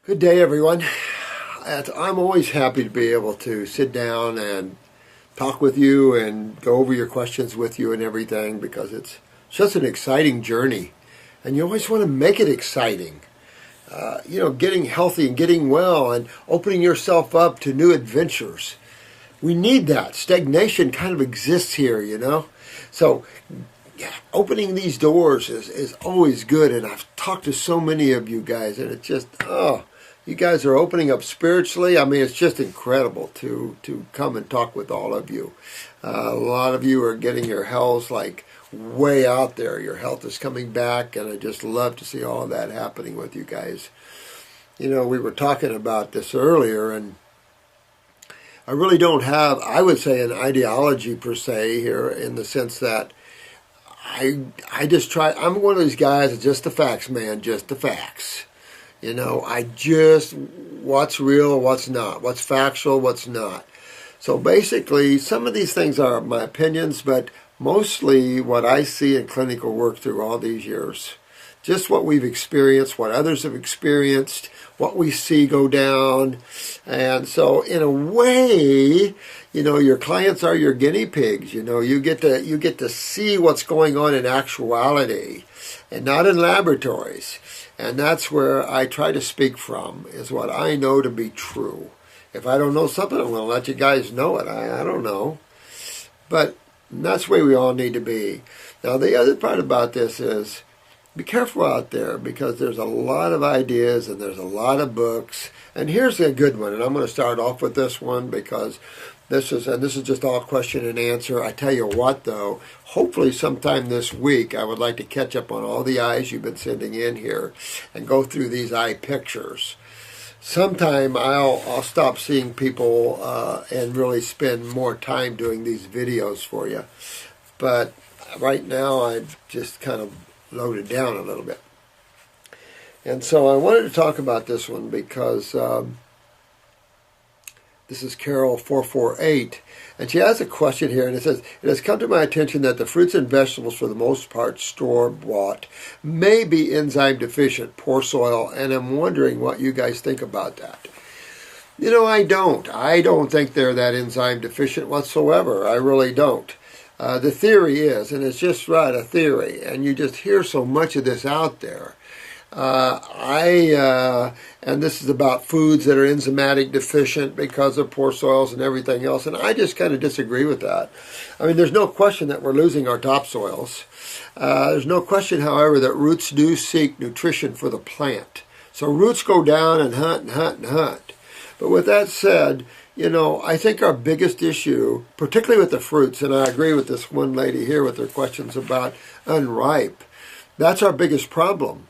Good day, everyone. I'm always happy to be able to sit down and talk with you and go over your questions with you and everything because it's just an exciting journey. And you always want to make it exciting. Getting healthy and getting well and opening yourself up to new adventures. We need that. Stagnation kind of exists here. So, yeah, opening these doors is always good. And I've talked to so many of you guys, and it's just, you guys are opening up spiritually. I mean, it's just incredible to come and talk with all of you. A lot of you are getting your health like way out there. Your health is coming back, and I just love to see all of that happening with you guys. We were talking about this earlier, and I really don't have, I would say, an ideology per se here in the sense that I just try, I'm one of these guys that's just the facts, man, just the facts. What's real, what's not, what's factual, what's not. So basically, some of these things are my opinions, but mostly what I see in clinical work through all these years. Just what we've experienced, what others have experienced, what we see go down. And so in a way, your clients are your guinea pigs. You get to see what's going on in actuality and not in laboratories. And that's where I try to speak from, is what I know to be true. If I don't know something, I'm going to let you guys know it. I don't know. But that's where we all need to be. Now, the other part about this is be careful out there because there's a lot of ideas and there's a lot of books. And here's a good one. And I'm going to start off with this one because this is just all question and answer. I tell you what, though, hopefully sometime this week, I would like to catch up on all the eyes you've been sending in here and go through these eye pictures. Sometime I'll stop seeing people and really spend more time doing these videos for you. But right now, I've just kind of loaded down a little bit. And so I wanted to talk about this one because this is Carol 448, and she has a question here, and it says, it has come to my attention that the fruits and vegetables, for the most part store-bought, may be enzyme deficient, poor soil, and I'm wondering what you guys think about that. I don't think they're that enzyme deficient whatsoever. I really don't. The theory is, and it's just right, a theory, and you just hear so much of this out there. And this is about foods that are enzymatic deficient because of poor soils and everything else, and I just kind of disagree with that. I mean, there's no question that we're losing our topsoils. There's no question, however, that roots do seek nutrition for the plant. So roots go down and hunt and hunt and hunt. But with that said, I think our biggest issue, particularly with the fruits, and I agree with this one lady here with her questions about unripe, that's our biggest problem.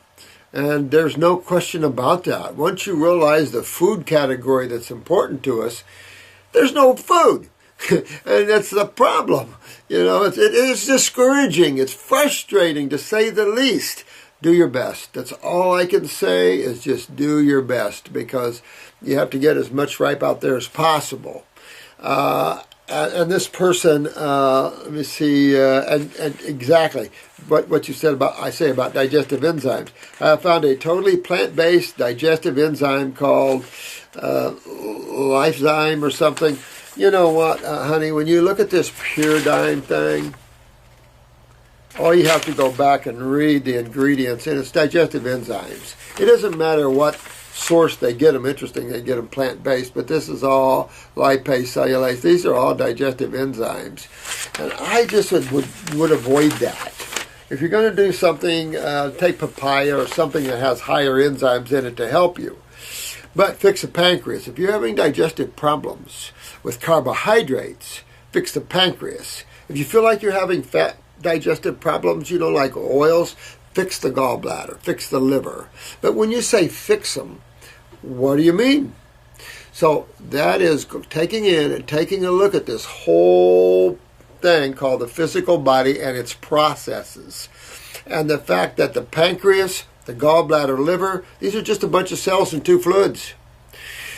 And there's no question about that. Once you realize the food category that's important to us, there's no food. And that's the problem. It is discouraging. It's frustrating, to say the least. Do your best. That's all I can say, is just do your best, because you have to get as much ripe out there as possible. And this person, let me see, and exactly what you said about, I say about digestive enzymes. I found a totally plant-based digestive enzyme called Lifezyme or something. You know what, honey, when you look at this Pure-Dyne thing, all you have to go back and read the ingredients, and it's digestive enzymes. It doesn't matter what source they get them. Interesting, they get them plant-based, but this is all lipase, cellulase. These are all digestive enzymes, and I just would avoid that. If you're going to do something, take papaya or something that has higher enzymes in it to help you. But fix the pancreas. If you're having digestive problems with carbohydrates, fix the pancreas. If you feel like you're having fat digestive problems, like oils, fix the gallbladder, fix the liver. But when you say fix them, what do you mean? So that is taking in and taking a look at this whole thing called the physical body and its processes. And the fact that the pancreas, the gallbladder, liver, these are just a bunch of cells and two fluids.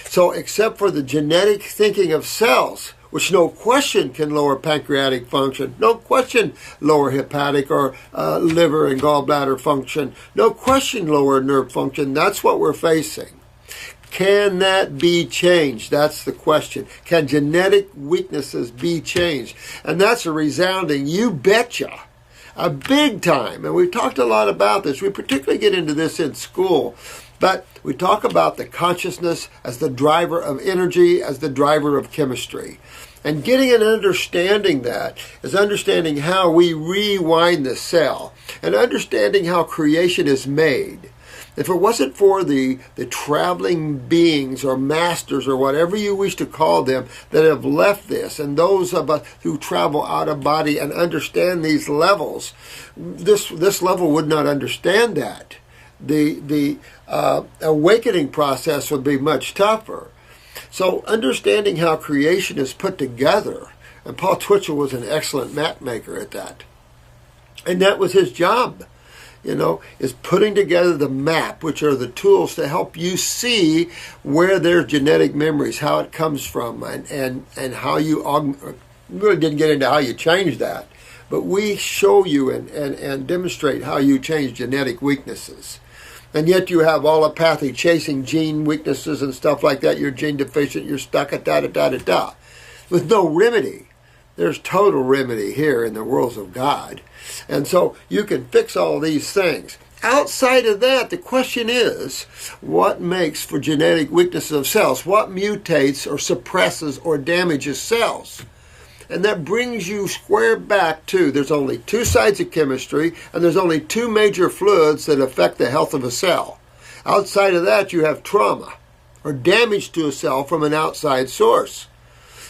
So except for the genetic thinking of cells, which no question can lower pancreatic function, no question lower hepatic or liver and gallbladder function, no question lower nerve function. That's what we're facing. Can that be changed? That's the question. Can genetic weaknesses be changed? And that's a resounding you betcha. A big time. And we've talked a lot about this. We particularly get into this in school. But we talk about the consciousness as the driver of energy, as the driver of chemistry. And getting an understanding that is understanding how we rewind the cell and understanding how creation is made. If it wasn't for the traveling beings or masters or whatever you wish to call them that have left this, and those of us who travel out of body and understand these levels, this level would not understand that. The awakening process would be much tougher. So understanding how creation is put together, and Paul Twitchell was an excellent map maker at that. And that was his job. Is putting together the map, which are the tools to help you see where there's genetic memories, how it comes from, and how you really didn't get into how you change that. But we show you and demonstrate how you change genetic weaknesses. And yet you have allopathy chasing gene weaknesses and stuff like that. You're gene deficient, you're stuck at da-da-da-da-da. With no remedy. There's total remedy here in the worlds of God. And so you can fix all these things. Outside of that, the question is, what makes for genetic weaknesses of cells? What mutates or suppresses or damages cells? And that brings you square back to, there's only two sides of chemistry, and there's only two major fluids that affect the health of a cell. Outside of that, you have trauma or damage to a cell from an outside source.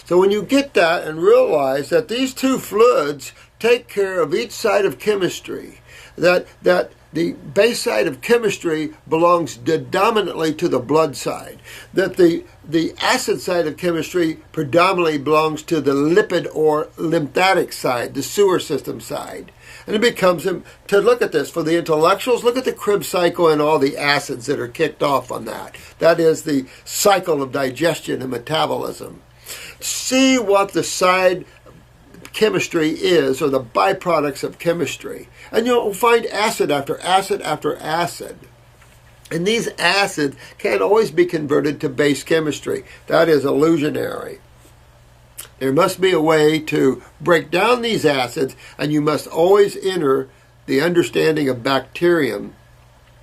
So when you get that and realize that these two fluids take care of each side of chemistry, that the base side of chemistry belongs predominantly to the blood side, that the acid side of chemistry predominantly belongs to the lipid or lymphatic side, the sewer system side. And it becomes, to look at this, for the intellectuals, look at the Krebs cycle and all the acids that are kicked off on that. That is the cycle of digestion and metabolism. See what the side chemistry is, or the byproducts of chemistry. And you'll find acid after acid after acid. And these acids can't always be converted to base chemistry. That is illusionary. There must be a way to break down these acids, and you must always enter the understanding of bacterium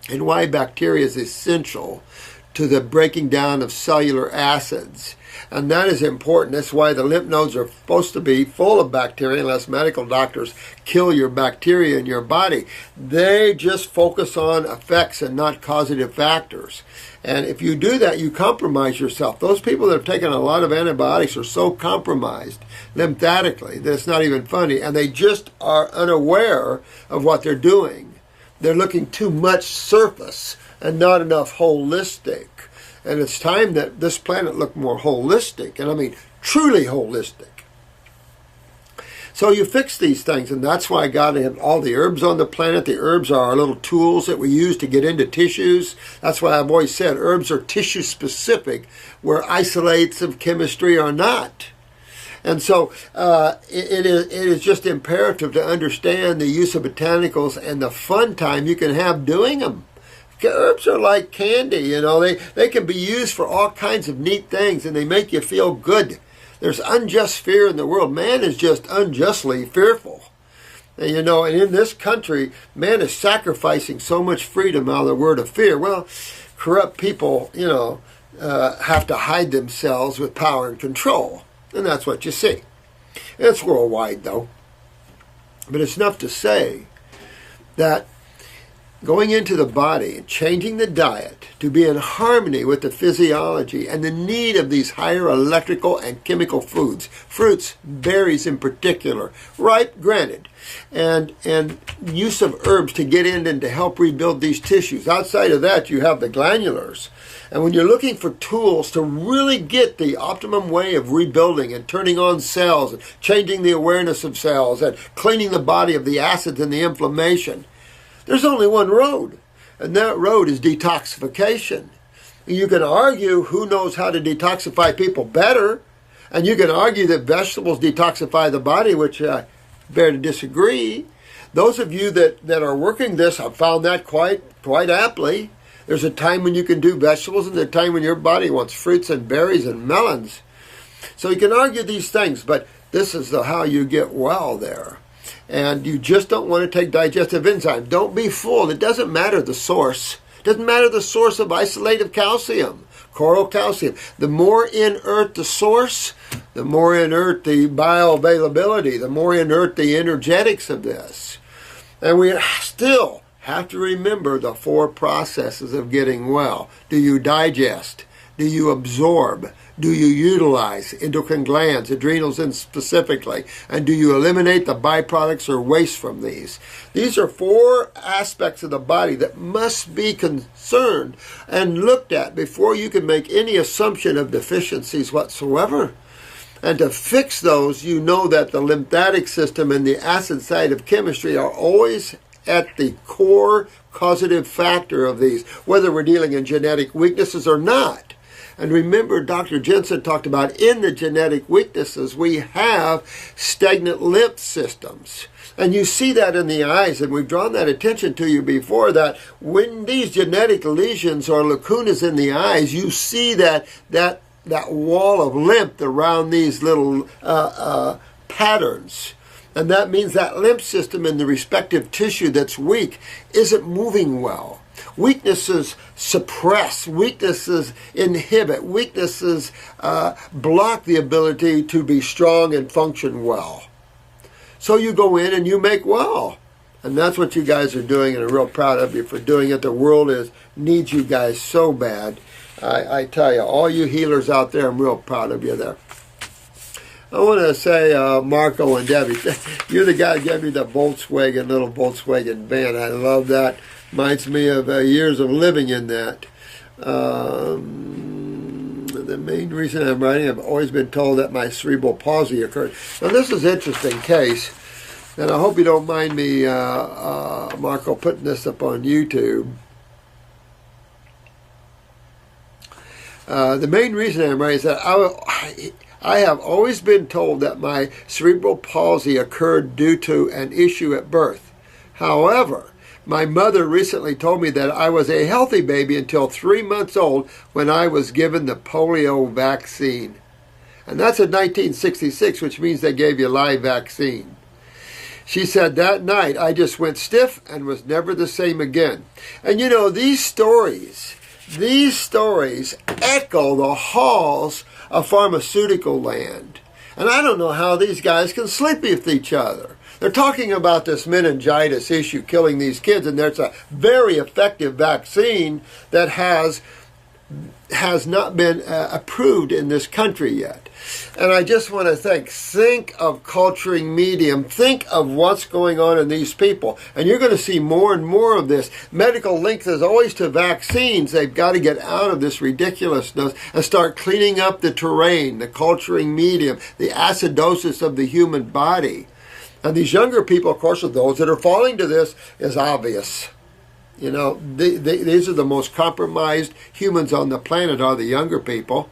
and why bacteria is essential to the breaking down of cellular acids. And that is important. That's why the lymph nodes are supposed to be full of bacteria unless medical doctors kill your bacteria in your body. They just focus on effects and not causative factors. And if you do that, you compromise yourself. Those people that have taken a lot of antibiotics are so compromised lymphatically that it's not even funny. And they just are unaware of what they're doing. They're looking too much surface and not enough holistic. And it's time that this planet looked more holistic, and I mean truly holistic. So you fix these things, and that's why God had all the herbs on the planet. The herbs are our little tools that we use to get into tissues. That's why I've always said herbs are tissue specific, where isolates of chemistry are not. And so it is just imperative to understand the use of botanicals and the fun time you can have doing them. Herbs are like candy, they can be used for all kinds of neat things, and they make you feel good. There's unjust fear in the world. Man is just unjustly fearful. And, and in this country, man is sacrificing so much freedom out of the word of fear. Well, corrupt people, have to hide themselves with power and control. And that's what you see. It's worldwide, though. But it's enough to say that going into the body and changing the diet to be in harmony with the physiology and the need of these higher electrical and chemical foods, fruits, berries in particular, ripe, granted, and use of herbs to get in and to help rebuild these tissues. Outside of that, you have the glandulars. And when you're looking for tools to really get the optimum way of rebuilding and turning on cells and changing the awareness of cells and cleaning the body of the acids and the inflammation, there's only one road, and that road is detoxification. You can argue who knows how to detoxify people better, and you can argue that vegetables detoxify the body, which I bear to disagree. Those of you that are working this have found that quite aptly. There's a time when you can do vegetables and there's a time when your body wants fruits and berries and melons. So you can argue these things, but this is how you get well there. And you just don't want to take digestive enzyme. Don't be fooled. It doesn't matter the source. It doesn't matter the source of isolated calcium, coral calcium. The more inert the source, the more inert the bioavailability, the more inert the energetics of this. And we still have to remember the 4 processes of getting well. Do you digest? Do you absorb? Do you utilize endocrine glands, adrenals specifically? And do you eliminate the byproducts or waste from these? These are 4 aspects of the body that must be concerned and looked at before you can make any assumption of deficiencies whatsoever. And to fix those, you know that the lymphatic system and the acid side of chemistry are always at the core causative factor of these, whether we're dealing in genetic weaknesses or not. And remember, Dr. Jensen talked about in the genetic weaknesses, we have stagnant lymph systems. And you see that in the eyes, and we've drawn that attention to you before, that when these genetic lesions or lacunas in the eyes, you see that wall of lymph around these little patterns. And that means that lymph system in the respective tissue that's weak isn't moving well. Weaknesses suppress, weaknesses inhibit, weaknesses block the ability to be strong and function well. So you go in and you make well. And that's what you guys are doing, and I'm real proud of you for doing it. The world needs you guys so bad. I tell you, all you healers out there, I'm real proud of you there. I want to say, Marco and Debbie, you're the guy who gave me the little Volkswagen van. I love that. Reminds me of years of living in that. The main reason I'm writing, I've always been told that my cerebral palsy occurred. Now, this is an interesting case, and I hope you don't mind me, Marco, putting this up on YouTube. The main reason I'm writing is that I have always been told that my cerebral palsy occurred due to an issue at birth. However, my mother recently told me that I was a healthy baby until 3 months old when I was given the polio vaccine. And that's in 1966, which means they gave you a live vaccine. She said that night I just went stiff and was never the same again. And you know, these stories echo the halls of pharmaceutical land. And I don't know how these guys can sleep with each other. They're talking about this meningitis issue killing these kids, and there's a very effective vaccine that has not been approved in this country yet. And I just want to think of culturing medium, think of what's going on in these people. And you're going to see more and more of this. Medical link is always to vaccines. They've got to get out of this ridiculousness and start cleaning up the terrain, the culturing medium, the acidosis of the human body. And these younger people, of course, are those that are falling to this, is obvious. You know, these are the most compromised humans on the planet, are the younger people.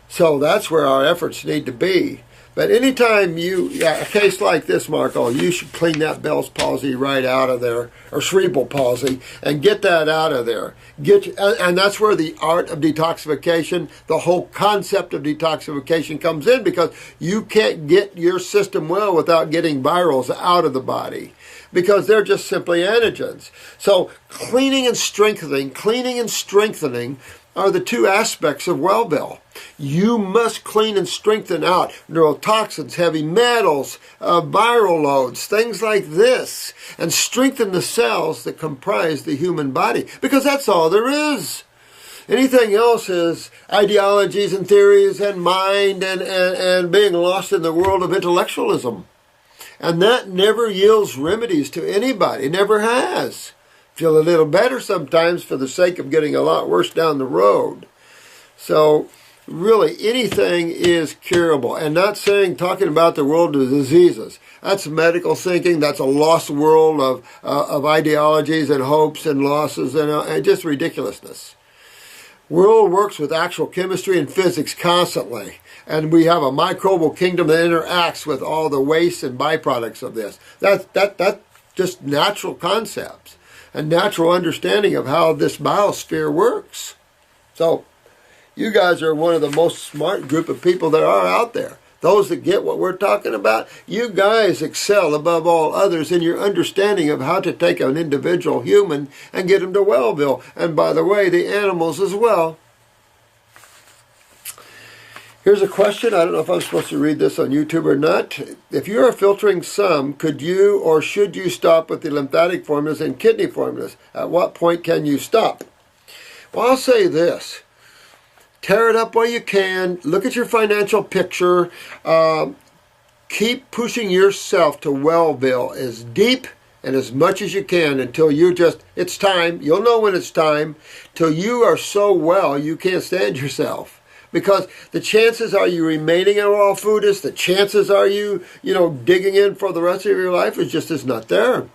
So that's where our efforts need to be. But anytime a case like this, Marco, you should clean that Bell's palsy right out of there, or cerebral palsy, and get that out of there. And that's where the art of detoxification, the whole concept of detoxification comes in, because you can't get your system well without getting virals out of the body, because they're just simply antigens. So cleaning and strengthening are the 2 aspects of Wellbill. You must clean and strengthen out neurotoxins, heavy metals, viral loads, things like this, and strengthen the cells that comprise the human body, because that's all there is. Anything else is ideologies and theories and mind and being lost in the world of intellectualism. And that never yields remedies to anybody, never has. Feel a little better sometimes for the sake of getting a lot worse down the road. So really, anything is curable. And not talking about the world of diseases. That's medical thinking. That's a lost world of ideologies and hopes and losses and just ridiculousness. World works with actual chemistry and physics constantly. And we have a microbial kingdom that interacts with all the waste and byproducts of this. That's just natural concepts. a natural understanding of how this biosphere works. So you guys are one of the most smart group of people there are out there. Those that get what we're talking about, you guys excel above all others in your understanding of how to take an individual human and get them to Wellville. And by the way, the animals as well. Here's a question. I don't know if I'm supposed to read this on YouTube or not. If you are filtering some, could you or should you stop with the lymphatic formulas and kidney formulas? At what point can you stop? Well, I'll say this. Tear it up while you can. Look at your financial picture. Keep pushing yourself to Wellville as deep and as much as you can until it's time. You'll know when it's time. Till you are so well you can't stand yourself. Because the chances are you remaining a raw foodist, the chances are you digging in for the rest of your life is not there.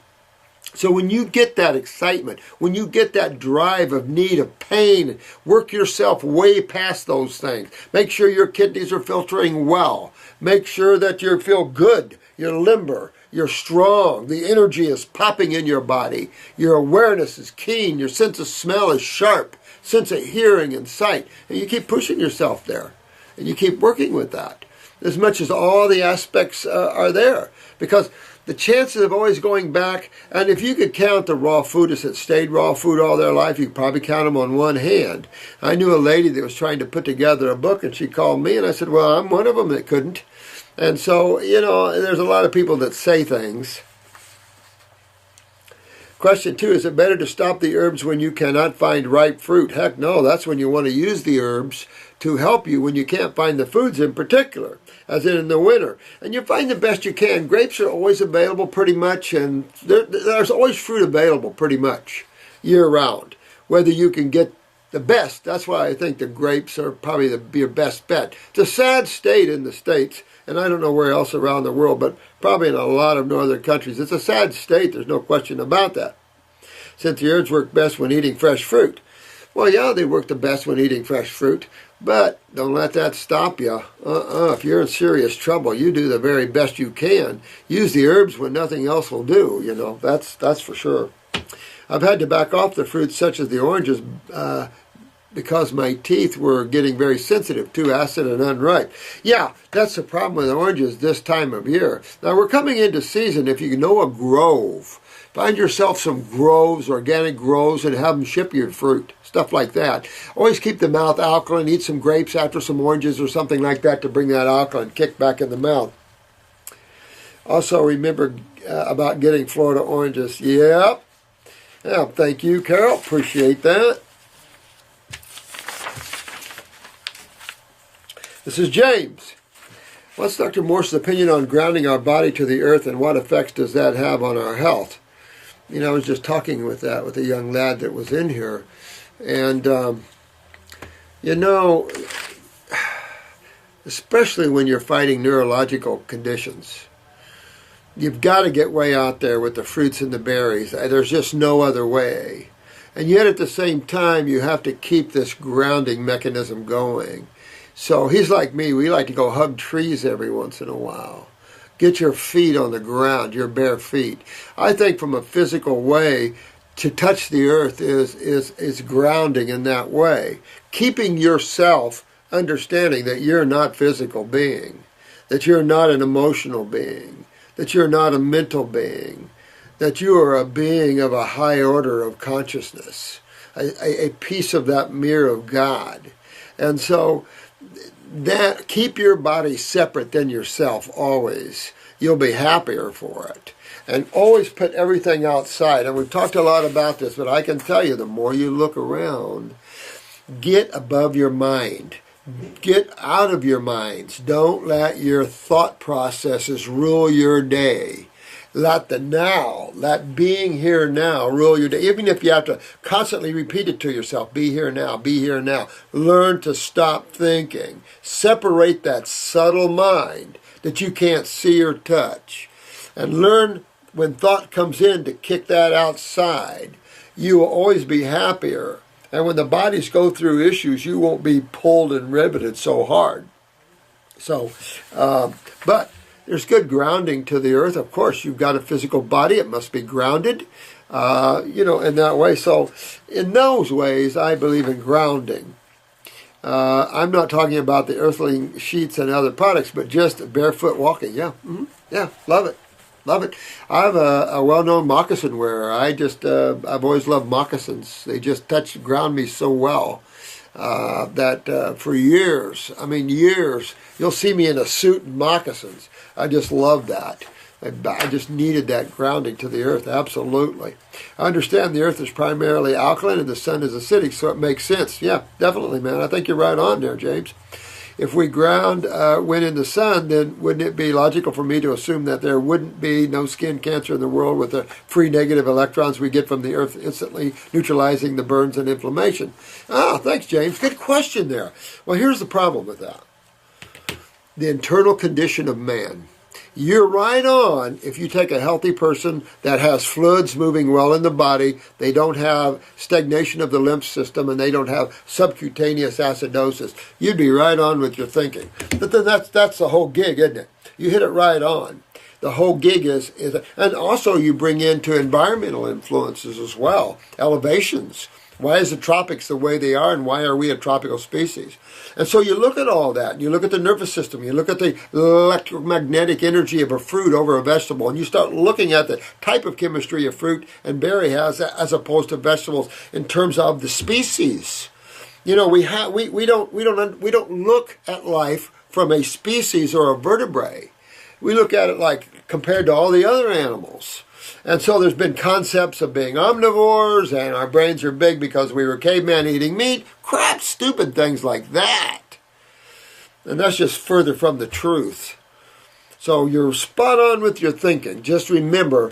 So when you get that excitement, when you get that drive of need, of pain, work yourself way past those things. Make sure your kidneys are filtering well. Make sure that you feel good, you're limber, you're strong, the energy is popping in your body, your awareness is keen, your sense of smell is sharp, sense of hearing and sight. And you keep pushing yourself there. And you keep working with that. As much as all the aspects are there. Because the chances of always going back, and if you could count the raw foodists that stayed raw food all their life, you could probably count them on one hand. I knew a lady that was trying to put together a book, and she called me, and I said, well, I'm one of them that couldn't. And so, there's a lot of people that say things. Question 2, is it better to stop the herbs when you cannot find ripe fruit? Heck no, that's when you want to use the herbs to help you when you can't find the foods in particular, as in the winter. And you find the best you can. Grapes are always available pretty much, and there's always fruit available pretty much year-round. Whether you can get the best, that's why I think the grapes are probably your best bet. It's a sad state in the States, and I don't know where else around the world, but probably in a lot of northern countries. It's a sad state, there's no question about that. Since the herbs work best when eating fresh fruit. Well, yeah, they work the best when eating fresh fruit, but don't let that stop you. If you're in serious trouble, you do the very best you can. Use the herbs when nothing else will do, that's for sure. I've had to back off the fruits such as the oranges because my teeth were getting very sensitive, too acid and unripe. Yeah, that's the problem with oranges this time of year. Now, we're coming into season. If you know a grove, find yourself some groves, organic groves, and have them ship your fruit, stuff like that. Always keep the mouth alkaline. Eat some grapes after some oranges or something like that to bring that alkaline kick back in the mouth. Also, remember about getting Florida oranges. Yep. Yeah, thank you, Carol. Appreciate that. This is James. What's Dr. Morse's opinion on grounding our body to the earth, and what effects does that have on our health? I was just talking with a young lad that was in here. And, especially when you're fighting neurological conditions, you've got to get way out there with the fruits and the berries. There's just no other way. And yet at the same time, you have to keep this grounding mechanism going. So he's like me. We like to go hug trees every once in a while. Get your feet on the ground, your bare feet. I think from a physical way, to touch the earth is grounding in that way. Keeping yourself understanding that you're not a physical being, that you're not an emotional being, that you're not a mental being, that you are a being of a high order of consciousness, a piece of that mirror of God. And so that keep your body separate than yourself always. You'll be happier for it. And always put everything outside. And we've talked a lot about this, but I can tell you, the more you look around, get above your mind. Get out of your minds. Don't let your thought processes rule your day. Let the now, let being here now rule your day. Even if you have to constantly repeat it to yourself, be here now, be here now. Learn to stop thinking. Separate that subtle mind that you can't see or touch. And learn when thought comes in to kick that outside. You will always be happier. And when the bodies go through issues, you won't be pulled and riveted so hard. So, but there's good grounding to the earth. Of course, you've got a physical body. It must be grounded. in that way. So in those ways, I believe in grounding. I'm not talking about the earthling sheets and other products, but just barefoot walking. Yeah, yeah, love it. Love it. I have a well-known moccasin wearer. I've always loved moccasins. They just ground me so well that for years, you'll see me in a suit and moccasins. I just love that. I just needed that grounding to the earth, absolutely. I understand the earth is primarily alkaline and the sun is acidic, so it makes sense. Yeah, definitely, man. I think you're right on there, James. If we ground when in the sun, then wouldn't it be logical for me to assume that there wouldn't be no skin cancer in the world with the free negative electrons we get from the earth instantly neutralizing the burns and inflammation? Thanks, James. Good question there. Well, here's the problem with that. The internal condition of man. You're right on. If you take a healthy person that has fluids moving well in the body, they don't have stagnation of the lymph system, and they don't have subcutaneous acidosis, you'd be right on with your thinking. But then that's the whole gig, isn't it? You hit it right on. The whole gig is and also you bring into environmental influences as well, elevations. Why is the tropics the way they are, and why are we a tropical species? And so you look at all that, and you look at the nervous system, you look at the electromagnetic energy of a fruit over a vegetable, and you start looking at the type of chemistry a fruit and berry has as opposed to vegetables in terms of the species. We don't look at life from a species or a vertebrae. We look at it like compared to all the other animals. And so there's been concepts of being omnivores, and our brains are big because we were cavemen eating meat. Crap, stupid things like that. And that's just further from the truth. So you're spot on with your thinking. Just remember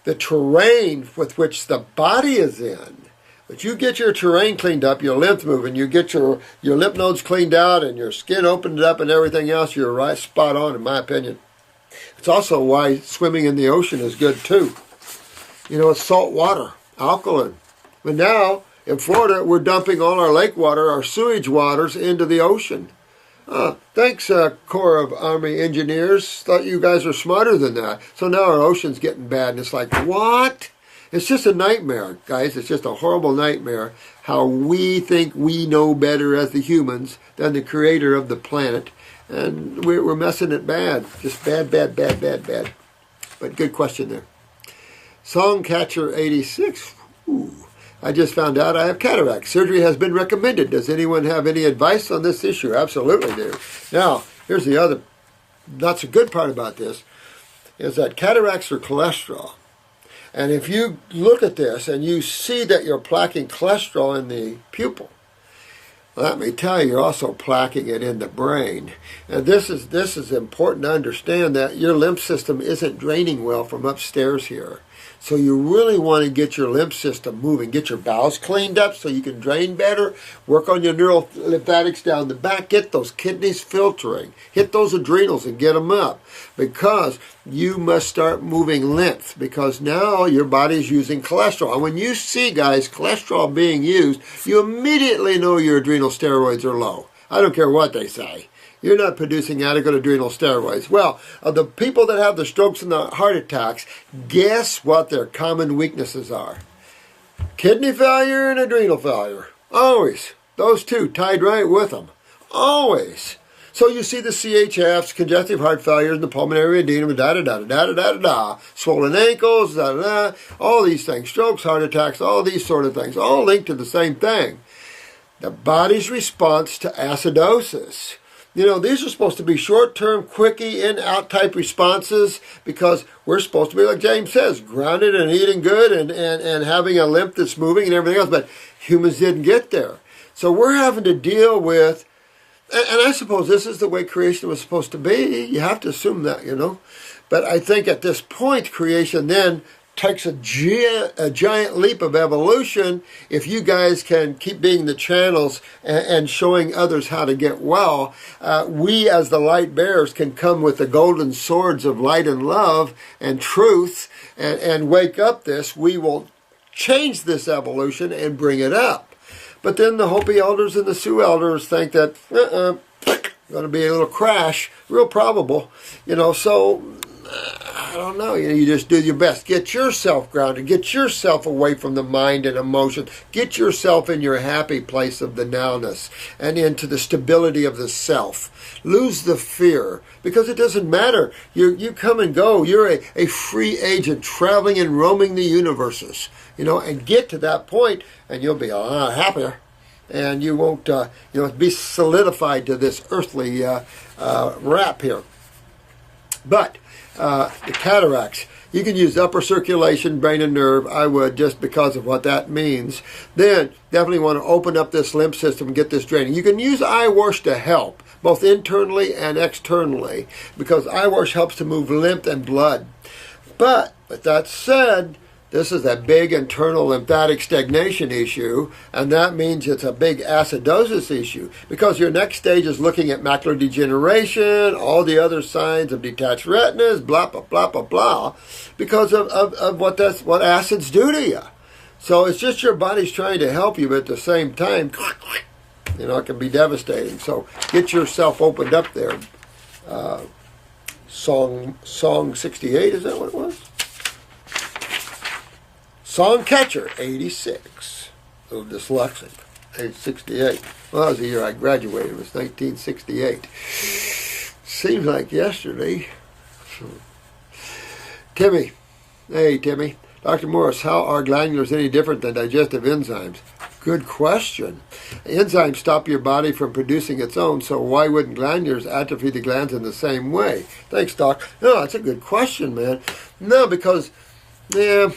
the terrain with which the body is in. But you get your terrain cleaned up, your lymph moving, you get your lymph nodes cleaned out, and your skin opened up and everything else, you're right spot on in my opinion. It's also why swimming in the ocean is good too. It's salt water, alkaline. But now, in Florida, we're dumping all our lake water, our sewage waters, into the ocean. Thanks, Corps of Army Engineers. Thought you guys were smarter than that. So now our ocean's getting bad, and it's like, what? It's just a nightmare, guys. It's just a horrible nightmare how we think we know better as the humans than the creator of the planet. And we're messing it bad. Just bad. But good question there. Songcatcher 86. Ooh. I just found out I have cataract. Surgery has been recommended. Does anyone have any advice on this issue? Absolutely do. Now, here's the other not so good part about this, is that cataracts are cholesterol. And if you look at this and you see that you're plaquing cholesterol in the pupil, let me tell you, you're also plaquing it in the brain. And this is important to understand, that your lymph system isn't draining well from upstairs here. So you really want to get your lymph system moving. Get your bowels cleaned up so you can drain better. Work on your neural lymphatics down the back. Get those kidneys filtering. Hit those adrenals and get them up. Because you must start moving lymph. Because now your body's using cholesterol. And when you see, guys, cholesterol being used, you immediately know your adrenal steroids are low. I don't care what they say. You're not producing adequate adrenal steroids. Well, of the people that have the strokes and the heart attacks, guess what their common weaknesses are? Kidney failure and adrenal failure. Always. Those two tied right with them. Always. So you see the CHFs, congestive heart failure, and the pulmonary edema, swollen ankles, all these things, strokes, heart attacks, all these sort of things, all linked to the same thing. The body's response to acidosis. These are supposed to be short-term, quickie, in-out type responses, because we're supposed to be, like James says, grounded and eating good and having a lymph that's moving and everything else, but humans didn't get there. So we're having to deal with, and I suppose this is the way creation was supposed to be. You have to assume that, But I think at this point, creation then takes a giant leap of evolution if you guys can keep being the channels and showing others how to get well. We as the light bearers can come with the golden swords of light and love and truth and wake up this. We will change this evolution and bring it up. But then the Hopi elders and the Sioux elders think that going to be a little crash, real probable, so don't know. You just do your best. Get yourself grounded. Get yourself away from the mind and emotion. Get yourself in your happy place of the nowness and into the stability of the self. Lose the fear, because it doesn't matter. You come and go. You're a free agent traveling and roaming the universes, and get to that point and you'll be a lot happier. And you won't, be solidified to this earthly wrap here. But the cataracts, you can use upper circulation, brain and nerve. I would, just because of what that means. Then definitely want to open up this lymph system and get this draining. You can use eye wash to help, both internally and externally, because eye wash helps to move lymph and blood. But with that said, this is a big internal lymphatic stagnation issue, and that means it's a big acidosis issue, because your next stage is looking at macular degeneration, all the other signs of detached retinas, blah, blah, blah, blah, blah, because of what acids do to you. So it's just your body's trying to help you, but at the same time, it can be devastating. So get yourself opened up there. Song 68, is that what it was? Song Catcher, 86. A little dyslexic. Age 68. Well, that was the year I graduated. It was 1968. Seems like yesterday. Timmy. Hey, Timmy. Dr. Morris, how are glandulars any different than digestive enzymes? Good question. Enzymes stop your body from producing its own, so why wouldn't glandulars atrophy the glands in the same way? Thanks, Doc. No, that's a good question, man. No, because, I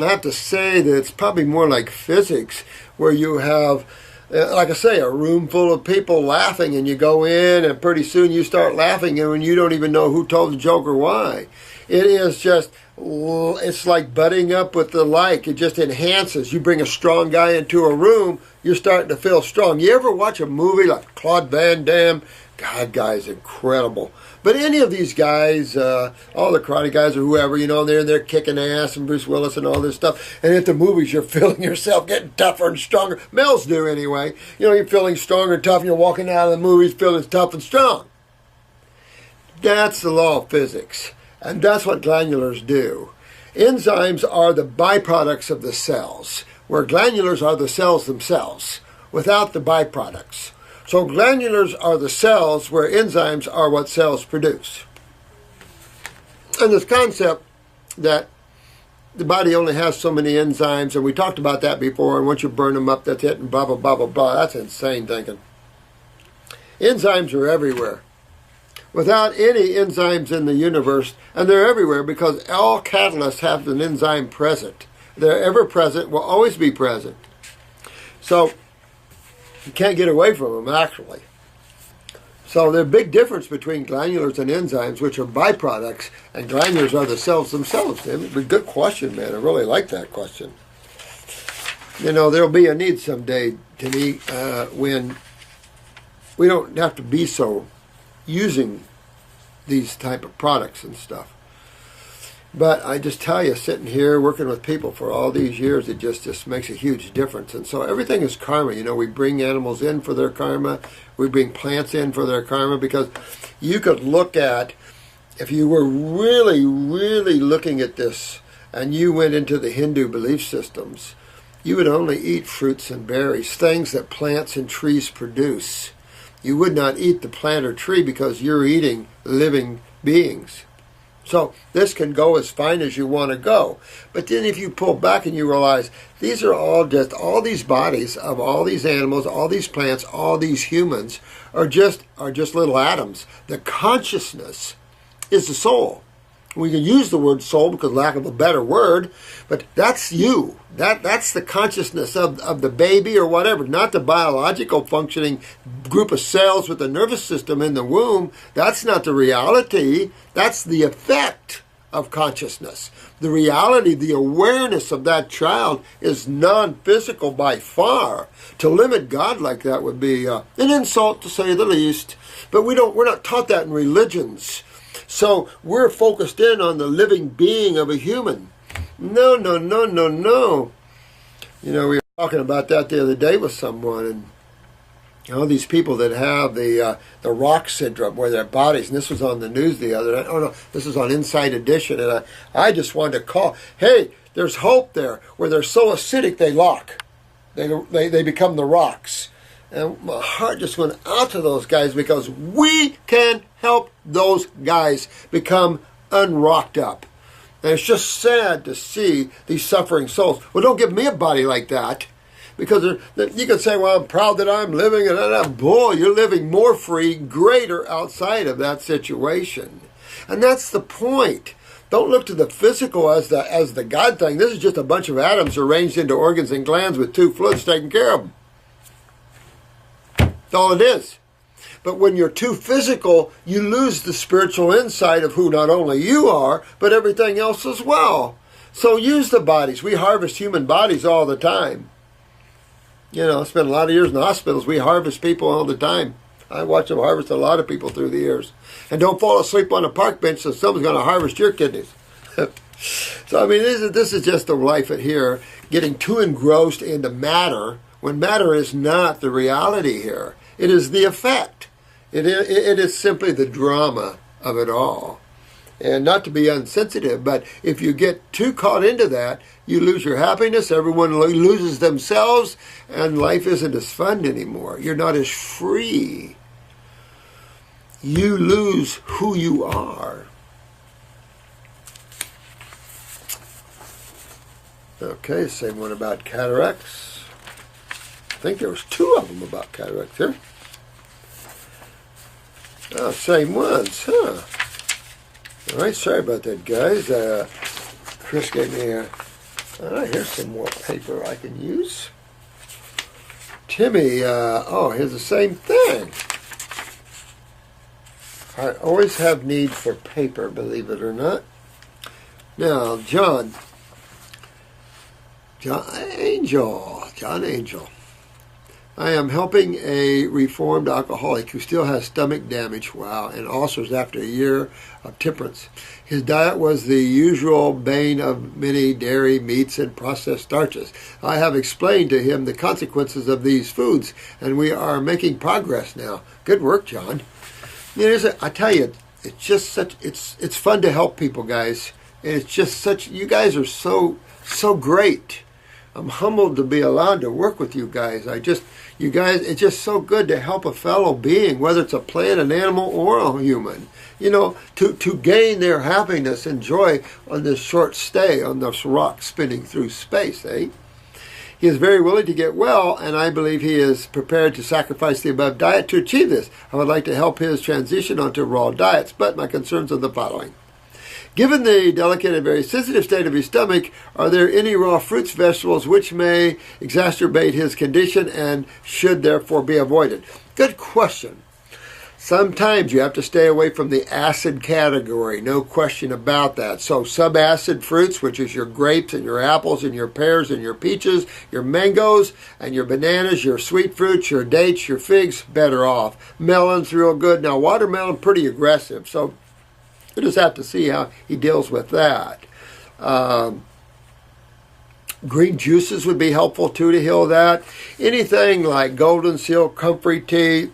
have to say that it's probably more like physics, where you have, like I say, a room full of people laughing, and you go in, and pretty soon you start laughing, and you don't even know who told the joke or why. It is just, it's like butting up with the like. It just enhances. You bring a strong guy into a room, you're starting to feel strong. You ever watch a movie like Claude Van Damme? God, guy's incredible. But any of these guys, all the karate guys or whoever, they're kicking ass, and Bruce Willis and all this stuff. And at the movies, you're feeling yourself getting tougher and stronger. Males do anyway. You're feeling stronger and tough, and you're walking out of the movies feeling tough and strong. That's the law of physics. And that's what glandulars do. Enzymes are the byproducts of the cells, where glandulars are the cells themselves, without the byproducts. So glandulars are the cells where enzymes are what cells produce. And this concept that the body only has so many enzymes, and we talked about that before, and once you burn them up, that's it, and blah, blah, blah, blah, blah. That's insane thinking. Enzymes are everywhere. Without any enzymes in the universe, and they're everywhere because all catalysts have an enzyme present. They're ever present, will always be present. So you can't get away from them, actually. So there's a big difference between glandulars and enzymes, which are byproducts, and glandulars are the cells themselves. Good question, man. I really like that question. There'll be a need someday, Timmy, when we don't have to be so using these type of products and stuff. But I just tell you, sitting here working with people for all these years, it just makes a huge difference. And so everything is karma. We bring animals in for their karma. We bring plants in for their karma, because you could look at, if you were really, really looking at this and you went into the Hindu belief systems, you would only eat fruits and berries, things that plants and trees produce. You would not eat the plant or tree because you're eating living beings. So this can go as fine as you want to go. But then if you pull back and you realize these are all these bodies of all these animals, all these plants, all these humans are just little atoms. The consciousness is the soul. We can use the word soul because lack of a better word, but that's you. That's the consciousness of the baby or whatever, not the biological functioning group of cells with the nervous system in the womb. That's not the reality. That's the effect of consciousness. The reality, the awareness of that child is non-physical by far. To limit God like that would be an insult, to say the least. But we're not taught that in religions. So we're focused in on the living being of a human. No. We were talking about that the other day with someone, and You know, these people that have the rock syndrome, where their bodies, and this was on the news the other night. Oh no, this was on Inside Edition, and I just wanted to call. Hey, there's hope there. Where they're so acidic, they lock. They become the rocks. And my heart just went out to those guys, because we can help those guys become unrocked up. And it's just sad to see these suffering souls. Well, don't give me a body like that. Because you can say, well, I'm proud that I'm living, and boy, you're living more free, greater outside of that situation. And that's the point. Don't look to the physical as the God thing. This is just a bunch of atoms arranged into organs and glands with two fluids taking care of them. That's all it is. But when you're too physical, you lose the spiritual insight of who not only you are, but everything else as well. So use the bodies. We harvest human bodies all the time. You know, I spent a lot of years in the hospitals. We harvest people all the time. I watch them harvest a lot of people through the years. And don't fall asleep on a park bench, so someone's going to harvest your kidneys. So, I mean, this is just the life at here, getting too engrossed into matter, when matter is not the reality here. It is the effect. It is simply the drama of it all. And not to be unsensitive, but if you get too caught into that, you lose your happiness, everyone loses themselves, and life isn't as fun anymore. You're not as free. You lose who you are. Okay, same one about cataracts. I think there was two of them about cataracts here. Oh, same ones, huh? All right, sorry about that, guys. Chris gave me all right, here's some more paper I can use. Timmy, here's the same thing. I always have need for paper, believe it or not. Now, John Angel. I am helping a reformed alcoholic who still has stomach damage, and ulcers after a year of temperance. His diet was the usual bane of many dairy, meats, and processed starches. I have explained to him the consequences of these foods, and we are making progress now. Good work, John. I tell you, it's just it's fun to help people, guys. And it's just you guys are so great. I'm humbled to be allowed to work with you guys. You guys, it's just so good to help a fellow being, whether it's a plant, an animal, or a human. You know, to gain their happiness and joy on this short stay on this rock spinning through space, eh? He is very willing to get well, and I believe he is prepared to sacrifice the above diet to achieve this. I would like to help his transition onto raw diets, but my concerns are the following. Given the delicate and very sensitive state of his stomach, are there any raw fruits, vegetables which may exacerbate his condition and should therefore be avoided? Good question. Sometimes you have to stay away from the acid category, no question about that. So subacid fruits, which is your grapes and your apples and your pears and your peaches, your mangoes and your bananas, your sweet fruits, your dates, your figs, better off. Melons, real good. Now watermelon, pretty aggressive, so you just have to see how he deals with that. Green juices would be helpful too to heal that. Anything like golden seal, comfrey tea,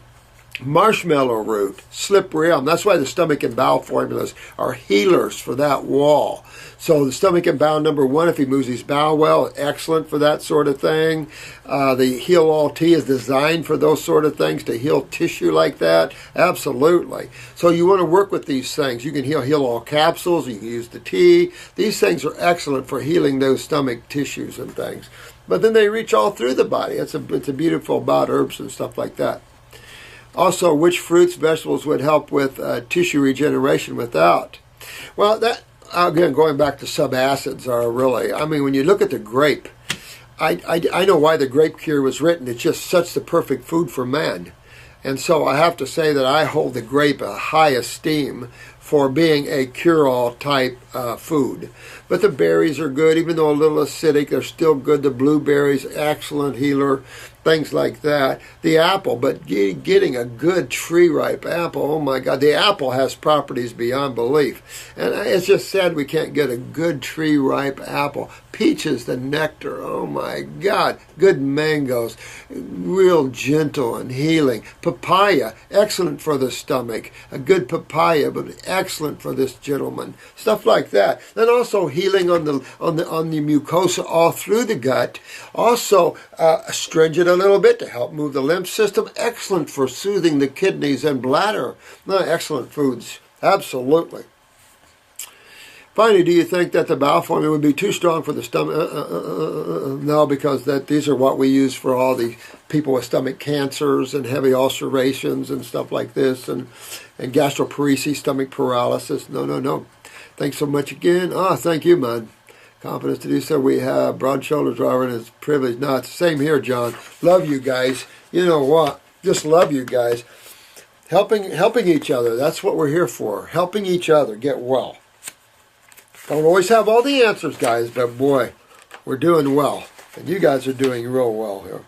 marshmallow root, slippery elm. That's why the stomach and bowel formulas are healers for that wall. So the stomach and bowel number 1, if he moves his bowel well, excellent for that sort of thing. The Heal All Tea is designed for those sort of things, to heal tissue like that. Absolutely. So you want to work with these things. You can Heal All capsules. You can use the tea. These things are excellent for healing those stomach tissues and things. But then they reach all through the body. It's a beautiful about herbs and stuff like that. Also, which fruits, vegetables would help with tissue regeneration without? Well, that, again, going back to subacids are really, I mean, when you look at the grape, I know why the grape cure was written. It's just such the perfect food for man. And so I have to say that I hold the grape a high esteem for being a cure-all type food. But the berries are good, even though a little acidic, they're still good. The blueberries, excellent healer. things like that. The apple, but getting a good tree-ripe apple, oh my God, the apple has properties beyond belief. And it's just sad we can't get a good tree-ripe apple. Peaches, the nectar, oh my God. Good mangoes, real gentle and healing. Papaya, excellent for the stomach. A good papaya, but excellent for this gentleman. Stuff like that. Then also healing on the mucosa all through the gut. Also astringent a little bit to help move the lymph system. Excellent for soothing the kidneys and bladder. Excellent foods. Absolutely. Finally, do you think that the bowel formula would be too strong for the stomach? No, because these are what we use for all the people with stomach cancers and heavy ulcerations and stuff like this, and gastroparesis, stomach paralysis. No. Thanks so much again. Thank you, man. Confidence to do so. We have broad shoulders, Robert, and it's a privilege. No, it's the same here, John. Love you guys. You know what? Just love you guys. Helping each other. That's what we're here for. Helping each other get well. Don't always have all the answers, guys, but boy, we're doing well. And you guys are doing real well here.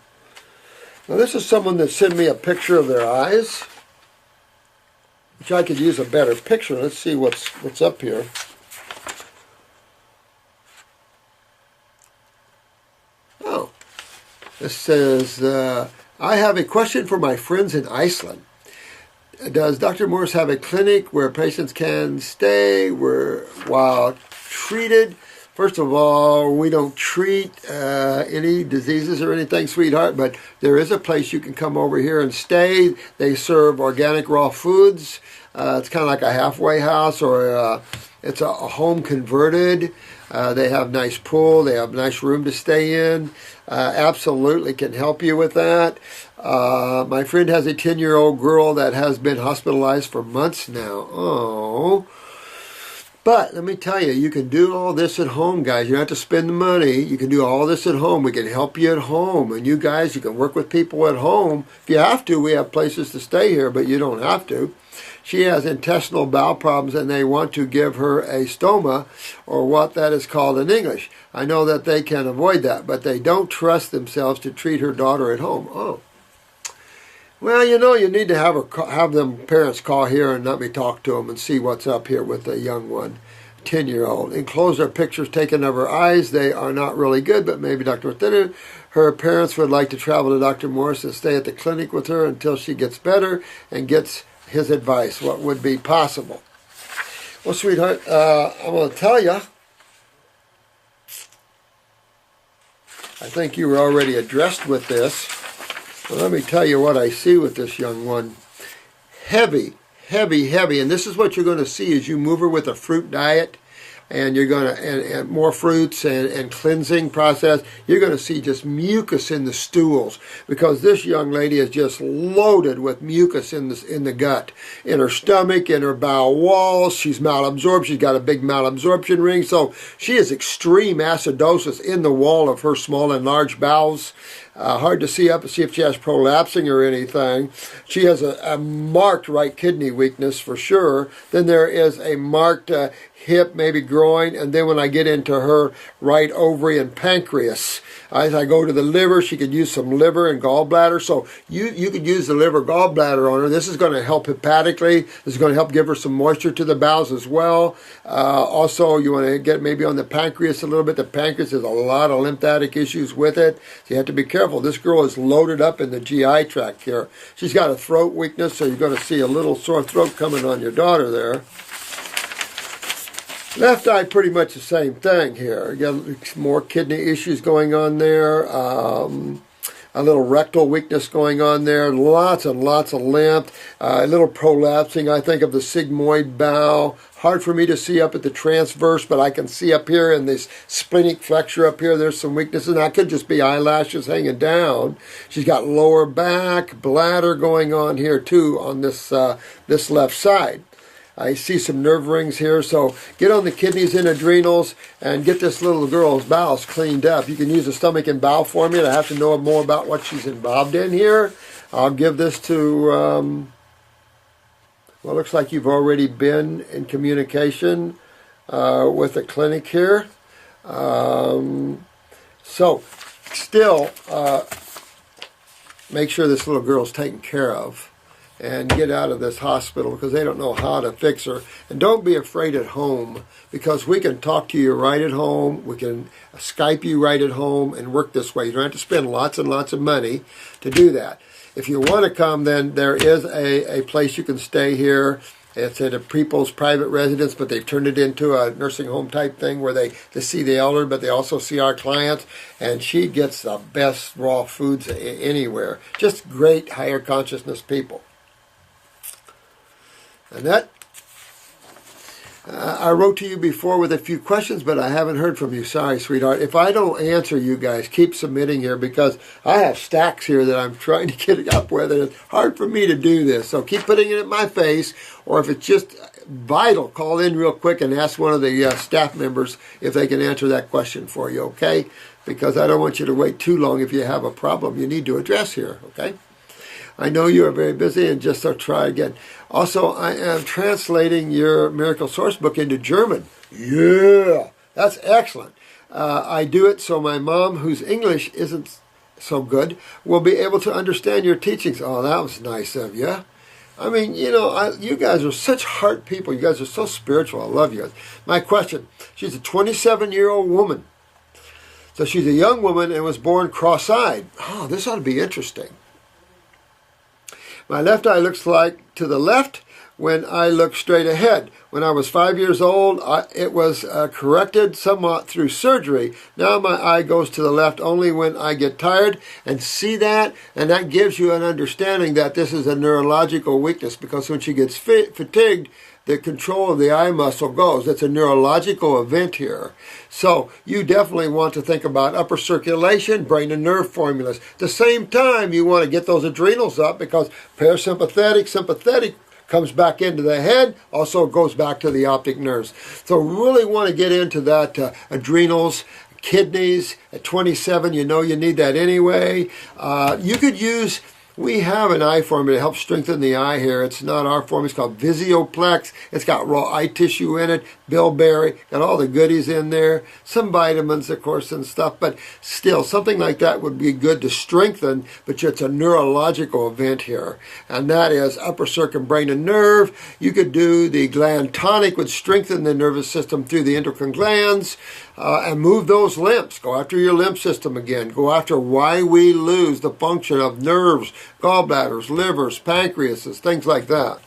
Now, this is someone that sent me a picture of their eyes, which I could use a better picture. Let's see what's up here. Oh, this says, I have a question for my friends in Iceland. Does Dr. Morse have a clinic where patients can stay while treated? First of all, we don't treat any diseases or anything, sweetheart, but there is a place you can come over here and stay. They serve organic raw foods. It's kind of like a halfway house, or it's a home converted. They have nice pool. They have nice room to stay in. Absolutely can help you with that. My friend has a 10-year-old girl that has been hospitalized for months now. Oh. But let me tell you, you can do all this at home, guys. You don't have to spend the money. You can do all this at home. We can help you at home. And you guys, you can work with people at home. If you have to, we have places to stay here, but you don't have to. She has intestinal bowel problems, and they want to give her a stoma, or what that is called in English. I know that they can avoid that, but they don't trust themselves to treat her daughter at home. Oh. Well, you need to have them parents call here and let me talk to them and see what's up here with the young one, 10-year-old. Enclosed are pictures taken of her eyes. They are not really good, but maybe Dr. Thinner. Her parents would like to travel to Dr. Morse and stay at the clinic with her until she gets better and gets his advice. What would be possible? Well, sweetheart, I'm going to tell you, I think you were already addressed with this. Well, let me tell you what I see with this young one. Heavy. And this is what you're going to see as you move her with a fruit diet, and you're going to, and more fruits and cleansing process. You're going to see just mucus in the stools, because this young lady is just loaded with mucus in the gut, in her stomach, in her bowel walls. She's malabsorbed. She's got a big malabsorption ring. So she has extreme acidosis in the wall of her small and large bowels. Hard to see up and see if she has prolapsing or anything. She has a marked right kidney weakness for sure. Then there is a marked hip, maybe groin, and then when I get into her right ovary and pancreas, as I go to the liver, she could use some liver and gallbladder. So you could use the liver gallbladder on her. This is going to help hepatically. This is going to help give her some moisture to the bowels as well. Also, you want to get maybe on the pancreas a little bit. The pancreas has a lot of lymphatic issues with it, so you have to be careful. This girl is loaded up in the GI tract here. She's got a throat weakness, so you're going to see a little sore throat coming on your daughter there. Left eye, pretty much the same thing here. You got more kidney issues going on there. A little rectal weakness going on there. Lots and lots of lymph. A little prolapsing, I think, of the sigmoid bowel. Hard for me to see up at the transverse, but I can see up here in this splenic flexure up here, there's some weaknesses. And that could just be eyelashes hanging down. She's got lower back, bladder going on here too on this left side. I see some nerve rings here, so get on the kidneys and adrenals and get this little girl's bowels cleaned up. You can use the stomach and bowel formula. I have to know more about what she's involved in here. I'll give this to, well, it looks like you've already been in communication with the clinic here. So, still, make sure this little girl's taken care of and get out of this hospital because they don't know how to fix her. And don't be afraid at home because we can talk to you right at home. We can Skype you right at home and work this way. You don't have to spend lots and lots of money to do that. If you want to come, then there is a place you can stay here. It's at a people's private residence, but they've turned it into a nursing home type thing where they see the elder, but they also see our clients. And she gets the best raw foods anywhere. Just great higher consciousness people. Annette, I wrote to you before with a few questions, but I haven't heard from you. Sorry, sweetheart. If I don't answer you guys, keep submitting here because I have stacks here that I'm trying to get up with, and it's hard for me to do this. So keep putting it in my face, or if it's just vital, call in real quick and ask one of the staff members if they can answer that question for you, okay? Because I don't want you to wait too long if you have a problem you need to address here, okay? I know you are very busy, and just so try again. Also, I am translating your Miracle Source book into German. Yeah, that's excellent. I do it so my mom, whose English isn't so good, will be able to understand your teachings. Oh, that was nice of you. I mean, you know, you guys are such heart people. You guys are so spiritual. I love you guys. My question, she's a 27-year-old woman. So she's a young woman and was born cross-eyed. Oh, this ought to be interesting. My left eye looks like to the left when I look straight ahead. When I was 5 years old, it was corrected somewhat through surgery. Now my eye goes to the left only when I get tired. And see that? And that gives you an understanding that this is a neurological weakness because when she gets fatigued, the control of the eye muscle goes. It's a neurological event here. So you definitely want to think about upper circulation, brain and nerve formulas. At the same time, you want to get those adrenals up because parasympathetic, sympathetic comes back into the head, also goes back to the optic nerves. So really want to get into that adrenals, kidneys. At 27, you know you need that anyway. You could use... We have an eye formula to help strengthen the eye here. It's not our formula. It's called Visioplex. It's got raw eye tissue in it, bilberry, got all the goodies in there. Some vitamins, of course, and stuff. But still, something like that would be good to strengthen, but it's a neurological event here. And that is upper circumbrain and nerve. You could do the gland tonic, would strengthen the nervous system through the endocrine glands. And move those lymphs. Go after your lymph system again. Go after why we lose the function of nerves, gallbladders, livers, pancreases, things like that.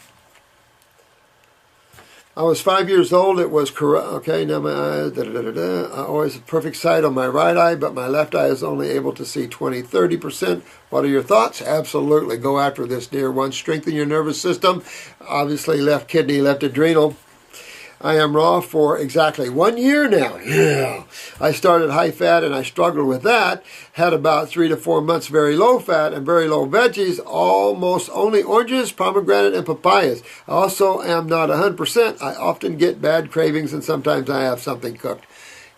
I was 5 years old. It was correct. Okay, now my eyes, I always have perfect sight on my right eye, but my left eye is only able to see 20-30%. What are your thoughts? Absolutely. Go after this, dear one. Strengthen your nervous system. Obviously, left kidney, left adrenal. I am raw for exactly 1 year now. Yeah. I started high fat and I struggled with that. Had about 3 to 4 months very low fat and very low veggies, almost only oranges, pomegranate, and papayas. I also am not 100%. I often get bad cravings and sometimes I have something cooked.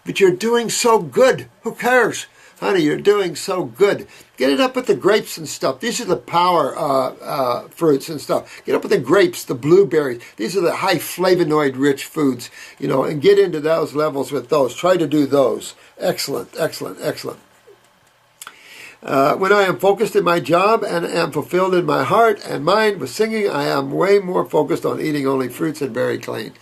But you're doing so good. Who cares? Honey, you're doing so good. Get it up with the grapes and stuff. These are the power fruits and stuff. Get up with the grapes, the blueberries. These are the high flavonoid-rich foods, you know, and get into those levels with those. Try to do those. Excellent, excellent, excellent. When I am focused in my job and am fulfilled in my heart and mind with singing, I am way more focused on eating only fruits and very clean.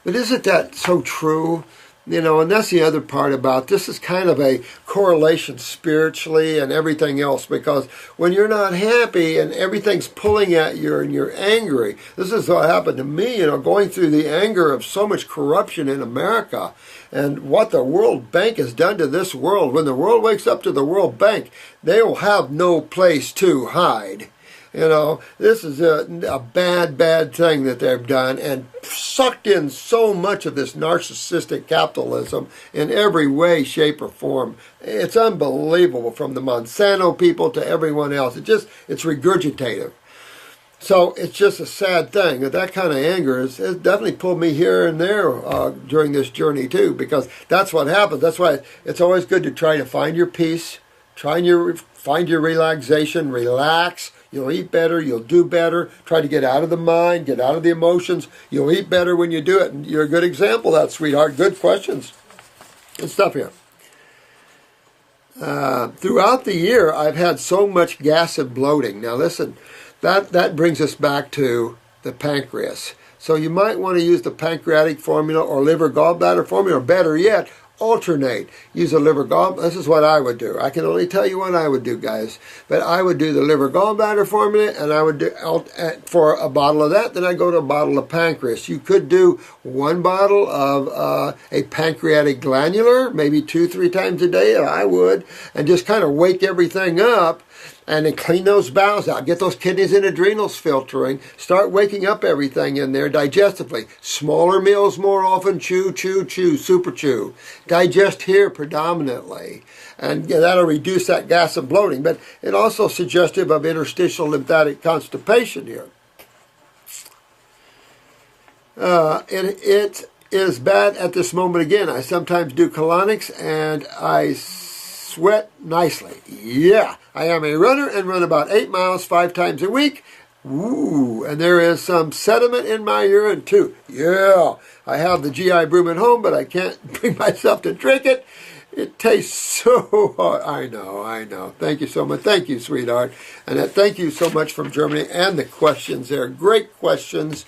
But isn't that so true? You know, and that's the other part about this is kind of a correlation spiritually and everything else, because when you're not happy and everything's pulling at you and you're angry, this is what happened to me, you know, going through the anger of so much corruption in America and what the World Bank has done to this world. When the world wakes up to the World Bank, they will have no place to hide. You know, this is a bad, bad thing that they've done and sucked in so much of this narcissistic capitalism in every way, shape, or form. It's unbelievable, from the Monsanto people to everyone else. It's regurgitative. So it's just a sad thing. That kind of anger has definitely pulled me here and there during this journey too, because that's what happens. That's why it's always good to try to find your peace, find your relaxation, relax. You'll eat better, you'll do better. Try to get out of the mind, get out of the emotions. You'll eat better when you do it. And you're a good example of that, sweetheart. Good questions. Good stuff here. Throughout the year, I've had so much gas and bloating. Now listen, that brings us back to the pancreas. So you might want to use the pancreatic formula or liver gallbladder formula, or better yet, alternate. Use a liver gallbladder. This is what I would do. I can only tell you what I would do, guys. But I would do the liver gallbladder formula, and I would do for a bottle of that. Then I go to a bottle of pancreas. You could do one bottle of a pancreatic glandular, maybe 2-3 times a day. I would, and just kind of wake everything up. And then clean those bowels out. Get those kidneys and adrenals filtering. Start waking up everything in there digestively. Smaller meals more often. Chew, chew, chew. Super chew. Digest here predominantly. And that'll reduce that gas and bloating. But it also suggestive of interstitial lymphatic constipation here. It is bad at this moment again. I sometimes do colonics and I sweat nicely. Yeah, I am a runner and run about 8 miles 5 times a week. Ooh, and there is some sediment in my urine too. Yeah, I have the GI broom at home, but I can't bring myself to drink it. It tastes so hard. I know. Thank you so much. Thank you, sweetheart. And thank you so much from Germany. And the questions there. Great questions.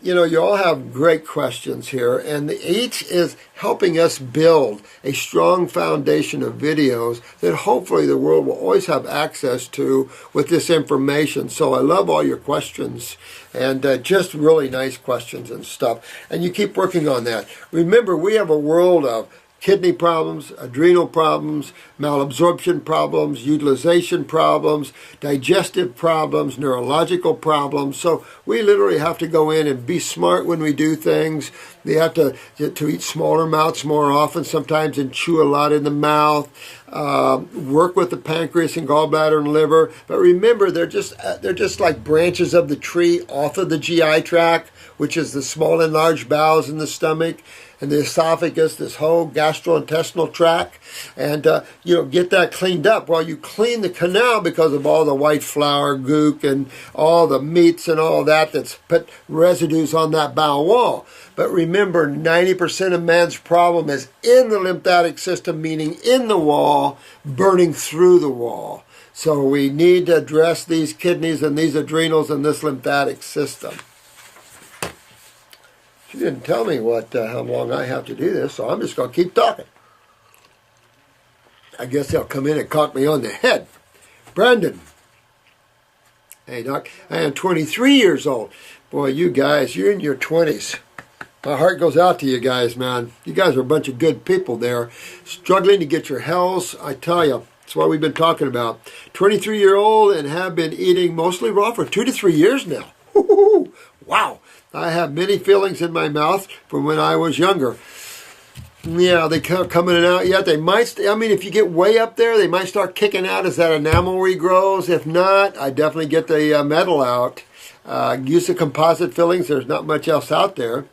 You know, you all have great questions here, and each is helping us build a strong foundation of videos that hopefully the world will always have access to with this information. So I love all your questions, and just really nice questions and stuff. And you keep working on that. Remember, we have a world of kidney problems, adrenal problems, malabsorption problems, utilization problems, digestive problems, neurological problems. So we literally have to go in and be smart when we do things. We have to eat smaller amounts more often sometimes and chew a lot in the mouth. Work with the pancreas and gallbladder and liver. But remember, they're just like branches of the tree off of the GI tract, which is the small and large bowels in the stomach, and the esophagus, this whole gastrointestinal tract, and get that cleaned up. While you clean the canal because of all the white flour, gook, and all the meats and all that that's put residues on that bowel wall. But remember, 90% of man's problem is in the lymphatic system, meaning in the wall, burning through the wall. So we need to address these kidneys and these adrenals and this lymphatic system. She didn't tell me how long I have to do this, so I'm just going to keep talking. I guess they'll come in and cock me on the head. Brandon. Hey, Doc. I am 23 years old. Boy, you guys, you're in your 20s. My heart goes out to you guys, man. You guys are a bunch of good people there. Struggling to get your health, I tell you. That's what we've been talking about. 23-year-old and have been eating mostly raw for 2 to 3 years now. Woo-hoo-hoo. Wow. I have many feelings in my mouth from when I was younger. Yeah, they can't come in and out yet. They might, if you get way up there, they might start kicking out as that enamel regrows. If not, I definitely get the metal out. Use the composite fillings. There's not much else out there.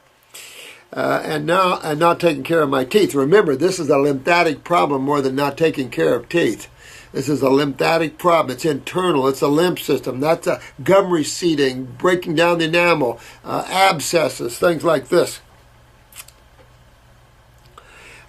And not taking care of my teeth. Remember, this is a lymphatic problem more than not taking care of teeth. This is a lymphatic problem. It's internal. It's a lymph system. That's a gum receding, breaking down the enamel, abscesses, things like this.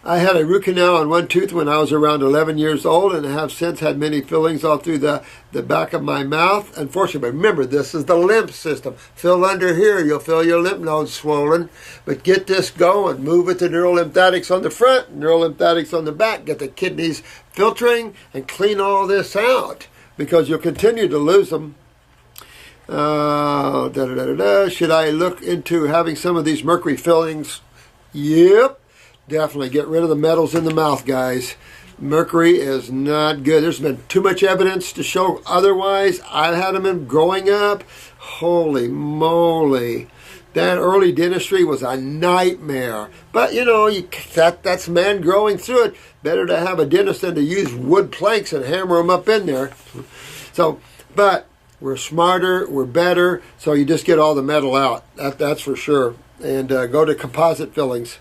I had a root canal on one tooth when I was around 11 years old and have since had many fillings all through the back of my mouth. Unfortunately, remember, this is the lymph system. Fill under here. You'll feel your lymph nodes swollen. But get this going. Move it to neurolymphatics on the front, neurolymphatics on the back. Get the kidneys filtering and clean all this out because you'll continue to lose them. Should I look into having some of these mercury fillings? Yep. Definitely get rid of the metals in the mouth, guys. Mercury is not good. There's been too much evidence to show otherwise. I had them in growing up. Holy moly. That early dentistry was a nightmare. But, that's man growing through it. Better to have a dentist than to use wood planks and hammer them up in there. But we're smarter, we're better, so you just get all the metal out. That's for sure. And go to composite fillings.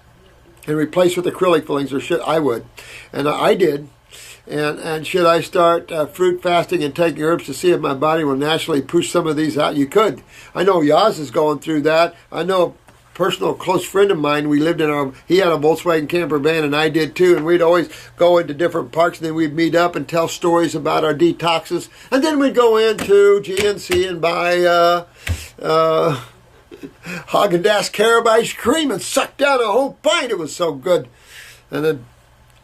And replace with acrylic fillings, I would. And I did. And should I start fruit fasting and taking herbs to see if my body will naturally push some of these out? You could. I know Yaz is going through that. I know personal close friend of mine. He had a Volkswagen camper van, and I did too, and we'd always go into different parks, and then we'd meet up and tell stories about our detoxes, and then we'd go into GNC and buy Haagen-Dazs carob ice cream and suck down a whole pint. It was so good. And then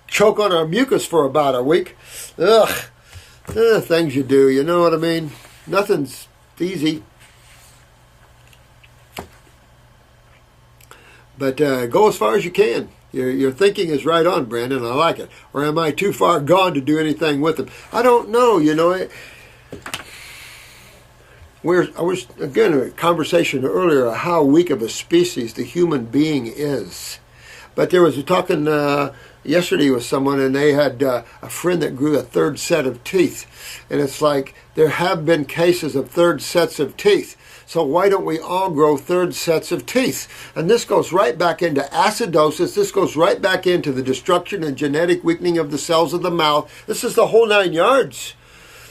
choke on our mucus for about a week. Ugh. Things you do, you know what I mean? Nothing's easy. But go as far as you can. Your thinking is right on, Brandon. I like it. Or am I too far gone to do anything with them? I don't know, you know. I was, again, in a conversation earlier of how weak of a species the human being is. But there was talking yesterday with someone, and they had a friend that grew a third set of teeth. And it's like, there have been cases of third sets of teeth. So why don't we all grow third sets of teeth? And this goes right back into acidosis. This goes right back into the destruction and genetic weakening of the cells of the mouth. This is the whole 9 yards.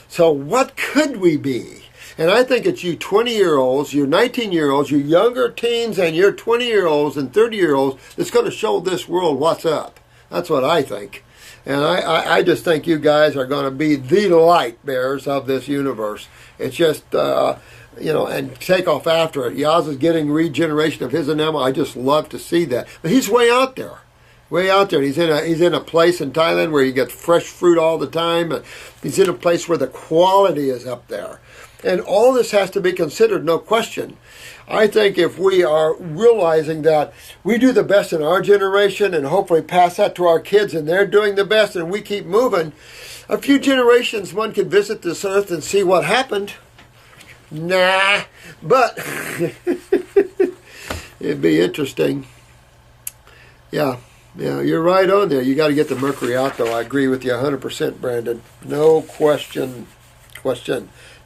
So what could we be? And I think it's you 20-year-olds, you 19-year-olds, you younger teens, and your 20-year-olds and 30-year-olds that's going to show this world what's up. That's what I think. And I just think you guys are going to be the light bearers of this universe. It's just, and take off after it. Yaz is getting regeneration of his enamel. I just love to see that. But he's way out there. Way out there. He's in a place in Thailand where you get fresh fruit all the time. And he's in a place where the quality is up there. And all this has to be considered, no question. I think if we are realizing that we do the best in our generation and hopefully pass that to our kids and they're doing the best and we keep moving, a few generations one could visit this earth and see what happened. Nah, but it'd be interesting. Yeah, you're right on there. You got to get the mercury out, though. I agree with you 100%, Brandon. No question.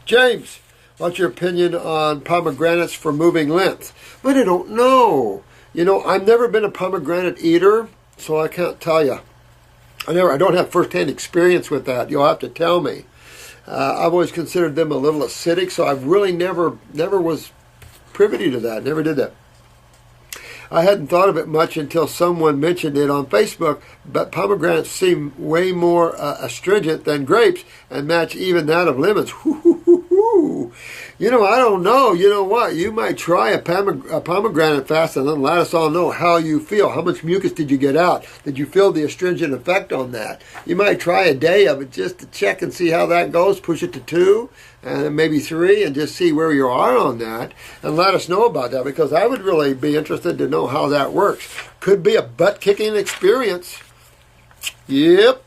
James, what's your opinion on pomegranates for moving lymph? But I don't know. You know, I've never been a pomegranate eater, so I can't tell you. I don't have first-hand experience with that. You'll have to tell me. I've always considered them a little acidic, so I've really never was privy to that. Never did that. I hadn't thought of it much until someone mentioned it on Facebook, but pomegranates seem way more astringent than grapes and match even that of lemons. You know, I don't know. You know what? You might try a pomegranate fast and then let us all know how you feel. How much mucus did you get out? Did you feel the astringent effect on that? You might try a day of it just to check and see how that goes. Push it to 2 and then maybe 3 and just see where you are on that and let us know about that, because I would really be interested to know how that works. Could be a butt-kicking experience. Yep.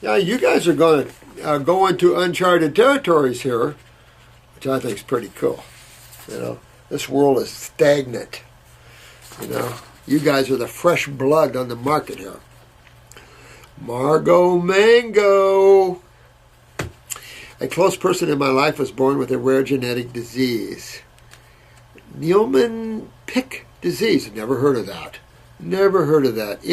Yeah, you guys are going to go into uncharted territories here, which I think is pretty cool. You know, this world is stagnant. You know, you guys are the fresh blood on the market here. Margot Mango. A close person in my life was born with a rare genetic disease. Niemann-Pick disease. Never heard of that. Never heard of that.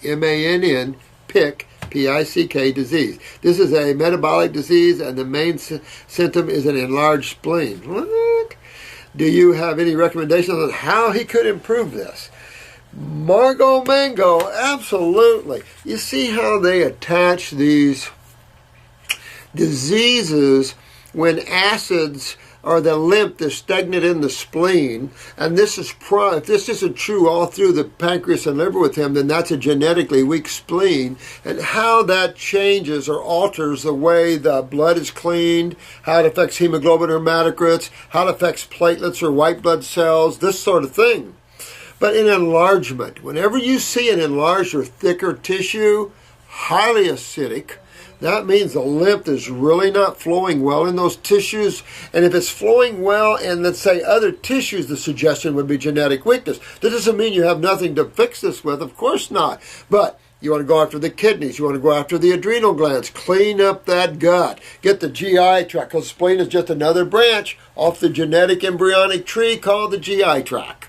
Niemann, Pick, P-I-C-K disease. This is a metabolic disease, and the main symptom is an enlarged spleen. What? Do you have any recommendations on how he could improve this? Margot Mango, absolutely. You see how they attach these diseases when acids or the lymph is stagnant in the spleen, and this is if this isn't true all through the pancreas and liver with him, then that's a genetically weak spleen, and how that changes or alters the way the blood is cleaned, how it affects hemoglobin or hematocrits, how it affects platelets or white blood cells, this sort of thing. But in enlargement, whenever you see an enlarged or thicker tissue, highly acidic, that means the lymph is really not flowing well in those tissues. And if it's flowing well in, let's say, other tissues, the suggestion would be genetic weakness. That doesn't mean you have nothing to fix this with. Of course not. But you want to go after the kidneys. You want to go after the adrenal glands. Clean up that gut. Get the GI tract, because spleen is just another branch off the genetic embryonic tree called the GI tract.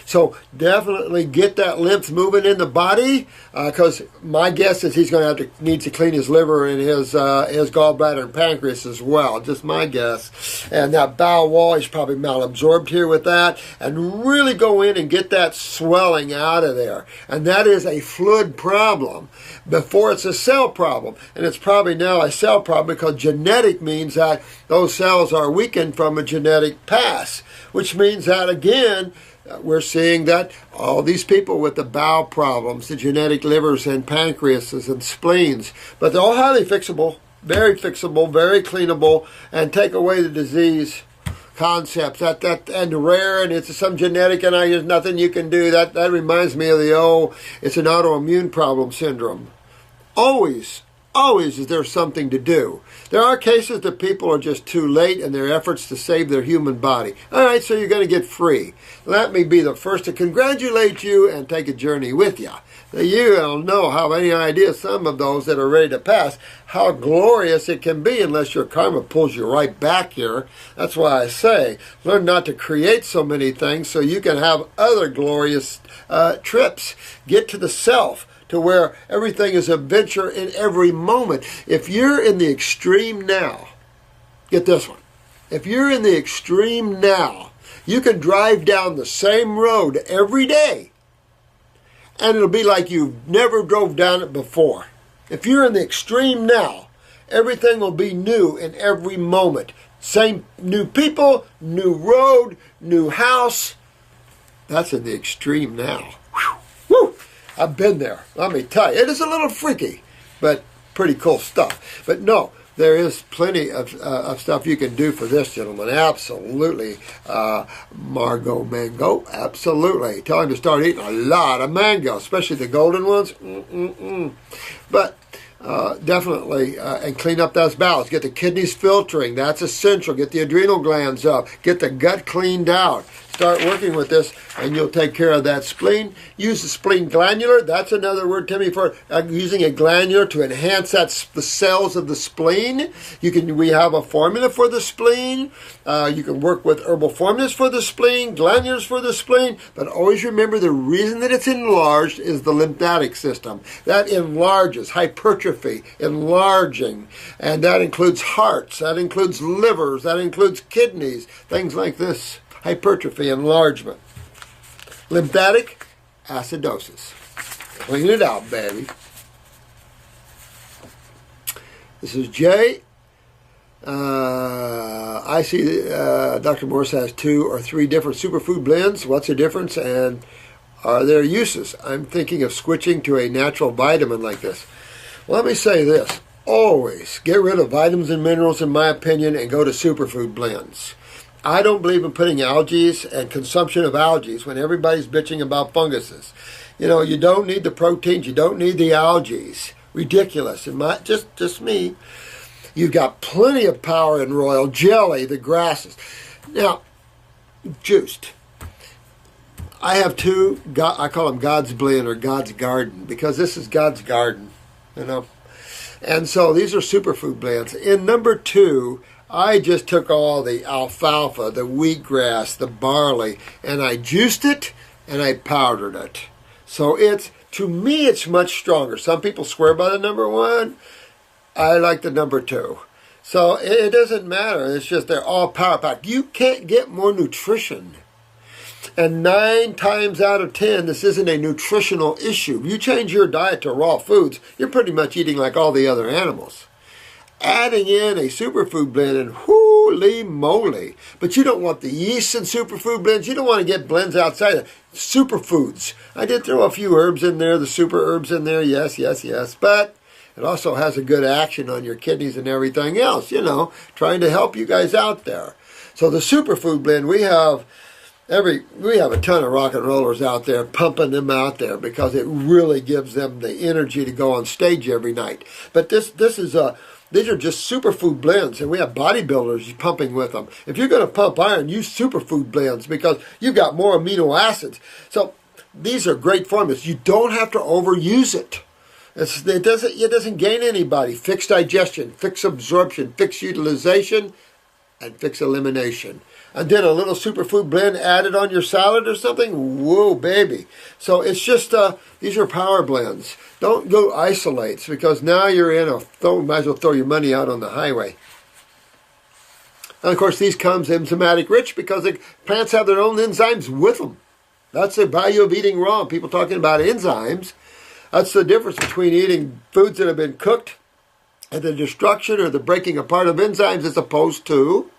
So definitely get that lymph moving in the body, because my guess is he's going to need to clean his liver and his gallbladder and pancreas as well. Just my guess. And that bowel wall is probably malabsorbed here with that, and really go in and get that swelling out of there. And that is a fluid problem before it's a cell problem. And it's probably now a cell problem because genetic means that those cells are weakened from a genetic pass, which means that, again, we're seeing that all these people with the bowel problems, the genetic livers and pancreases and spleens, but they're all highly fixable, very cleanable, and take away the disease concepts and rare, and it's some genetic and there's nothing you can do. That reminds me of it's an autoimmune problem syndrome. Always is there something to do. There are cases that people are just too late in their efforts to save their human body. All right, so you're going to get free. Let me be the first to congratulate you and take a journey with you. Now, you don't have any idea, some of those that are ready to pass, how glorious it can be unless your karma pulls you right back here. That's why I say, learn not to create so many things so you can have other glorious trips. Get to the self, to where everything is adventure in every moment. If you're in the extreme now, get this one. If you're in the extreme now, you can drive down the same road every day, and it'll be like you've never drove down it before. If you're in the extreme now, everything will be new in every moment. Same new people, new road, new house. That's in the extreme now. Whew. Woo! I've been there. Let me tell you, it is a little freaky, but pretty cool stuff. But no, there is plenty of stuff you can do for this gentleman. Absolutely. Margot mango, absolutely. Tell him to start eating a lot of mango, especially the golden ones. But definitely, and clean up those bowels. Get the kidneys filtering. That's essential. Get the adrenal glands up. Get the gut cleaned out. Start working with this, and you'll take care of that spleen. Use the spleen glandular. That's another word, Timmy, for using a glandular to enhance the cells of the spleen. We have a formula for the spleen. You can work with herbal formulas for the spleen, glandulars for the spleen, but always remember the reason that it's enlarged is the lymphatic system. That enlarges, hypertrophy, enlarging, and that includes hearts, that includes livers, that includes kidneys, things like this. Hypertrophy, enlargement. Lymphatic, acidosis. Clean it out, baby. This is Jay. I see Dr. Morse has 2 or 3 different superfood blends. What's the difference, and are there uses? I'm thinking of switching to a natural vitamin like this. Well, let me say this. Always get rid of vitamins and minerals, in my opinion, and go to superfood blends. I don't believe in putting algae and consumption of algae when everybody's bitching about funguses. You don't need the proteins. You don't need the algae. Ridiculous. Just me. You've got plenty of power in royal jelly, the grasses. Now, juiced. I have 2, I call them God's blend or God's garden, because this is God's garden, And so these are superfood blends. In number 2, I just took all the alfalfa, the wheatgrass, the barley, and I juiced it and I powdered it. So to me, it's much stronger. Some people swear by the number 1. I like the number 2. So it doesn't matter. It's just they're all power packed. You can't get more nutrition. And 9 times out of 10, this isn't a nutritional issue. If you change your diet to raw foods, you're pretty much eating like all the other animals. Adding in a superfood blend, and holy moly. But you don't want the yeast in superfood blends. You don't want to get blends outside of superfoods. I did throw a few herbs in there, the super herbs in there, yes. But it also has a good action on your kidneys and everything else, trying to help you guys out there. So the superfood blend, we have a ton of rock and rollers out there, pumping them out there because it really gives them the energy to go on stage every night. But these are just superfood blends, and we have bodybuilders pumping with them. If you're going to pump iron, use superfood blends because you've got more amino acids. So these are great formulas. You don't have to overuse it. It doesn't gain anybody. Fix digestion, fix absorption, fix utilization, and fix elimination. and then a little superfood blend added on your salad or something, whoa, baby. So it's just, these are power blends. Don't go isolates, because now you're in might as well throw your money out on the highway. And of course, these comes enzymatic rich because the plants have their own enzymes with them. That's the value of eating raw. People talking about enzymes. That's the difference between eating foods that have been cooked and the destruction or the breaking apart of enzymes, as opposed to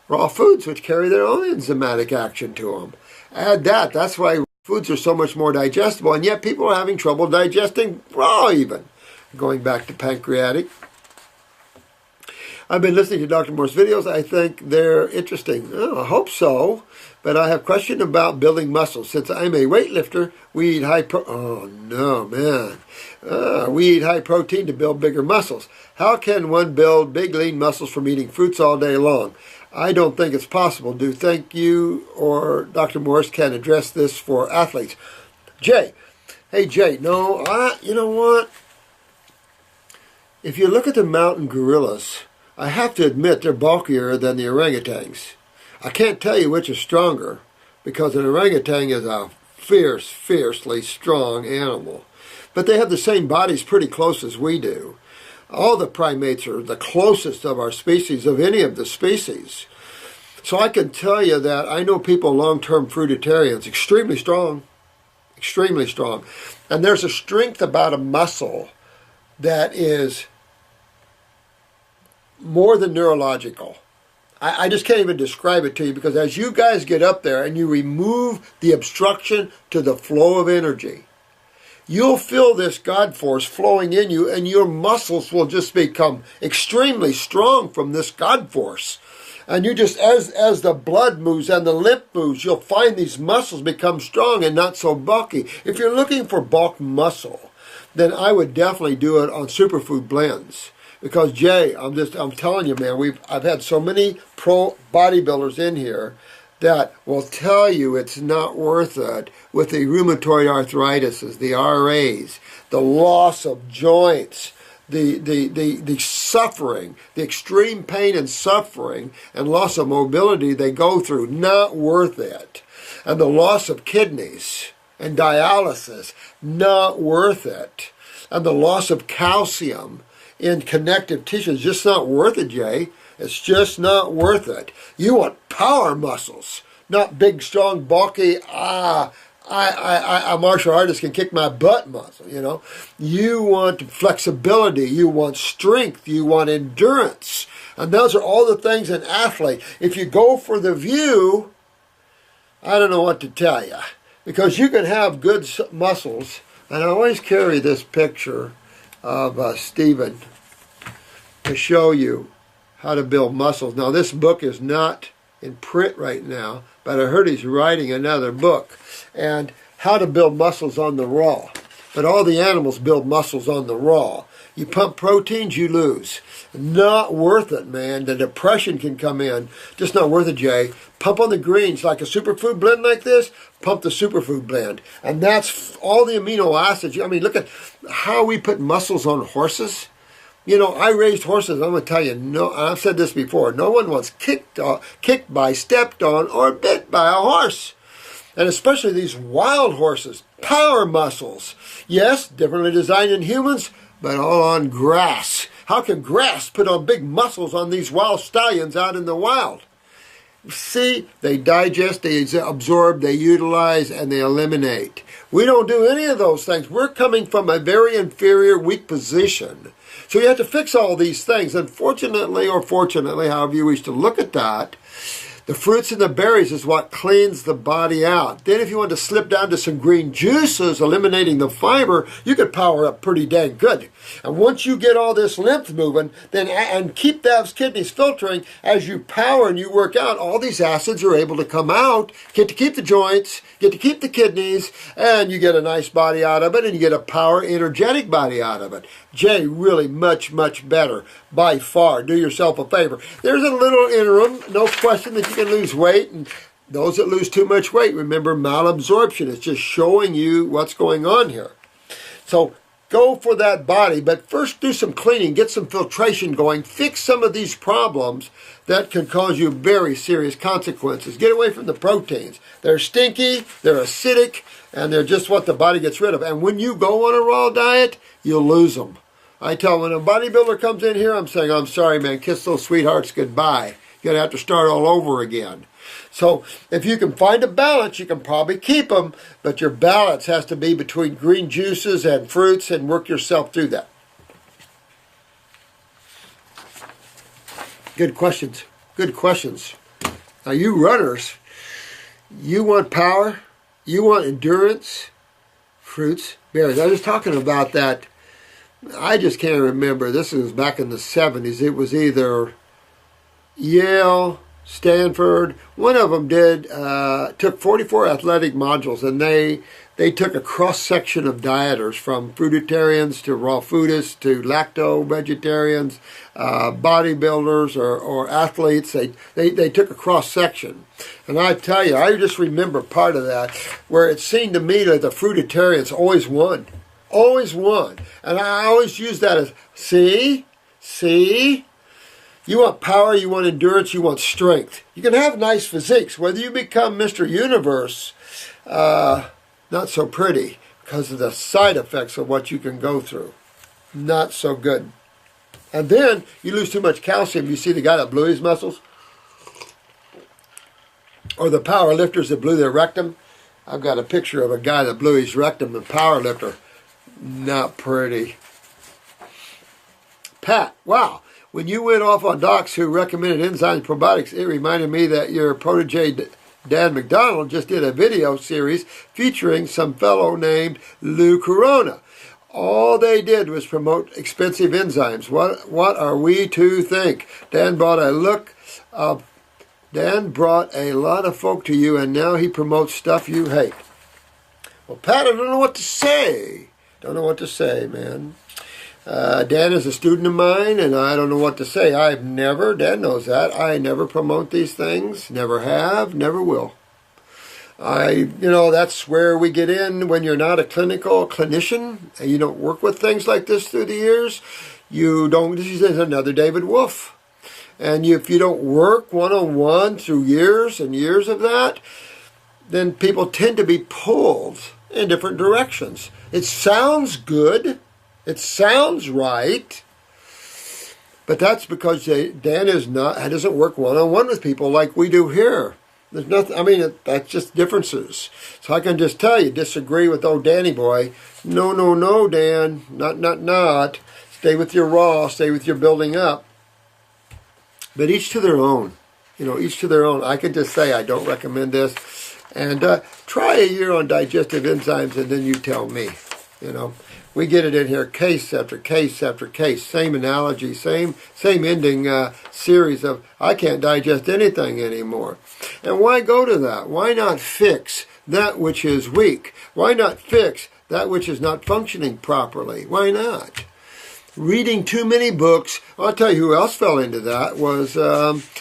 raw foods, which carry their own enzymatic action to them. Add that. That's why foods are so much more digestible, and yet people are having trouble digesting raw even. Going back to pancreatic. I've been listening to Dr. Morse videos. I think they're interesting. Oh, I hope so. But I have a question about building muscles. Since I'm a weightlifter, we eat we eat high protein to build bigger muscles. How can one build big lean muscles from eating fruits all day long? I don't think it's possible. Do you think you or Dr. Morse can address this for athletes? Jay. Hey, Jay. No, you know what? If you look at the mountain gorillas, I have to admit they're bulkier than the orangutans. I can't tell you which is stronger, because an orangutan is a fiercely strong animal. But they have the same bodies pretty close as we do. All the primates are the closest of our species, of any of the species. So I can tell you that I know people, long-term fruitarians, extremely strong. And there's a strength about a muscle that is more than neurological. I just can't even describe it to you, because as you guys get up there and you remove the obstruction to the flow of energy, you'll feel this God force flowing in you, and your muscles will just become extremely strong from this God force. And you just, as the blood moves and the lymph moves, you'll find these muscles become strong and not so bulky. If you're looking for bulk muscle, then I would definitely do it on superfood blends. Because Jay, I'm telling you, man, I've had so many pro bodybuilders in here that will tell you it's not worth it with the rheumatoid arthritises, the RAs, the loss of joints, the suffering, the extreme pain and suffering and loss of mobility they go through, not worth it. And the loss of kidneys and dialysis, not worth it. And the loss of calcium in connective tissue is just not worth it, Jay. It's just not worth it. You want power muscles, not big, strong, bulky, a martial artist can kick my butt muscle, you know. You want flexibility, you want strength, you want endurance. And those are all the things an athlete. If you go for the view, I don't know what to tell you. Because you can have good muscles, and I always carry this picture of Stephen to show you how to build muscles. Now, this book is not in print right now, but I heard he's writing another book, and how to build muscles on the raw. But all the animals build muscles on the raw. You pump proteins, you lose. Not worth it, man. The depression can come in. Just not worth it, Jay. Pump on the greens, like a superfood blend like this, pump the superfood blend. And that's all the amino acids. I mean, look at how we put muscles on horses. You know, I raised horses. I'm going to tell you, no, I've said this before, no one was kicked by, stepped on, or bit by a horse. And especially these wild horses, power muscles. Yes, differently designed in humans, but all on grass. How can grass put on big muscles on these wild stallions out in the wild? See, they digest, they absorb, they utilize, and they eliminate. We don't do any of those things. We're coming from a very inferior, weak position. So you have to fix all these things. Unfortunately, or fortunately, however you wish to look at that, the fruits and the berries is what cleans the body out. Then if you want to slip down to some green juices, eliminating the fiber, you could power up pretty dang good. And once you get all this lymph moving, then and keep those kidneys filtering, as you power and you work out, all these acids are able to come out, get to keep the joints, get to keep the kidneys, and you get a nice body out of it, and you get a power, energetic body out of it. Jay, really much, much better by far. Do yourself a favor. There's a little interim, no question that you can lose weight, and those that lose too much weight, remember malabsorption. It's just showing you what's going on here. So go for that body, but first do some cleaning, get some filtration going, fix some of these problems that can cause you very serious consequences. Get away from the proteins. They're stinky, they're acidic, and they're just what the body gets rid of. And when you go on a raw diet, you'll lose them. I tell when a bodybuilder comes in here, I'm saying, I'm sorry, man, kiss those sweethearts goodbye. You're going to have to start all over again. So if you can find a balance, you can probably keep them, but your balance has to be between green juices and fruits, and work yourself through that. Good questions. Good questions. Now you runners, you want power, you want endurance, fruits, berries. I was talking about that. I just can't remember. This was back in the 70s. It was either Yale, Stanford, one of them took 44 athletic modules, and they took a cross-section of dieters from fruitarians to raw foodists to lacto-vegetarians, bodybuilders or athletes. They took a cross-section. And I tell you, I just remember part of that where it seemed to me that the fruitarians always won. Always won. And I always use that as, see? You want power, you want endurance, you want strength. You can have nice physiques. Whether you become Mr. Universe, not so pretty because of the side effects of what you can go through. Not so good. And then you lose too much calcium. You see the guy that blew his muscles? Or the power lifters that blew their rectum? I've got a picture of a guy that blew his rectum, a power lifter. Not pretty. Pat, wow. When you went off on docs who recommended enzymes probiotics, it reminded me that your protege Dan McDonald just did a video series featuring some fellow named Lou Corona. All they did was promote expensive enzymes. What are we to think? Dan brought a lot of folk to you, and now he promotes stuff you hate. Well, Pat, I don't know what to say. Don't know what to say, man. Dan is a student of mine, and I don't know what to say. Dan knows that, I never promote these things. Never have, never will. That's where we get in when you're not a clinician, and you don't work with things like this through the years. This is another David Wolf. And if you don't work one-on-one through years and years of that, then people tend to be pulled in different directions. It sounds good. It sounds right, but that's because Dan doesn't work one-on-one with people like we do here. There's nothing. That's just differences. So I can just tell you, disagree with old Danny boy. No, Dan, not. Stay with your raw. Stay with your building up. But each to their own. Each to their own. I can just say I don't recommend this, and try a year on digestive enzymes, and then you tell me. We get it in here case after case after case. Same analogy, same ending series of, I can't digest anything anymore. And why go to that? Why not fix that which is weak? Why not fix that which is not functioning properly? Why not? Reading too many books. I'll tell you who else fell into that was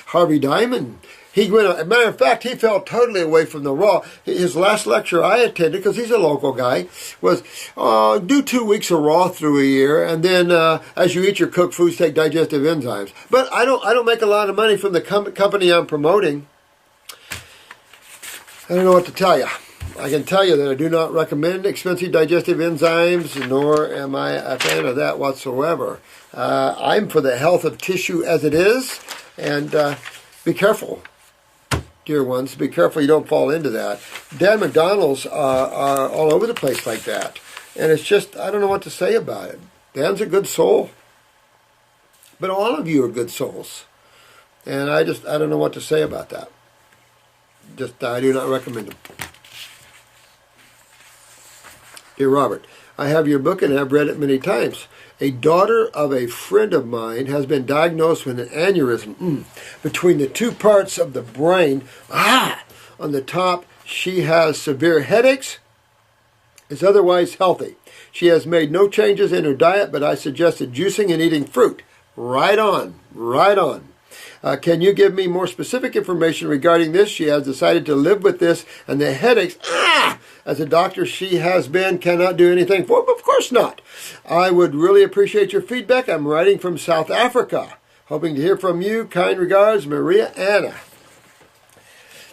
Harvey Diamond. As a matter of fact, he fell totally away from the raw. His last lecture I attended, because he's a local guy, was do 2 weeks of raw through a year, and then as you eat your cooked foods, take digestive enzymes. But I don't make a lot of money from the company I'm promoting. I don't know what to tell you. I can tell you that I do not recommend expensive digestive enzymes, nor am I a fan of that whatsoever. I'm for the health of tissue as it is, and be careful. Dear ones, be careful you don't fall into that. Dan McDonald's are all over the place like that. And it's just, I don't know what to say about it. Dan's a good soul. But all of you are good souls. And I don't know what to say about that. I do not recommend them. Dear Robert, I have your book and have read it many times. A daughter of a friend of mine has been diagnosed with an aneurysm between the two parts of the brain. On the top, she has severe headaches, is otherwise healthy. She has made no changes in her diet, but I suggested juicing and eating fruit. Right on. Can you give me more specific information regarding this? She has decided to live with this and the headaches, as a doctor she has been, cannot do anything for it? Of course not. I would really appreciate your feedback. I'm writing from South Africa. Hoping to hear from you. Kind regards, Maria Anna.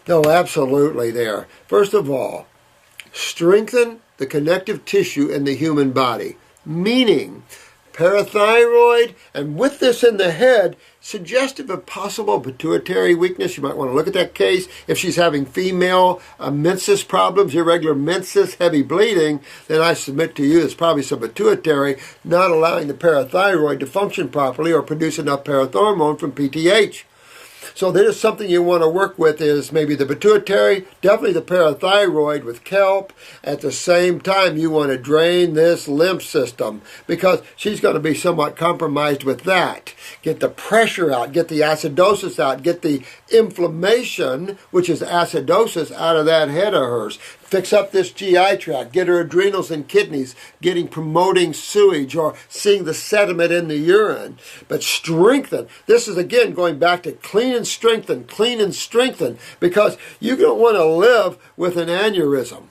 No, absolutely there. First of all, strengthen the connective tissue in the human body, meaning parathyroid, and with this in the head, suggestive of possible pituitary weakness. You might want to look at that case. If she's having female menses problems, irregular menses, heavy bleeding, then I submit to you it's probably some pituitary not allowing the parathyroid to function properly or produce enough parathormone from PTH. So there's something you want to work with is maybe the pituitary, definitely the parathyroid with kelp. At the same time, you want to drain this lymph system because she's going to be somewhat compromised with that. Get the pressure out, get the acidosis out, get the inflammation, which is acidosis, out of that head of hers. Fix up this GI tract, get her adrenals and kidneys promoting sewage or seeing the sediment in the urine. But strengthen. This is again going back to clean and strengthen, because you don't want to live with an aneurysm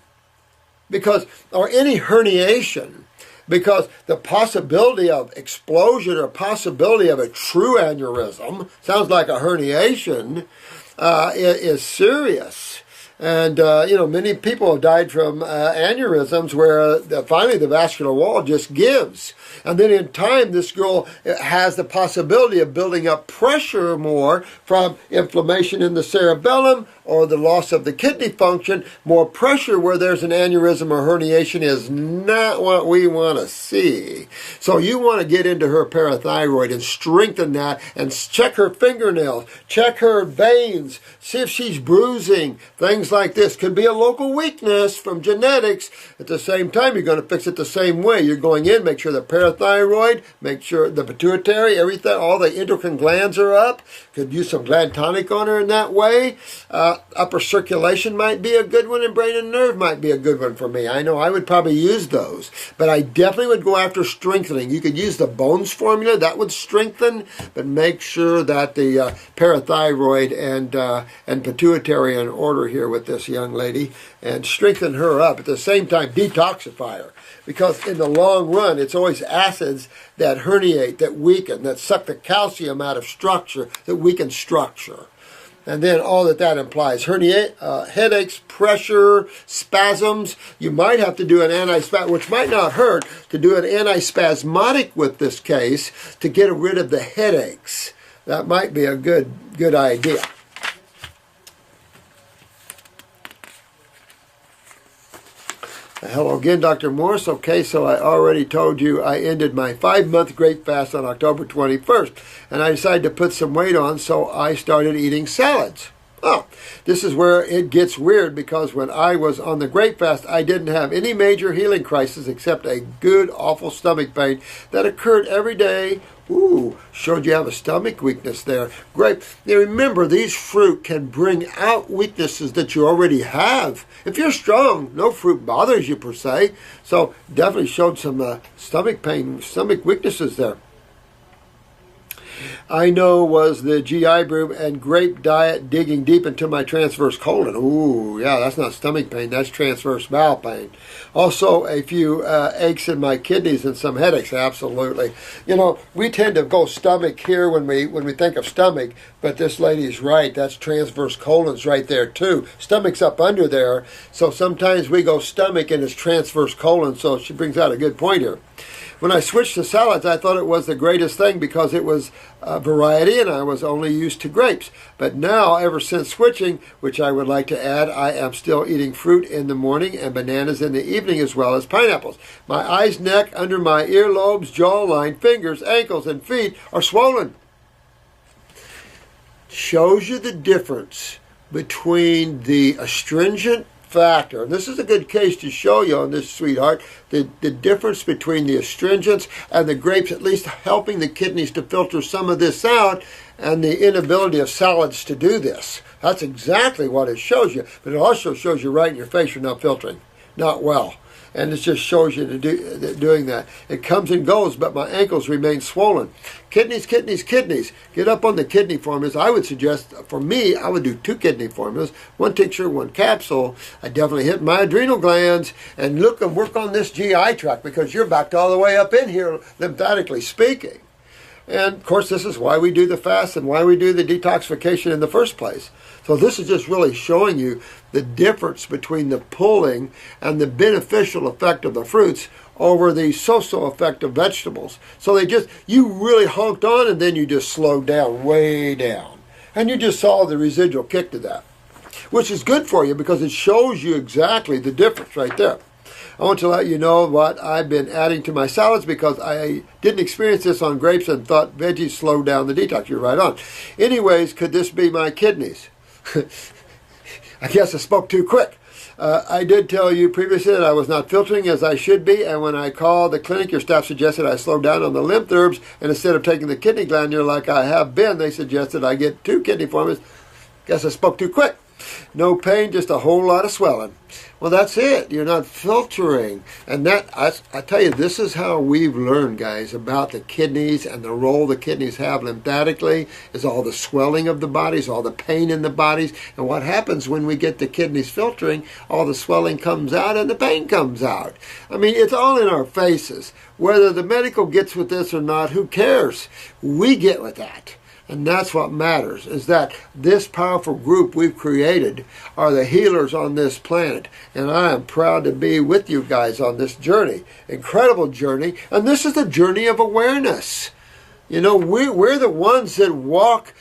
or any herniation. Because the possibility of explosion or possibility of a true aneurysm, sounds like a herniation, is serious. And, many people have died from aneurysms where finally the vascular wall just gives. And then in time, this girl has the possibility of building up pressure more from inflammation in the cerebellum or the loss of the kidney function. More pressure where there's an aneurysm or herniation is not what we want to see. So you want to get into her parathyroid and strengthen that and check her fingernails, check her veins, see if she's bruising, things like this. Could be a local weakness from genetics. At the same time, you're going to fix it the same way. You're going in, make sure the parathyroid, make sure the pituitary, everything, all the endocrine glands are up. Could use some gland tonic on her in that way. Upper circulation might be a good one, and brain and nerve might be a good one for me. I know I would probably use those, but I definitely would go after strengthening. You could use the Bones formula, that would strengthen, but make sure that the parathyroid and pituitary are in order here with this young lady, and strengthen her up. At the same time, detoxify her, because in the long run, it's always acids that herniate, that weaken, that suck the calcium out of structure, that weaken structure. And then all that implies, headaches, pressure, spasms. You might have to do an antispasm, which might not hurt, to do an antispasmodic with this case to get rid of the headaches. That might be a good idea. Hello again, Dr. Morse. Okay, so I already told you I ended my 5-month grape fast on October 21st, and I decided to put some weight on, so I started eating salads. Oh, this is where it gets weird, because when I was on the grape fast, I didn't have any major healing crisis except a good, awful stomach pain that occurred every day. Ooh, showed you have a stomach weakness there. Great. Now remember, these fruit can bring out weaknesses that you already have. If you're strong, no fruit bothers you per se. So definitely showed some stomach pain, stomach weaknesses there. I know was the GI brew and grape diet digging deep into my transverse colon. Ooh, yeah, that's not stomach pain, that's transverse bowel pain. Also, a few aches in my kidneys and some headaches, absolutely. You know, we tend to go stomach here when we think of stomach, but this lady's right, that's transverse colon's right there too. Stomach's up under there, so sometimes we go stomach and it's transverse colon, so she brings out a good point here. When I switched to salads, I thought it was the greatest thing because it was variety and I was only used to grapes. But now, ever since switching, which I would like to add, I am still eating fruit in the morning and bananas in the evening as well as pineapples. My eyes, neck, under my earlobes, jawline, fingers, ankles, and feet are swollen. Shows you the difference between the astringent factor. And this is a good case to show you on this, sweetheart, the difference between the astringents and the grapes, at least helping the kidneys to filter some of this out, and the inability of salads to do this. That's exactly what it shows you. But it also shows you right in your face you're not filtering. Not well. And it just shows you doing that. It comes and goes, but my ankles remain swollen. Kidneys, kidneys, kidneys. Get up on the kidney formulas. I would suggest, for me, I would do 2 kidney formulas, 1 tincture, 1 capsule. I definitely hit my adrenal glands and look and work on this GI tract, because you're backed all the way up in here, lymphatically speaking. And of course, this is why we do the fast and why we do the detoxification in the first place. So this is just really showing you the difference between the pulling and the beneficial effect of the fruits over the so-so effect of vegetables. So you really honked on, and then you just slowed down, way down. And you just saw the residual kick to that, which is good for you because it shows you exactly the difference right there. I want to let you know what I've been adding to my salads, because I didn't experience this on grapes and thought veggies slowed down the detox. You're right on. Anyways, could this be my kidneys? I guess I spoke too quick. I did tell you previously that I was not filtering as I should be, and when I called the clinic, your staff suggested I slow down on the lymph herbs, and instead of taking the kidney glandular like I have been, they suggested I get 2 kidney formulas. Guess I spoke too quick. No pain, just a whole lot of swelling. Well, that's it. You're not filtering. And that, I tell you, this is how we've learned, guys, about the kidneys and the role the kidneys have lymphatically, is all the swelling of the bodies, all the pain in the bodies. And what happens when we get the kidneys filtering, all the swelling comes out and the pain comes out. I mean, it's all in our faces. Whether the medical gets with this or not, who cares? We get with that. And that's what matters, is that this powerful group we've created are the healers on this planet. And I am proud to be with you guys on this journey. Incredible journey. And this is the journey of awareness. You know, we're the ones that walk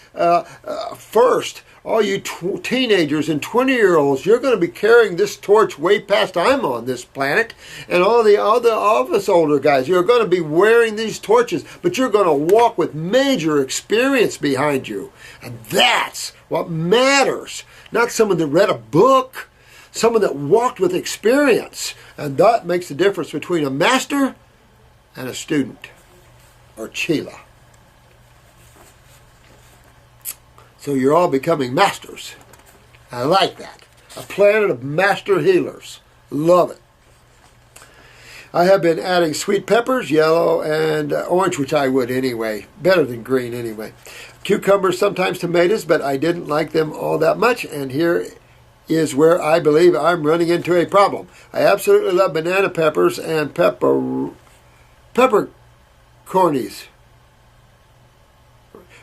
first. All you teenagers and 20-year-olds, you're going to be carrying this torch way past I'm on this planet. And all of us older guys, you're going to be wearing these torches, but you're going to walk with major experience behind you. And that's what matters. Not someone that read a book, someone that walked with experience. And that makes the difference between a master and a student, or Chela. So you're all becoming masters. I like that. A planet of master healers. Love it. I have been adding sweet peppers, yellow and orange, which I would anyway. Better than green anyway. Cucumbers, sometimes tomatoes, but I didn't like them all that much. And here is where I believe I'm running into a problem. I absolutely love banana peppers and peppercorns.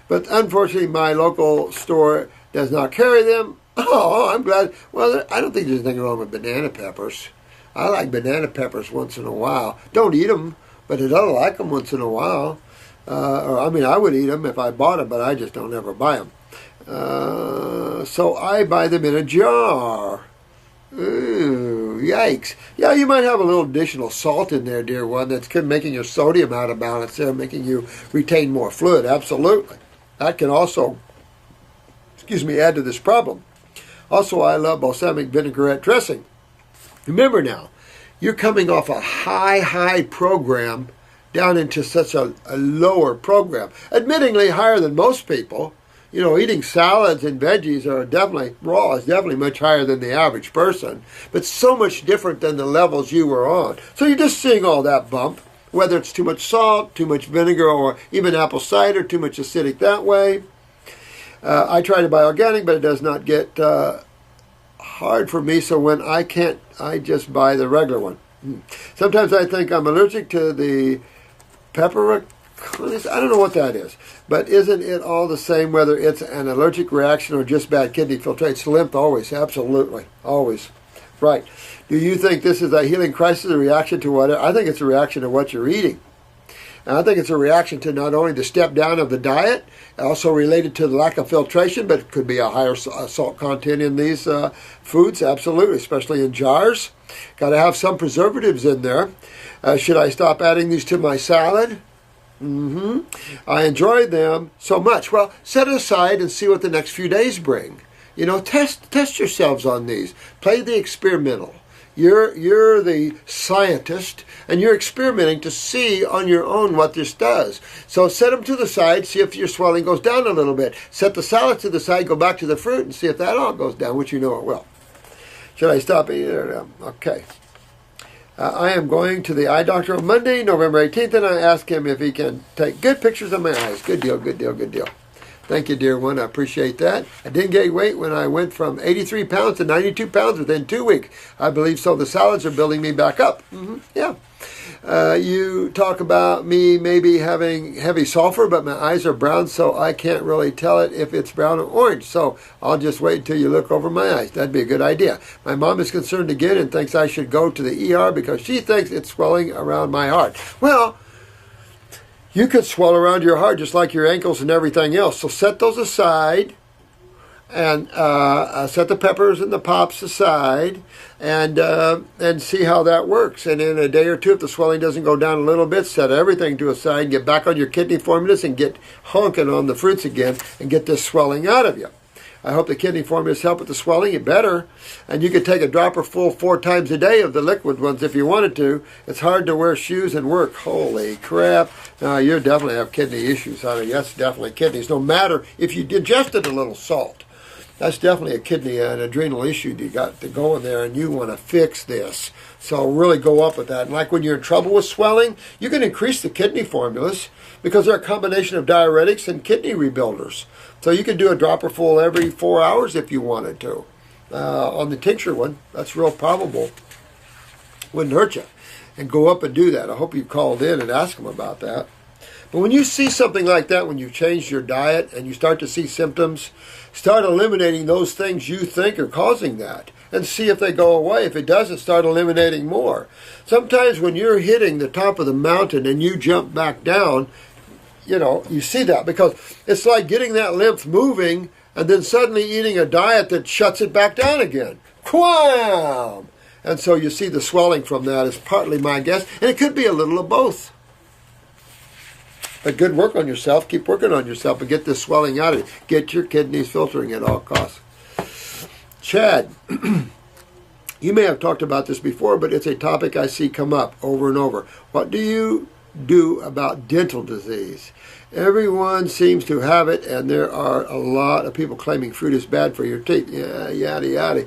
But unfortunately, my local store does not carry them. Oh, I'm glad. Well, I don't think there's anything wrong with banana peppers. I like banana peppers once in a while. Don't eat them, but I don't like them once in a while. I would eat them if I bought them, but I just don't ever buy them. So I buy them in a jar. Ooh, yikes. Yeah, you might have a little additional salt in there, dear one, that's making your sodium out of balance there, making you retain more fluid. Absolutely. That can also, add to this problem. Also, I love balsamic vinaigrette dressing. Remember now, you're coming off a high program down into such a lower program. Admittingly higher than most people. You know, eating salads and veggies are definitely much higher than the average person, but so much different than the levels you were on. So you're just seeing all that bump, whether it's too much salt, too much vinegar, or even apple cider, too much acidic that way. I try to buy organic, but it does not get hard for me, so when I can't, I just buy the regular one. Sometimes I think I'm allergic to the peppercorns. I don't know what that is, but isn't it all the same whether it's an allergic reaction or just bad kidney filtration? Lymph, always, absolutely, always. Right. Do you think this is a healing crisis, a reaction to what? I think it's a reaction to what you're eating. And I think it's a reaction to not only the step down of the diet, also related to the lack of filtration, but it could be a higher salt content in these foods, absolutely, especially in jars. Got to have some preservatives in there. Should I stop adding these to my salad? I enjoy them so much. Well, set it aside and see what the next few days bring. You know, test yourselves on these. Play the experimental. You're the scientist, and you're experimenting to see on your own what this does. So set them to the side, see if your swelling goes down a little bit. Set the salad to the side, go back to the fruit, and see if that all goes down, which you know it will. Should I stop eating? Okay. I am going to the eye doctor on Monday, November 18th, and I ask him if he can take good pictures of my eyes. Good deal, good deal, good deal. Thank you, dear one. I appreciate that. I didn't gain weight when I went from 83 pounds to 92 pounds within 2 weeks. I believe so. The salads are building me back up. Yeah. You talk about me maybe having heavy sulfur, but my eyes are brown, so I can't really tell it if it's brown or orange. So I'll just wait until you look over my eyes. That'd be a good idea. My mom is concerned again and thinks I should go to the ER because she thinks it's swelling around my heart. Well, you could swell around your heart just like your ankles and everything else. So set those aside and set the peppers and the pops aside and see how that works. And in a day or two, if the swelling doesn't go down a little bit, set everything to aside and get back on your kidney formulas and get honking on the fruits again and get this swelling out of you. I hope the kidney formulas help with the swelling. It better. And you could take a dropper full 4 times a day of the liquid ones if you wanted to. It's hard to wear shoes and work. Holy crap. Now, you definitely have kidney issues, honey. That's definitely kidneys. No matter if you digested a little salt. That's definitely a kidney and adrenal issue you got to go in there, and you want to fix this. So really go up with that. And like when you're in trouble with swelling, you can increase the kidney formulas because they're a combination of diuretics and kidney rebuilders. So you can do a dropper full every 4 hours if you wanted to. On the tincture one, that's real probable. Wouldn't hurt you. And go up and do that. I hope you called in and asked them about that. But when you see something like that, when you've changed your diet and you start to see symptoms, start eliminating those things you think are causing that and see if they go away. If it doesn't, start eliminating more. Sometimes when you're hitting the top of the mountain and you jump back down, you see that because it's like getting that lymph moving and then suddenly eating a diet that shuts it back down again. Quam! And so you see the swelling from that is partly my guess, and it could be a little of both. But good work on yourself. Keep working on yourself and get this swelling out of it. Get your kidneys filtering at all costs. Chad, you may have talked about this before, but it's a topic I see come up over and over. What do you do about dental disease? Everyone seems to have it, and there are a lot of people claiming fruit is bad for your teeth. Yeah, yada, yada.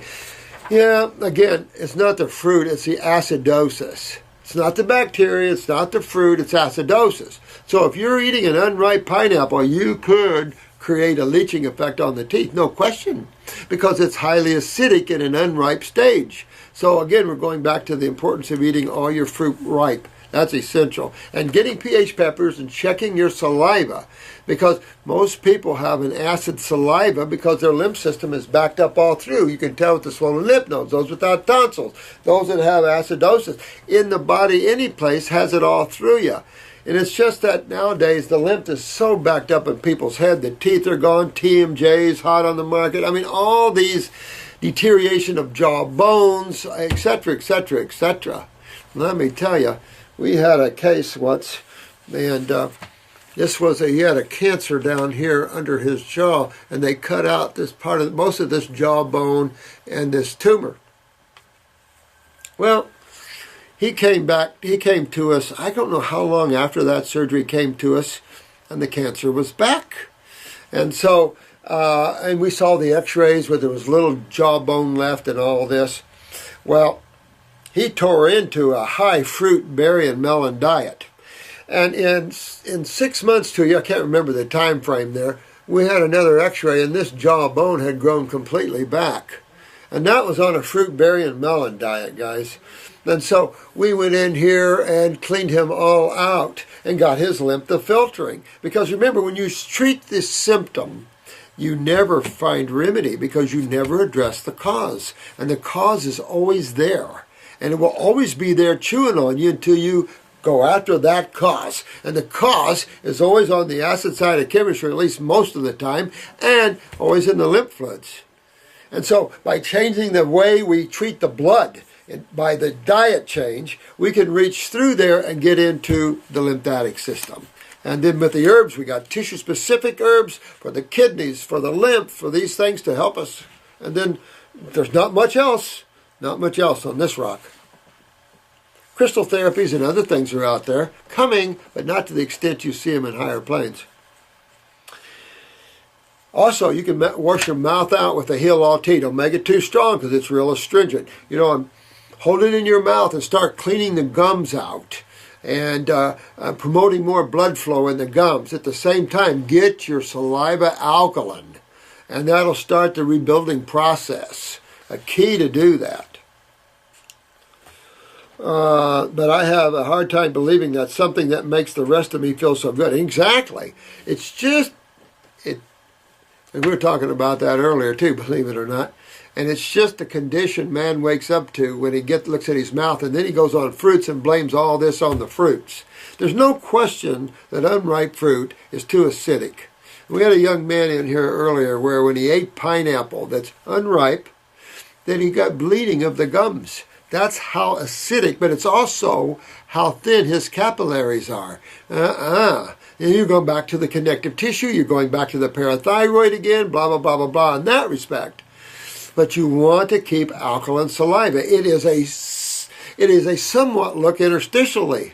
Yeah, again, it's not the fruit, it's the acidosis. It's not the bacteria, it's not the fruit, it's acidosis. So if you're eating an unripe pineapple, you could create a leaching effect on the teeth, no question, because it's highly acidic in an unripe stage. So again, we're going back to the importance of eating all your fruit ripe. That's essential. And getting pH peppers and checking your saliva, because most people have an acid saliva because their lymph system is backed up all through. You can tell with the swollen lymph nodes, those without tonsils, those that have acidosis. In the body, any place has it all through you. And it's just that nowadays the lymph is so backed up in people's head. The teeth are gone, TMJ's hot on the market. I mean, all these deterioration of jaw bones, etc., etc., etc. Let me tell you, we had a case once, and he had a cancer down here under his jaw, and they cut out this part of most of this jawbone and this tumor. Well, he came to us, I don't know how long after that surgery came to us, and the cancer was back. And so, and we saw the x-rays where there was little jawbone left and all this. Well, he tore into a high fruit, berry, and melon diet. And in 6 months to a year, I can't remember the time frame there, we had another x-ray and this jawbone had grown completely back. And that was on a fruit, berry, and melon diet, guys. And so we went in here and cleaned him all out and got his lymph filtering. Because remember, when you treat this symptom, you never find remedy because you never address the cause. And the cause is always there. And it will always be there chewing on you until you go after that cause. And the cause is always on the acid side of chemistry, at least most of the time, and always in the lymph fluids. And so by changing the way we treat the blood, and by the diet change, we can reach through there and get into the lymphatic system. And then with the herbs, we got tissue-specific herbs for the kidneys, for the lymph, for these things to help us. And then there's not much else on this rock. Crystal therapies and other things are out there, coming, but not to the extent you see them in higher planes. Also, you can wash your mouth out with the Heal All Tea. Don't make it too strong because it's real astringent. Hold it in your mouth and start cleaning the gums out and promoting more blood flow in the gums. At the same time, get your saliva alkaline, and that'll start the rebuilding process. A key to do that. But I have a hard time believing that's something that makes the rest of me feel so good. Exactly. It's just, and we were talking about that earlier too, believe it or not. And it's just the condition man wakes up to when he looks at his mouth, and then he goes on fruits and blames all this on the fruits. There's no question that unripe fruit is too acidic. We had a young man in here earlier where when he ate pineapple that's unripe, then he got bleeding of the gums. That's how acidic, but it's also how thin his capillaries are. And you're going back to the connective tissue, you're going back to the parathyroid again, blah, blah, blah, blah, blah, in that respect. But you want to keep alkaline saliva. It is a somewhat look interstitially.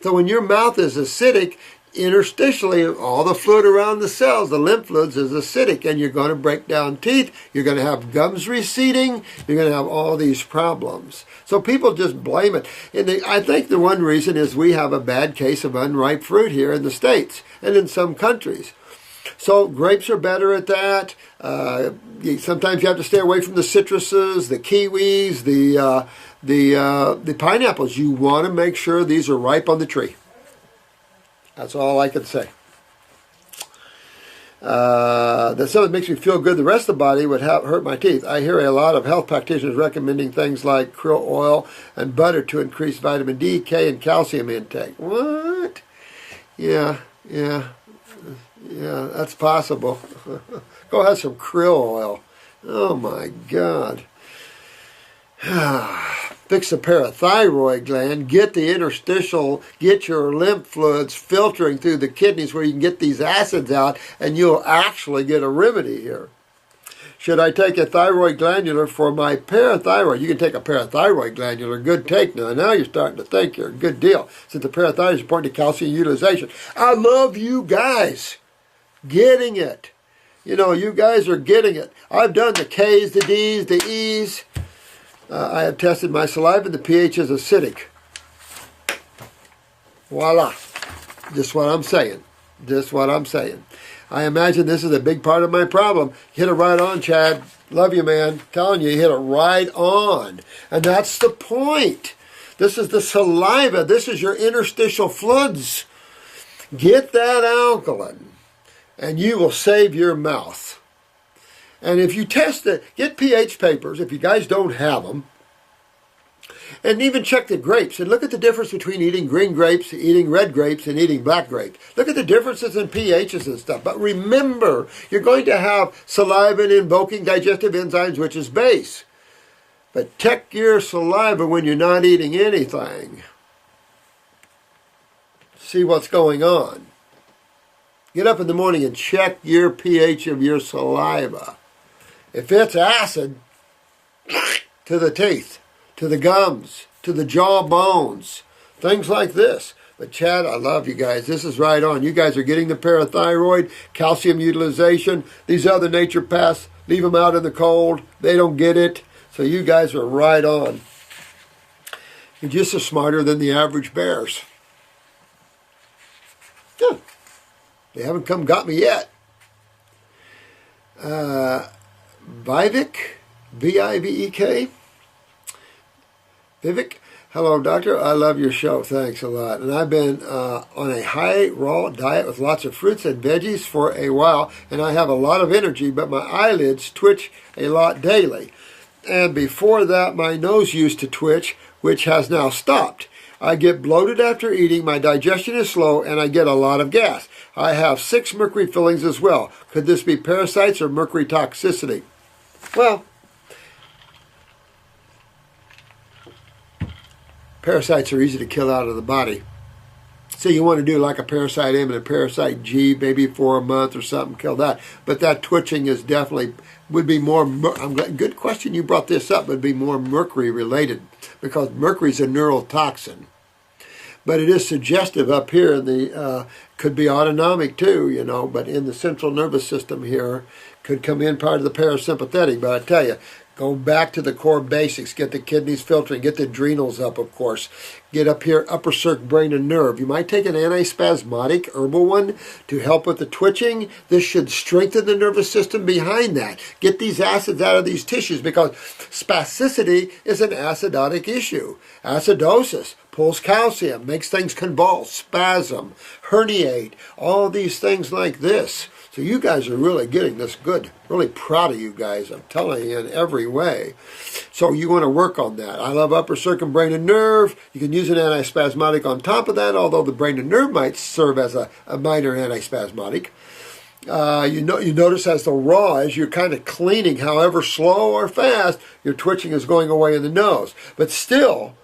So when your mouth is acidic, interstitially, all the fluid around the cells, the lymph fluids, is acidic, and you're going to break down teeth, you're going to have gums receding, you're going to have all these problems. So people just blame it. And I think the one reason is we have a bad case of unripe fruit here in the States and in some countries. So grapes are better at that. Sometimes you have to stay away from the citruses, the kiwis, the pineapples. You want to make sure these are ripe on the tree. That's all I can say. That something makes me feel good. The rest of the body would hurt my teeth. I hear a lot of health practitioners recommending things like krill oil and butter to increase vitamin D, K, and calcium intake. What? Yeah, that's possible. Go have some krill oil. Oh my God. Fix the parathyroid gland, get the interstitial, get your lymph fluids filtering through the kidneys where you can get these acids out, and you'll actually get a remedy here. Should I take a thyroid glandular for my parathyroid? You can take a parathyroid glandular. Good take. Now you're starting to think you're a good deal, since the parathyroid is important to calcium utilization. I love you guys getting it. You know, you guys are getting it. I've done the K's, the D's, the E's. I have tested my saliva, and the pH is acidic. Voila. Just what I'm saying. Just what I'm saying. I imagine this is a big part of my problem. Hit it right on, Chad. Love you, man. Telling you, hit it right on. And that's the point. This is the saliva. This is your interstitial fluids. Get that alkaline, and you will save your mouth. And if you test it, get pH papers, if you guys don't have them, and even check the grapes, and look at the difference between eating green grapes, eating red grapes, and eating black grapes. Look at the differences in pHs and stuff. But remember, you're going to have saliva-invoking digestive enzymes, which is base. But check your saliva when you're not eating anything. See what's going on. Get up in the morning and check your pH of your saliva. If it's acid, to the teeth, to the gums, to the jaw bones, things like this. But Chad, I love you guys. This is right on. You guys are getting the parathyroid, calcium utilization. These other naturopaths, leave them out in the cold. They don't get it. So you guys are right on. You're just as smarter than the average bears. Yeah. They haven't come got me yet. Vivek, V-I-V-E-K. Vivek, hello, doctor. I love your show. Thanks a lot. And I've been on a high raw diet with lots of fruits and veggies for a while, and I have a lot of energy, but my eyelids twitch a lot daily. And before that, my nose used to twitch, which has now stopped. I get bloated after eating, my digestion is slow, and I get a lot of gas. I have 6 mercury fillings as well. Could this be parasites or mercury toxicity? Well, parasites are easy to kill out of the body. So you want to do like a parasite M and a parasite G, maybe for a month or something, kill that. But that twitching is definitely, would be more, good question you brought this up, would be more mercury related, because mercury is a neurotoxin. But it is suggestive up here in the, could be autonomic too, you know, but in the central nervous system here, could come in part of the parasympathetic. But I tell you, Go back to the core basics. Get the kidneys filtering. Get the adrenals up, of course. Get up here, upper circ, brain, and nerve. You might take an antispasmodic herbal one to help with the twitching. This should strengthen the nervous system behind that. Get these acids out of these tissues because spasticity is an acidotic issue. Acidosis pulls calcium, makes things convulse, spasm, herniate, all these things like this. So you guys are really getting this good. Really proud of you guys. I'm telling you in every way. So you want to work on that. I love upper circum, brain, and nerve. You can use an antispasmodic on top of that, although the brain and nerve might serve as a minor antispasmodic. You notice as the raw, as you're kind of cleaning, however slow or fast, your twitching is going away in the nose. But still,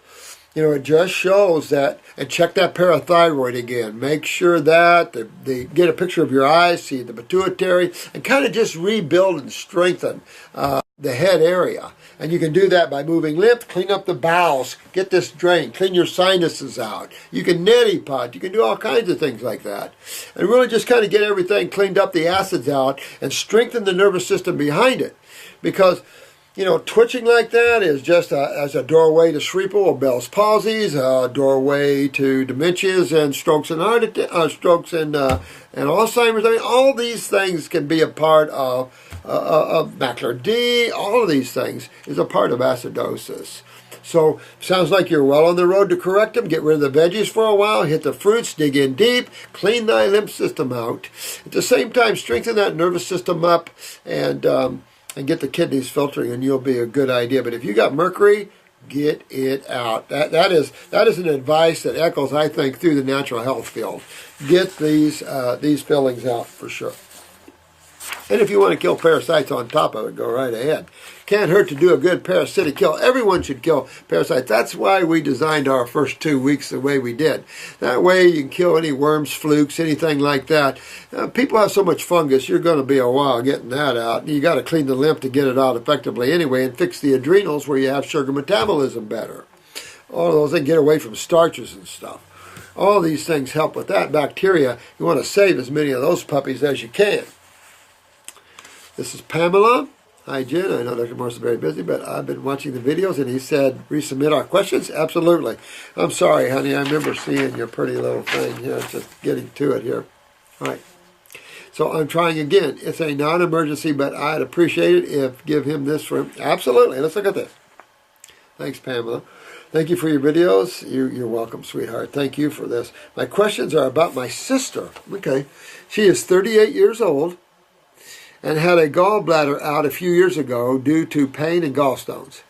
it just shows that, and check that parathyroid again. Make sure that they get a picture of your eyes, see the pituitary, and kind of just rebuild and strengthen the head area. And you can do that by moving lymph, clean up the bowels, get this drained, clean your sinuses out. You can neti pot, you can do all kinds of things like that. And really just kind of get everything cleaned up, the acids out, and strengthen the nervous system behind it. Because twitching like that is just as a doorway to cerebral Bell's palsies, a doorway to dementias and strokes and and Alzheimer's. I mean, all these things can be a part of macular D. All of these things is a part of acidosis. So, sounds like you're well on the road to correct them. Get rid of the veggies for a while, hit the fruits, dig in deep, clean thy lymph system out. At the same time, strengthen that nervous system up and get the kidneys filtering, and you'll be a good idea. But if you got mercury, get it out. That is an advice that echoes, I think, through the natural health field. Get these fillings out for sure. And if you want to kill parasites on top of it, go right ahead. Can't hurt to do a good parasitic kill. Everyone should kill parasites. That's why we designed our first 2 weeks the way we did. That way you can kill any worms, flukes, anything like that. People have so much fungus, you're going to be a while getting that out. You got to clean the lymph to get it out effectively anyway, and fix the adrenals where you have sugar metabolism better. All of those, and get away from starches and stuff. All these things help with that. Bacteria, you want to save as many of those puppies as you can. This is Pamela. Hi, Jen. I know Dr. Morris is very busy, but I've been watching the videos, and he said, resubmit our questions? Absolutely. I'm sorry, honey. I remember seeing your pretty little thing here, just getting to it here. All right. So I'm trying again. It's a non-emergency, but I'd appreciate it if give him this for him. Absolutely. Let's look at this. Thanks, Pamela. Thank you for your videos. You're welcome, sweetheart. Thank you for this. My questions are about my sister. Okay. She is 38 years old and had a gallbladder out a few years ago due to pain and gallstones.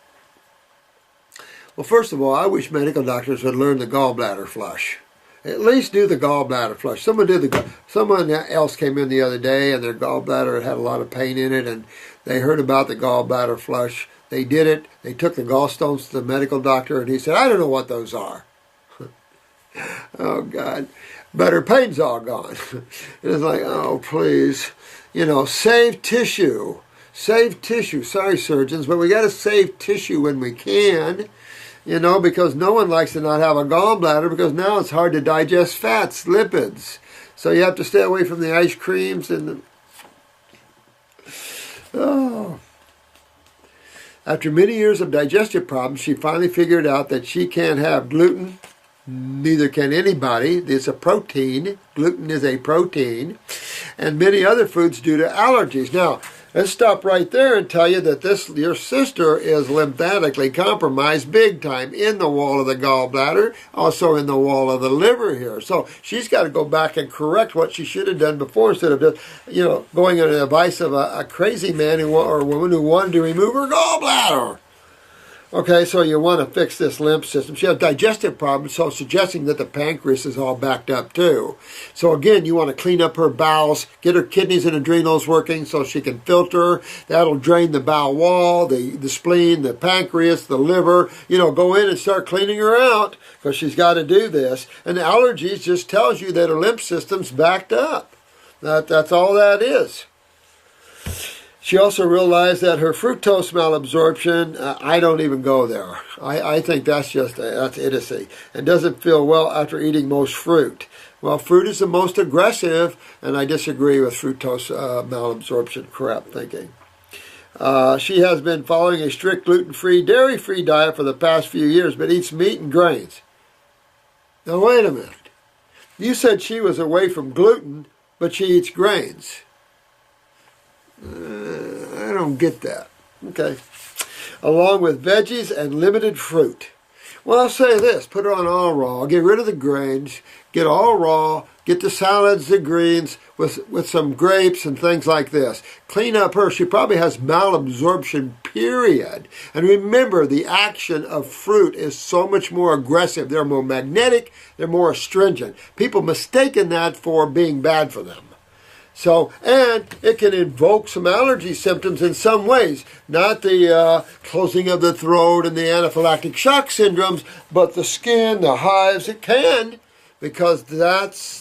Well, first of all, I wish medical doctors would learn the gallbladder flush. At least do the gallbladder flush. Someone else came in the other day, and their gallbladder had a lot of pain in it, and they heard about the gallbladder flush. They did it. They took the gallstones to the medical doctor, and he said, I don't know what those are. Oh, God. But her pain's all gone. It's like, oh, please. Save tissue. Save tissue. Sorry, surgeons, but we got to save tissue when we can, because no one likes to not have a gallbladder, because now it's hard to digest fats, lipids. So you have to stay away from the ice creams and After many years of digestive problems, she finally figured out that she can't have gluten. Neither can anybody. It's a protein. Gluten is a protein. And many other foods due to allergies. Now, let's stop right there and tell you that your sister is lymphatically compromised big time in the wall of the gallbladder, also in the wall of the liver here. So she's got to go back and correct what she should have done before, instead of just, going under the advice of a crazy man or a woman who wanted to remove her gallbladder. Okay, so you want to fix this lymph system. She has digestive problems, so suggesting that the pancreas is all backed up too. So again, you want to clean up her bowels, get her kidneys and adrenals working so she can filter. That'll drain the bowel wall, the spleen, the pancreas, the liver. Go in and start cleaning her out, because she's got to do this. And the allergies just tells you that her lymph system's backed up. That's all that is. She also realized that her fructose malabsorption, I don't even go there. I think that's idiocy, and doesn't feel well after eating most fruit. Well, fruit is the most aggressive, and I disagree with fructose malabsorption crap thinking. She has been following a strict gluten-free, dairy-free diet for the past few years, but eats meat and grains. Now, wait a minute. You said she was away from gluten, but she eats grains. I don't get that. Okay. Along with veggies and limited fruit. Well, I'll say this. Put her on all raw. Get rid of the grains. Get all raw. Get the salads, the greens, with some grapes and things like this. Clean up her. She probably has malabsorption, period. And remember, the action of fruit is so much more aggressive. They're more magnetic. They're more astringent. People mistaken that for being bad for them. So, and it can invoke some allergy symptoms in some ways. Not the closing of the throat and the anaphylactic shock syndromes, but the skin, the hives, it can. Because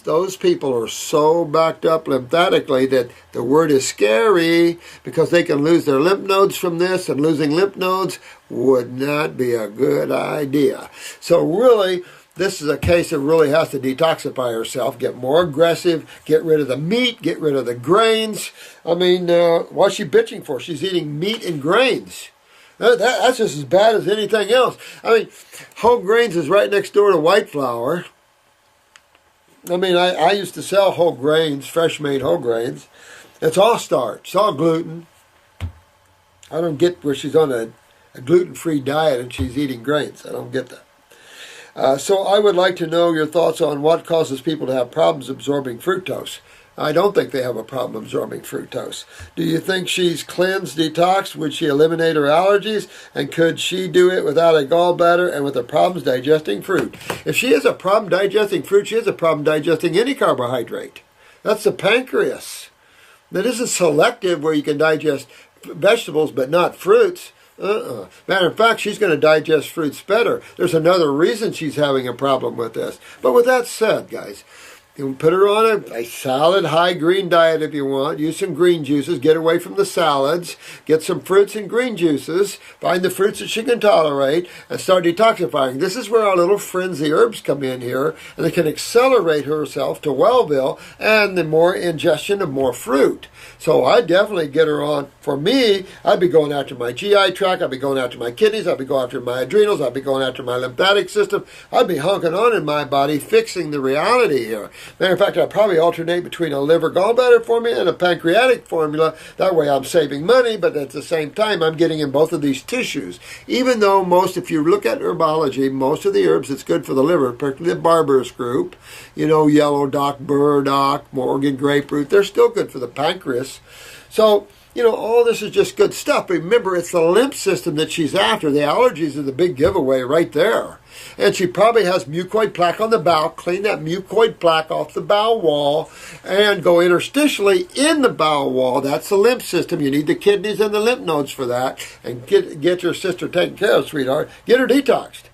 those people are so backed up lymphatically that the word is scary, because they can lose their lymph nodes from this, and losing lymph nodes would not be a good idea. So really, this is a case that really has to detoxify herself, get more aggressive, get rid of the meat, get rid of the grains. I mean, what's she bitching for? She's eating meat and grains. That's just as bad as anything else. I mean, whole grains is right next door to white flour. I mean, I used to sell whole grains, fresh-made whole grains. It's all starch. It's all gluten. I don't get where she's on a gluten-free diet and she's eating grains. I don't get that. So I would like to know your thoughts on what causes people to have problems absorbing fructose. I don't think they have a problem absorbing fructose. Do you think she's cleansed, detoxed? Would she eliminate her allergies? And could she do it without a gallbladder and with the problems digesting fruit? If she has a problem digesting fruit, she has a problem digesting any carbohydrate. That's the pancreas. That isn't selective where you can digest vegetables but not fruits. Matter of fact, she's going to digest fruits better. There's another reason she's having a problem with this. But with that said, guys, you can put her on a salad, high green diet if you want. Use some green juices. Get away from the salads. Get some fruits and green juices. Find the fruits that she can tolerate and start detoxifying. This is where our little friends, the herbs, come in here, and they can accelerate herself to Wellville and the more ingestion of more fruit. So I definitely get her on. For me, I'd be going after my GI tract. I'd be going after my kidneys. I'd be going after my adrenals. I'd be going after my lymphatic system. I'd be honking on in my body, fixing the reality here. Matter of fact, I'd probably alternate between a liver gallbladder formula and a pancreatic formula. That way I'm saving money, but at the same time, I'm getting in both of these tissues. Even though if you look at herbology, most of the herbs that's good for the liver, particularly the barbarous group, yellow dock, burdock, Morgan grapefruit, they're still good for the pancreas. So, all this is just good stuff. Remember, it's the lymph system that she's after. The allergies are the big giveaway right there. And she probably has mucoid plaque on the bowel. Clean that mucoid plaque off the bowel wall and go interstitially in the bowel wall. That's the lymph system. You need the kidneys and the lymph nodes for that. And get your sister taken care of, sweetheart. Get her detoxed.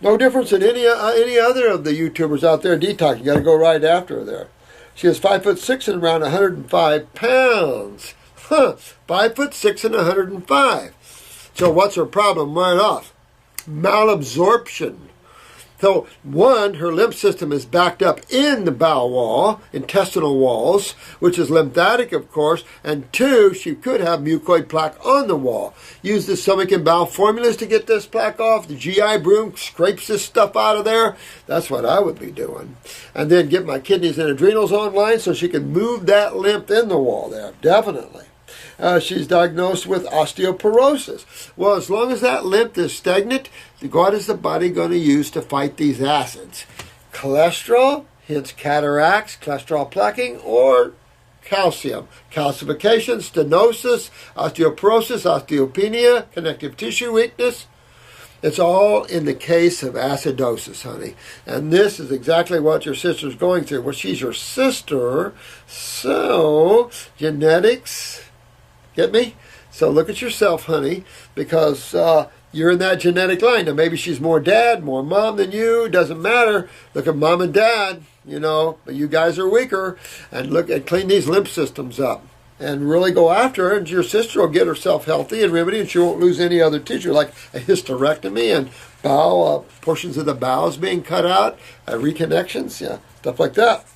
No difference in any other of the YouTubers out there detoxing. You got to go right after her there. She is 5'6" and around 105 pounds. 5'6" and 105. So what's her problem right off? Malabsorption. So, one, her lymph system is backed up in the bowel wall, intestinal walls, which is lymphatic, of course. And two, she could have mucoid plaque on the wall. Use the stomach and bowel formulas to get this plaque off. The GI broom scrapes this stuff out of there. That's what I would be doing. And then get my kidneys and adrenals online so she can move that lymph in the wall there. Definitely. She's diagnosed with osteoporosis. Well, as long as that lymph is stagnant, what is the body going to use to fight these acids? Cholesterol, hence cataracts, cholesterol plaquing, or calcium. Calcification, stenosis, osteoporosis, osteopenia, connective tissue weakness. It's all in the case of acidosis, honey. And this is exactly what your sister's going through. Well, she's your sister, so genetics... Get me? So look at yourself, honey, because you're in that genetic line. Now, maybe she's more dad, more mom than you. Doesn't matter. Look at mom and dad, but you guys are weaker. And look and clean these lymph systems up. And really go after her, and your sister will get herself healthy and remedy, and she won't lose any other tissue, like a hysterectomy and bowel, portions of the bowels being cut out, reconnections, stuff like that.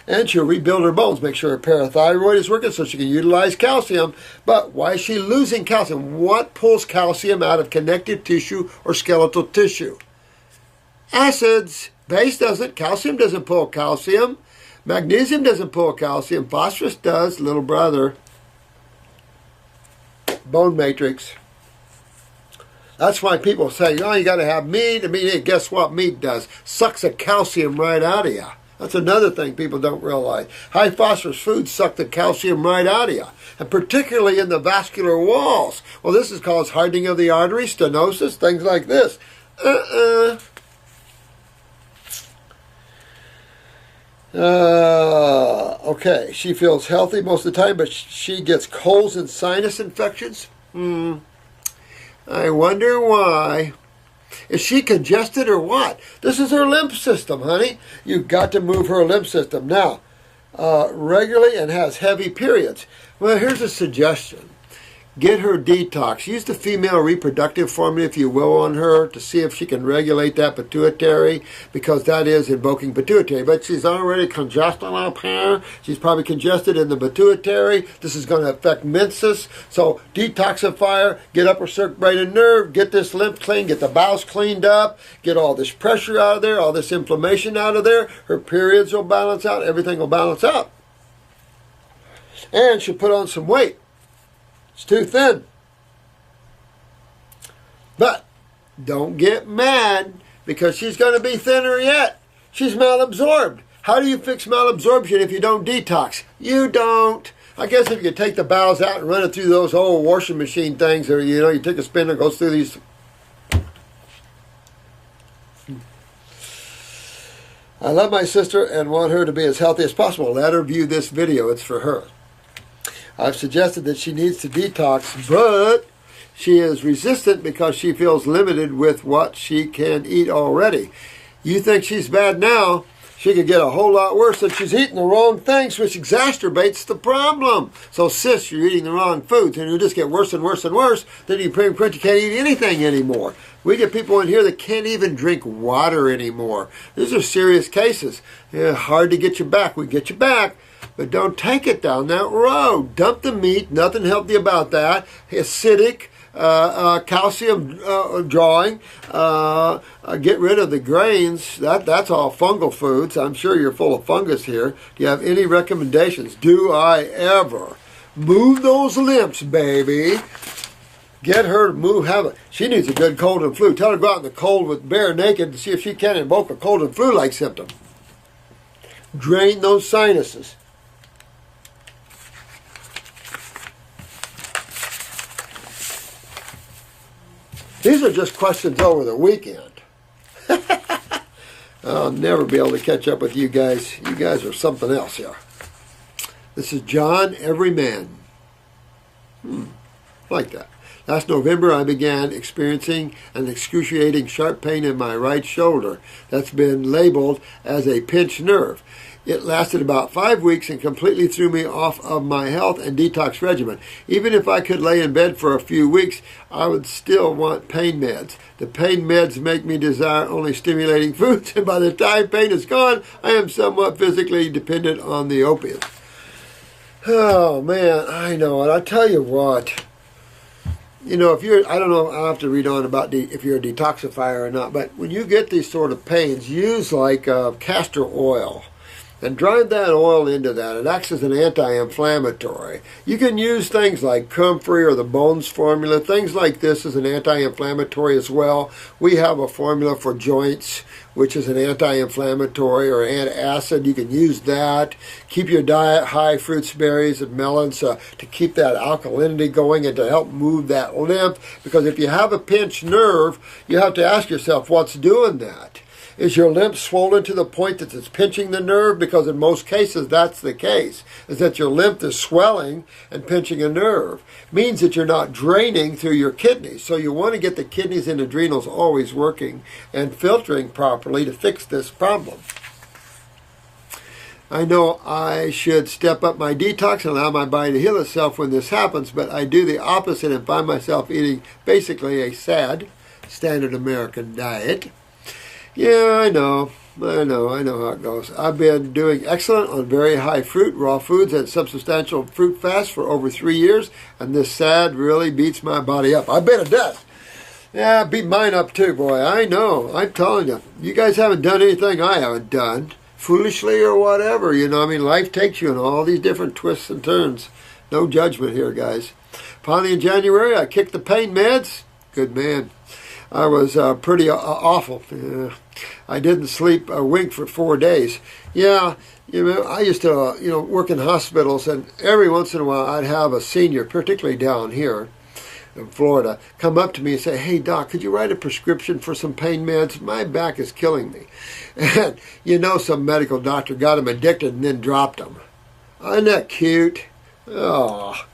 And she'll rebuild her bones, make sure her parathyroid is working so she can utilize calcium. But why is she losing calcium? What pulls calcium out of connective tissue or skeletal tissue? Acids. Base doesn't. Calcium doesn't pull calcium. Magnesium doesn't pull calcium. Phosphorus does, little brother. Bone matrix. That's why people say, oh, you got to have meat. I mean, hey, guess what meat does? Sucks the calcium right out of you. That's another thing people don't realize. High phosphorus foods suck the calcium right out of you, and particularly in the vascular walls. Well, this is caused hardening of the artery, stenosis, things like this. Okay, she feels healthy most of the time, but she gets colds and sinus infections. I wonder why. Is she congested or what? This is her lymph system, honey. You've got to move her lymph system. Now, regularly and has heavy periods. Well, here's a suggestion. Get her detox. Use the female reproductive formula, if you will, on her to see if she can regulate that pituitary, because that is invoking pituitary. But she's already congested up here. She's probably congested in the pituitary. This is going to affect menses. So detoxify her, get upper circulating nerve, get this lymph clean, get the bowels cleaned up, get all this pressure out of there, all this inflammation out of there. Her periods will balance out. Everything will balance out. And she'll put on some weight. It's too thin. But don't get mad because she's going to be thinner yet. She's malabsorbed. How do you fix malabsorption if you don't detox? You don't. I guess if you take the bowels out and run it through those old washing machine things, or you take a spin and goes through these. I love my sister and want her to be as healthy as possible. Let her view this video. It's for her. I've suggested that she needs to detox, but she is resistant because she feels limited with what she can eat already. You think she's bad now, she could get a whole lot worse if she's eating the wrong things, which exacerbates the problem. So, sis, you're eating the wrong foods, and you'll just get worse and worse and worse. Then you pretty much can't eat anything anymore. We get people in here that can't even drink water anymore. These are serious cases. Hard to get you back. We get you back. But don't take it down that road. Dump the meat. Nothing healthy about that. Acidic, calcium drawing. Get rid of the grains. That's all fungal foods. I'm sure you're full of fungus here. Do you have any recommendations? Do I ever? Move those lymphs, baby. Get her to move. She needs a good cold and flu. Tell her to go out in the cold with bare naked to see if she can invoke a cold and flu-like symptom. Drain those sinuses. These are just questions over the weekend. I'll never be able to catch up with you guys. You guys are something else here. This is John Everyman. Like that. Last November, I began experiencing an excruciating sharp pain in my right shoulder that's been labeled as a pinched nerve. It lasted about 5 weeks and completely threw me off of my health and detox regimen. Even if I could lay in bed for a few weeks, I would still want pain meds. The pain meds make me desire only stimulating foods, and by the time pain is gone, I am somewhat physically dependent on the opiates. Oh, man, I know it. I tell you what. You know, if you're, I don't know, I'll have to read on about if you're a detoxifier or not, but when you get these sort of pains, use like castor oil. And drive that oil into that. It acts as an anti-inflammatory. You can use things like comfrey or the Bones formula. Things like this is an anti-inflammatory as well. We have a formula for joints, which is an anti-inflammatory or antacid. You can use that. Keep your diet high, fruits, berries, and melons to keep that alkalinity going and to help move that lymph. Because if you have a pinched nerve, you have to ask yourself, what's doing that? Is your lymph swollen to the point that it's pinching the nerve? Because in most cases, that's the case, is that your lymph is swelling and pinching a nerve. Means that you're not draining through your kidneys. So you want to get the kidneys and adrenals always working and filtering properly to fix this problem. I know I should step up my detox and allow my body to heal itself when this happens, but I do the opposite and find myself eating basically a sad, standard American diet. Yeah, I know. I know how it goes. I've been doing excellent on very high fruit, raw foods, and substantial fruit fast for over 3 years, and this SAD really beats my body up. I bet it does. Yeah, it beat mine up too, boy. I know. I'm telling you. You guys haven't done anything I haven't done, foolishly or whatever. You know, I mean, life takes you in all these different twists and turns. No judgment here, guys. Finally, in January, I kicked the pain meds. Good man. I was pretty awful. I didn't sleep a wink for 4 days. Yeah, you know, I used to, work in hospitals, and every once in a while I'd have a senior, particularly down here in Florida, come up to me and say, "Hey, Doc, could you write a prescription for some pain meds? My back is killing me." And some medical doctor got him addicted and then dropped him. Isn't that cute? Oh,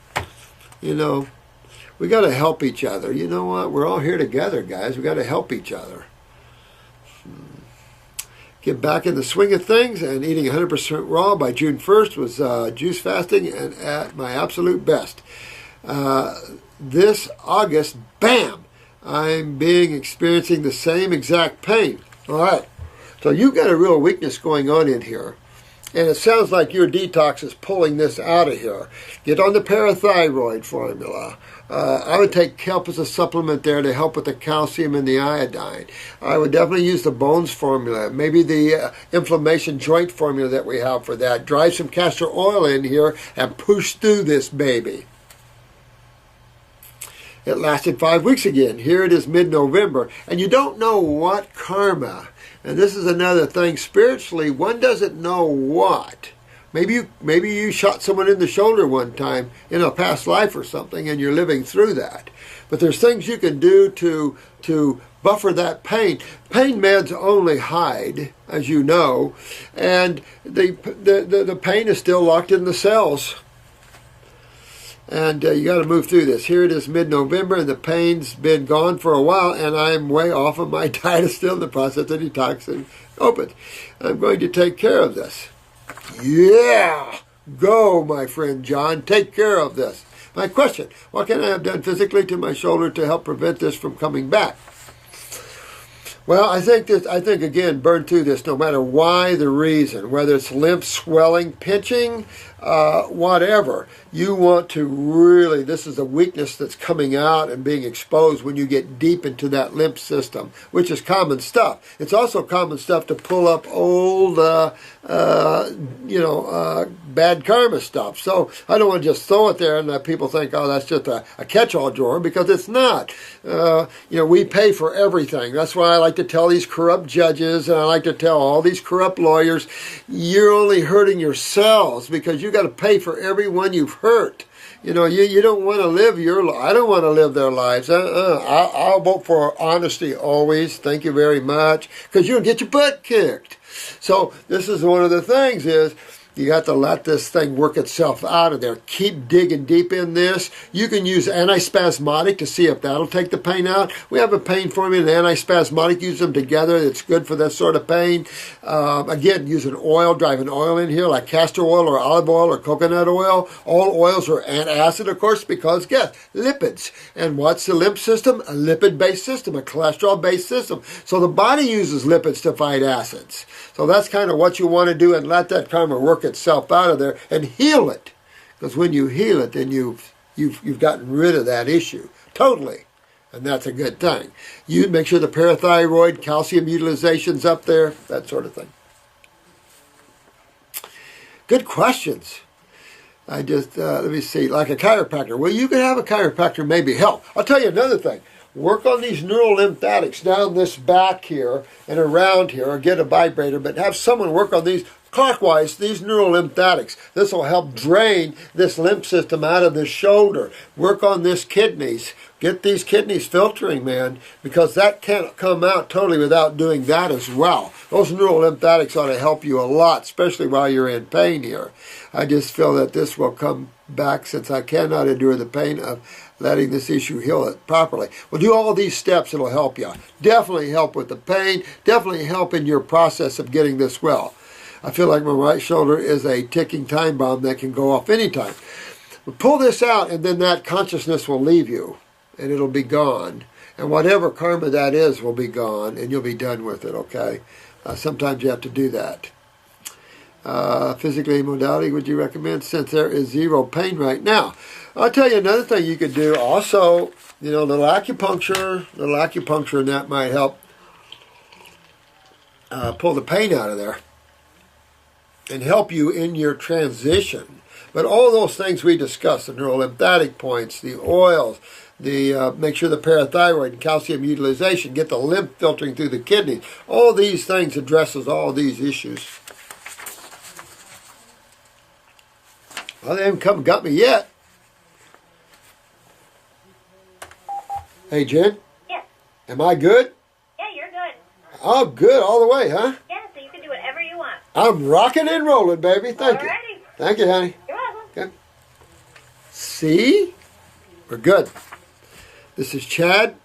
we got to help each other. You know what? We're all here together, guys. We got to help each other. Get back in the swing of things, and eating 100% raw by June 1st was juice fasting and at my absolute best. This August, bam, I'm experiencing the same exact pain. All right. So you've got a real weakness going on in here. And it sounds like your detox is pulling this out of here. Get on the parathyroid formula. I would take kelp as a supplement there to help with the calcium and the iodine. I would definitely use the bones formula, maybe the inflammation joint formula that we have for that. Drive some castor oil in here and push through this baby. It lasted 5 weeks again. Here it is mid-November. And you don't know what karma. And this is another thing. Spiritually, one doesn't know what. Maybe you shot someone in the shoulder one time in a past life or something, and you're living through that. But there's things you can do to buffer that pain. Pain meds only hide, as you know, and the pain is still locked in the cells. And you got to move through this. Here it is mid-November, and the pain's been gone for a while, and I'm way off of my diet. Is still in the process of detoxing open. I'm going to take care of this. Yeah! Go, my friend John. Take care of this. My question, what can I have done physically to my shoulder to help prevent this from coming back? Well, I think again, burn through this no matter why the reason, whether it's lymph swelling, pinching, whatever. You want to really, this is a weakness that's coming out and being exposed when you get deep into that lymph system, which is common stuff. It's also common stuff to pull up old, bad karma stuff. So I don't want to just throw it there and people think, oh, that's just a catch-all drawer, because it's not. We pay for everything. That's why I like to tell these corrupt judges, and I like to tell all these corrupt lawyers, you're only hurting yourselves because you got to pay for everyone you've hurt. You don't want to live your life. I don't want to live their lives. I'll vote for honesty always. Thank you very much. Because you'll get your butt kicked. So this is one of the things is, you got to let this thing work itself out of there. Keep digging deep in this. You can use antispasmodic to see if that'll take the pain out. We have a pain formula and antispasmodic. Use them together. It's good for that sort of pain. Again, use an oil, drive an oil in here like castor oil or olive oil or coconut oil. All oils are antacid, of course, because, guess, lipids. And what's the lymph system? A lipid-based system, a cholesterol-based system. So the body uses lipids to fight acids. So that's kind of what you want to do, and let that karma work itself out of there and heal it. Because when you heal it, then you've gotten rid of that issue totally, and that's a good thing. You make sure the parathyroid, calcium utilization's up there, that sort of thing. Good questions. I just let me see, like a chiropractor. Well, you could have a chiropractor maybe help. I'll tell you another thing. Work on these neural lymphatics down this back here and around here, or get a vibrator, but have someone work on these clockwise, these neural lymphatics. This will help drain this lymph system out of the shoulder. Work on this kidneys. Get these kidneys filtering, man, because that can't come out totally without doing that as well. Those neural lymphatics ought to help you a lot, especially while you're in pain here. I just feel that this will come back since I cannot endure the pain of letting this issue heal it properly. Well, do all these steps. It'll help you. Definitely help with the pain. Definitely help in your process of getting this well. I feel like my right shoulder is a ticking time bomb that can go off anytime. But pull this out, and then that consciousness will leave you, and it'll be gone. And whatever karma that is will be gone, and you'll be done with it, okay? Sometimes you have to do that. Physically modality, would you recommend, since there is zero pain right now? I'll tell you another thing you could do also, little acupuncture and that might help pull the pain out of there and help you in your transition. But all those things we discussed, the neurolymphatic points, the oils, make sure the parathyroid and calcium utilization, get the lymph filtering through the kidneys, all these things addresses all these issues. Well, they haven't come and got me yet. Hey, Jen? Yes. Am I good? Yeah, you're good. Oh, good all the way, huh? Yeah, so you can do whatever you want. I'm rocking and rolling, baby. Thank you. Alrighty. Thank you, honey. You're welcome. Okay. See? We're good. This is Chad.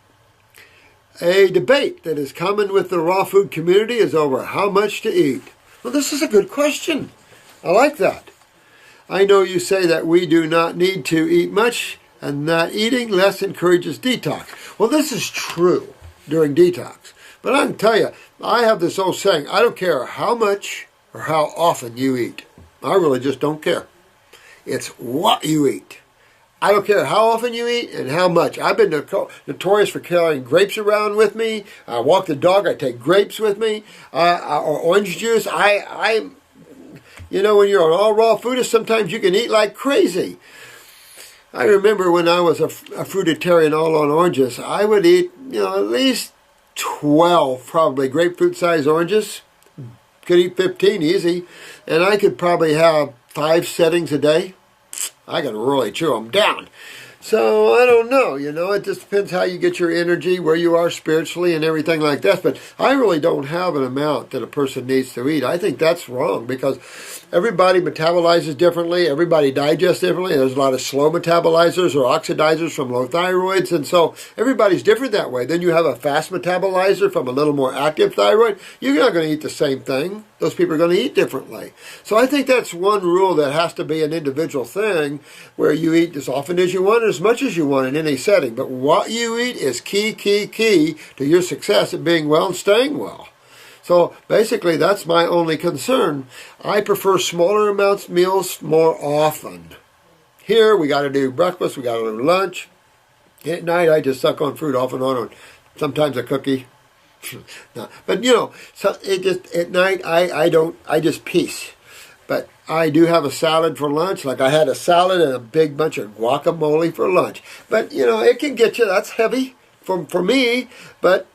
A debate that is common with the raw food community is over how much to eat. Well, this is a good question. I like that. I know you say that we do not need to eat much and that eating less encourages detox. Well, this is true during detox. But I can tell you, I have this old saying, I don't care how much or how often you eat. I really just don't care. It's what you eat. I don't care how often you eat and how much. I've been notorious for carrying grapes around with me. I walk the dog, I take grapes with me, or orange juice. When you're an all raw foodist, sometimes you can eat like crazy. I remember when I was a fruitarian all on oranges, I would eat, at least 12 probably grapefruit-sized oranges. Could eat 15 easy. And I could probably have 5 settings a day. I could really chew them down. So, I don't know, it just depends how you get your energy, where you are spiritually and everything like that. But I really don't have an amount that a person needs to eat. I think that's wrong because everybody metabolizes differently. Everybody digests differently. There's a lot of slow metabolizers or oxidizers from low thyroids. And so everybody's different that way. Then you have a fast metabolizer from a little more active thyroid. You're not going to eat the same thing. Those people are going to eat differently. So I think that's one rule that has to be an individual thing where you eat as often as you want, as much as you want in any setting. But what you eat is key to your success at being well and staying well. So basically that's my only concern. I prefer smaller amounts meals more often. Here we got to do breakfast, we got to do lunch. At night I just suck on fruit off and on, sometimes a cookie. No. But so it just at night I just piece. But I do have a salad for lunch. Like I had a salad and a big bunch of guacamole for lunch. But it can get you. That's heavy for me. But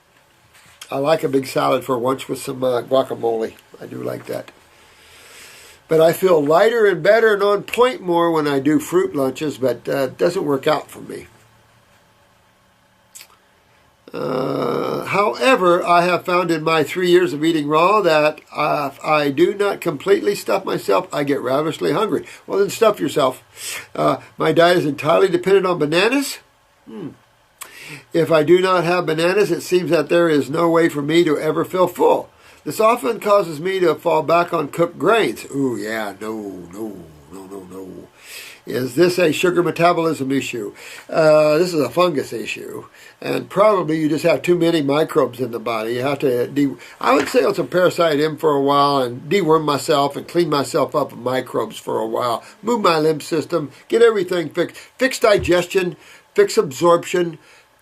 I like a big salad for lunch with some guacamole. I do like that. But I feel lighter and better and on point more when I do fruit lunches. But it doesn't work out for me. However, I have found in my 3 years of eating raw that if I do not completely stuff myself, I get ravenously hungry. Well, then stuff yourself. My diet is entirely dependent on bananas. If I do not have bananas, it seems that there is no way for me to ever feel full. This often causes me to fall back on cooked grains. Ooh, yeah, no. Is this a sugar metabolism issue? This is a fungus issue. And probably you just have too many microbes in the body. You have to, I would say on some Parasite M for a while and deworm myself and clean myself up of microbes for a while. Move my lymph system, get everything fixed. Fix digestion, fix absorption,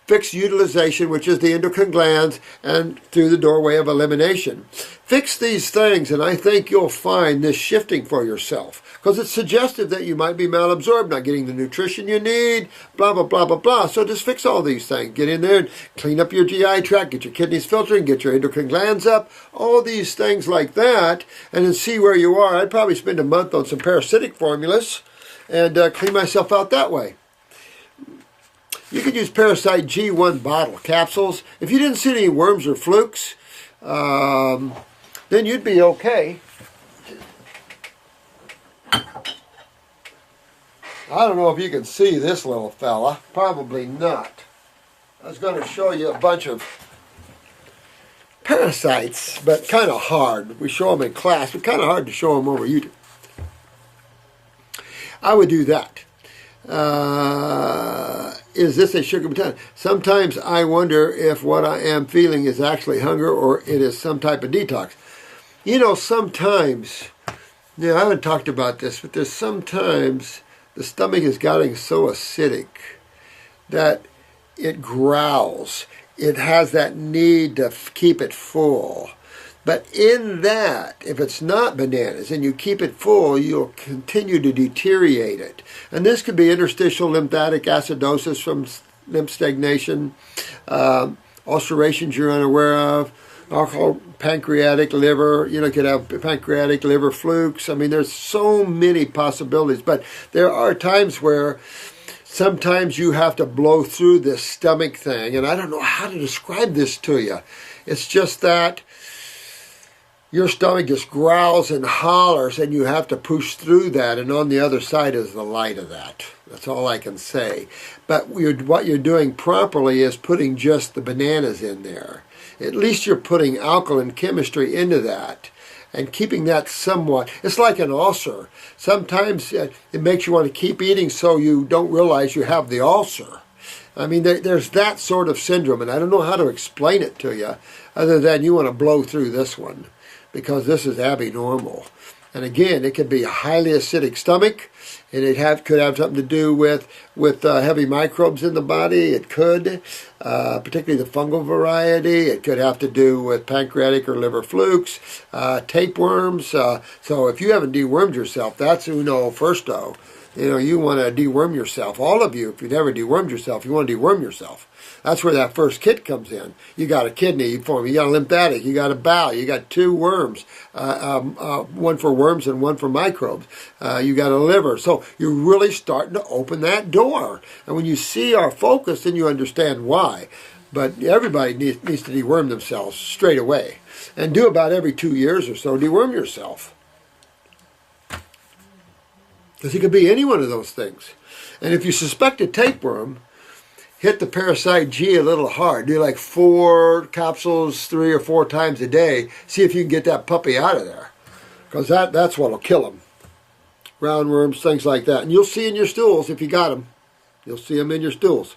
fix utilization, which is the endocrine glands, and through the doorway of elimination. Fix these things, and I think you'll find this shifting for yourself. Because it's suggestive that you might be malabsorbed, not getting the nutrition you need, blah, blah, blah, blah, blah. So just fix all these things. Get in there and clean up your GI tract, get your kidneys filtering, get your endocrine glands up, all these things like that, and then see where you are. I'd probably spend a month on some parasitic formulas and clean myself out that way. You could use Parasite G1 bottle capsules. If you didn't see any worms or flukes, then you'd be okay. I don't know if you can see this little fella. Probably not. I was going to show you a bunch of parasites, but kind of hard. We show them in class, but kind of hard to show them over YouTube. I would do that. is this a sugar banana? Sometimes I wonder if what I am feeling is actually hunger or it is some type of detox. Sometimes, I haven't talked about this, but there's sometimes the stomach is getting so acidic that it growls. It has that need to keep it full. But in that, if it's not bananas and you keep it full, you'll continue to deteriorate it. And this could be interstitial lymphatic acidosis from lymph stagnation, ulcerations you're unaware of, alcohol, pancreatic liver, could have pancreatic liver flukes. I mean, there's so many possibilities. But there are times where sometimes you have to blow through this stomach thing. And I don't know how to describe this to you. It's just that your stomach just growls and hollers, and you have to push through that, and on the other side is the light of that. That's all I can say. But what you're doing properly is putting just the bananas in there. At least you're putting alkaline chemistry into that and keeping that somewhat. It's like an ulcer. Sometimes it makes you want to keep eating so you don't realize you have the ulcer. I mean, there's that sort of syndrome, and I don't know how to explain it to you other than you want to blow through this one, because this is abnormal. And again, it could be a highly acidic stomach, and it could have something to do with heavy microbes in the body. It could, particularly the fungal variety. It could have to do with pancreatic or liver flukes, tapeworms. So if you haven't dewormed yourself, that's uno firsto. You want to deworm yourself. All of you, if you've never dewormed yourself, you want to deworm yourself. That's where that first kit comes in. You got a kidney form, you got a lymphatic, you got a bowel, you got 2 worms, one for worms and one for microbes. You got a liver. So you're really starting to open that door. And when you see our focus, then you understand why. But everybody needs to deworm themselves straight away. And do about every 2 years or so, deworm yourself. Because it could be any one of those things. And if you suspect a tapeworm, hit the Parasite G a little hard. Do like 4 capsules 3 or 4 times a day. See if you can get that puppy out of there. Because that's what will kill them. Roundworms, things like that. And you'll see in your stools if you got them. You'll see them in your stools.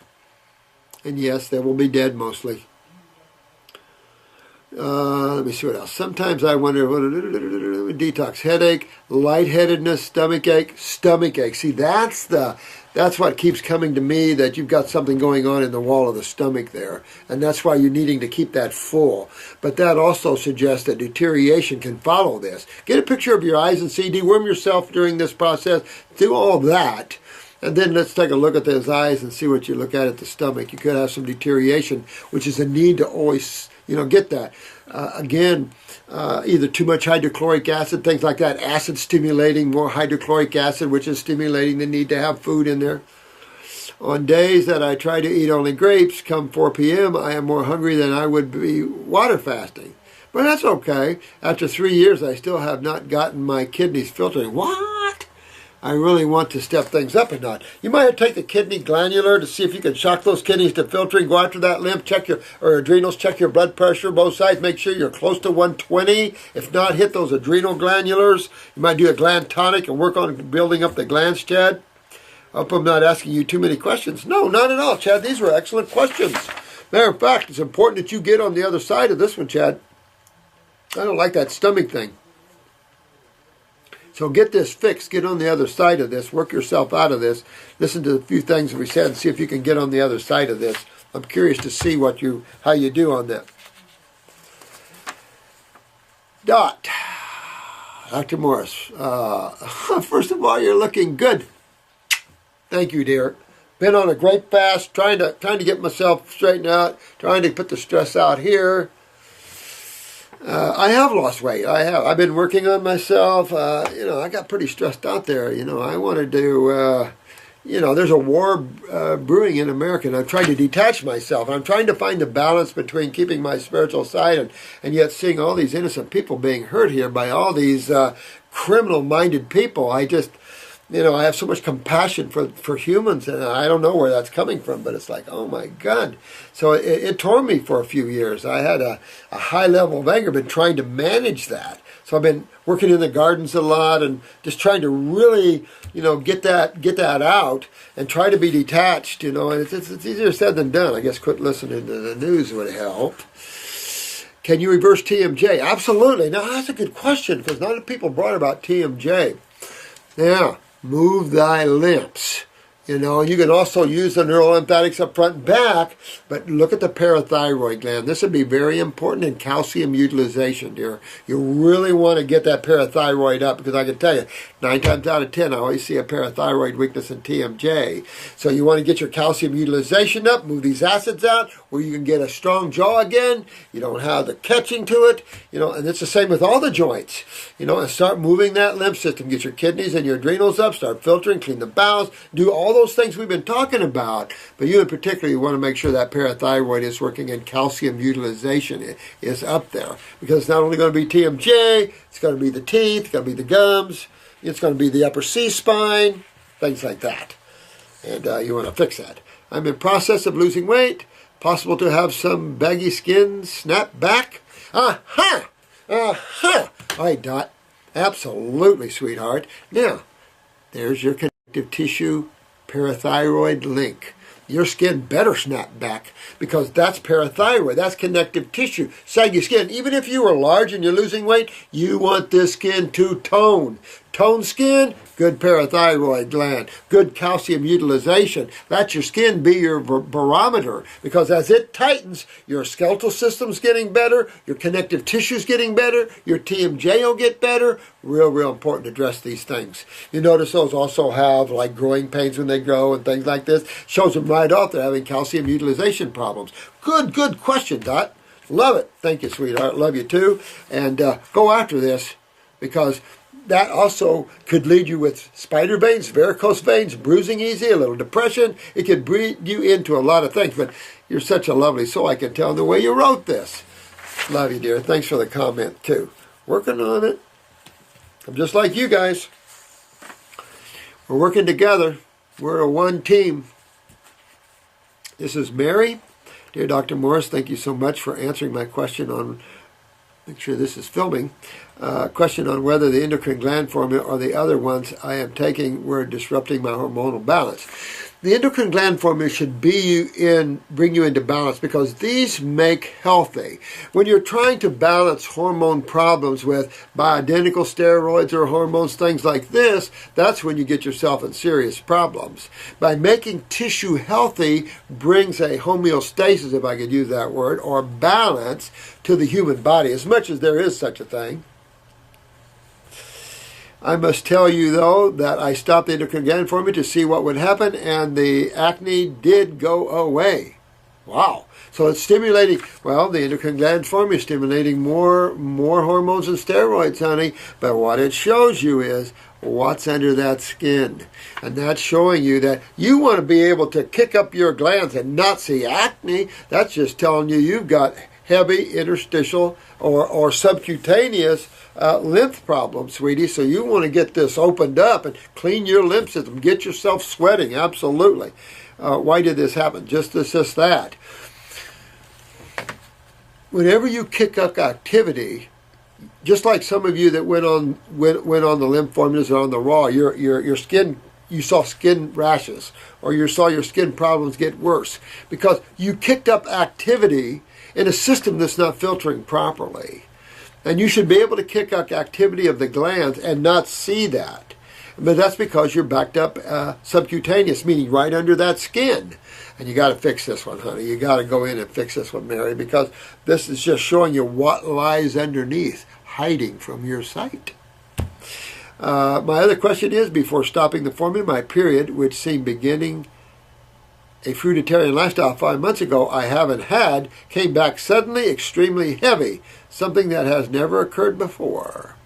And yes, they will be dead mostly. Let me see what else. Sometimes I wonder, detox, headache, lightheadedness, stomach ache. See, that's what keeps coming to me, that you've got something going on in the wall of the stomach there. And that's why you're needing to keep that full. But that also suggests that deterioration can follow this. Get a picture of your eyes and see, deworm yourself during this process. Do all that. And then let's take a look at those eyes and see what you look at the stomach. You could have some deterioration, which is a need to always, get that. Again, either too much hydrochloric acid, things like that, acid stimulating, more hydrochloric acid, which is stimulating the need to have food in there. On days that I try to eat only grapes, come 4 p.m., I am more hungry than I would be water fasting. But that's okay. After 3 years, I still have not gotten my kidneys filtering. What? I really want to step things up a notch. You might have to take the kidney glandular to see if you can shock those kidneys to filtering. Go after that lymph, check your adrenals, check your blood pressure, both sides. Make sure you're close to 120. If not, hit those adrenal glandulars. You might do a gland tonic and work on building up the glands, Chad. I hope I'm not asking you too many questions. No, not at all, Chad. These were excellent questions. Matter of fact, it's important that you get on the other side of this one, Chad. I don't like that stomach thing. So get this fixed. Get on the other side of this. Work yourself out of this. Listen to a few things we said and see if you can get on the other side of this. I'm curious to see how you do on that. Dr. Morris. First of all, you're looking good. Thank you, dear. Been on a great fast, trying to get myself straightened out, trying to put the stress out here. I have lost weight. I've been working on myself. I got pretty stressed out there. I wanted to, there's a war brewing in America, and I'm trying to detach myself. I'm trying to find the balance between keeping my spiritual side and yet seeing all these innocent people being hurt here by all these criminal-minded people. I just, I have so much compassion for humans, and I don't know where that's coming from, but it's like, oh my God. So it tore me for a few years. I had a high level of anger, been trying to manage that. So So I've been working in the gardens a lot and just trying to really, get that out and try to be detached, And it's easier said than done. I guess quit listening to the news would help. Can you reverse TMJ? Absolutely. Now, that's a good question because not a lot of people brought about TMJ. Now, move thy limbs. You can also use the neurolymphatics up front and back, but look at the parathyroid gland. This would be very important in calcium utilization, dear. You really want to get that parathyroid up because I can tell you, 9 times out of 10, I always see a parathyroid weakness in TMJ. So you want to get your calcium utilization up, move these acids out, where you can get a strong jaw again. You don't have the catching to it, and it's the same with all the joints, and start moving that lymph system. Get your kidneys and your adrenals up, start filtering, clean the bowels, do all those things we've been talking about. But you in particular, you want to make sure that parathyroid is working and calcium utilization is up there. Because it's not only going to be TMJ, it's going to be the teeth, it's going to be the gums, it's going to be the upper C-spine, things like that. And you want to fix that. I'm in process of losing weight. Possible to have some baggy skin snap back. Aha! Aha! All right, Dot. Absolutely, sweetheart. Now, there's your connective tissue parathyroid link. Your skin better snap back because that's parathyroid. That's connective tissue. Saggy skin. Even if you are large and you're losing weight, you want this skin to tone. Toned skin, good parathyroid gland, good calcium utilization. Let your skin be your barometer because as it tightens, your skeletal system's getting better, your connective tissue's getting better, your TMJ will get better. Real important to address these things. You notice those also have like growing pains when they grow and things like this. Shows them right off they're having calcium utilization problems. Good question, Dot. Love it. Thank you, sweetheart. Love you too. And go after this because that also could lead you with spider veins, varicose veins, bruising easy, a little depression. It could breed you into a lot of things. But you're such a lovely soul, I can tell the way you wrote this. Love you, dear. Thanks for the comment, too. Working on it. I'm just like you guys. We're working together. We're a one team. This is Mary. Dear Dr. Morris, thank you so much for answering my question on, make sure this is filming, question on whether the endocrine gland formula or the other ones I am taking were disrupting my hormonal balance. The endocrine gland formula should bring you into balance because these make healthy. When you're trying to balance hormone problems with bioidentical steroids or hormones, things like this, that's when you get yourself in serious problems. By making tissue healthy brings a homeostasis, if I could use that word, or balance to the human body, as much as there is such a thing. I must tell you, though, that I stopped the endocrine gland formula to see what would happen, and the acne did go away. Wow. So it's stimulating, well, the endocrine gland formula is stimulating more hormones and steroids, honey. But what it shows you is what's under that skin. And that's showing you that you want to be able to kick up your glands and not see acne. That's just telling you you've got heavy interstitial or subcutaneous lymph problem, sweetie. So you want to get this opened up and clean your lymph system. Get yourself sweating, absolutely. Why did this happen? Just that. Whenever you kick up activity, just like some of you that went on the lymph formulas or on the raw, your skin, you saw skin rashes or you saw your skin problems get worse because you kicked up activity in a system that's not filtering properly. And you should be able to kick up activity of the glands and not see that. But that's because you're backed up subcutaneous, meaning right under that skin. And you got to fix this one, honey. You got to go in and fix this one, Mary, because this is just showing you what lies underneath, hiding from your sight. My other question is, before stopping the formula, my period, which seemed beginning a fruitarian lifestyle 5 months ago, I haven't had, came back suddenly extremely heavy, something that has never occurred before.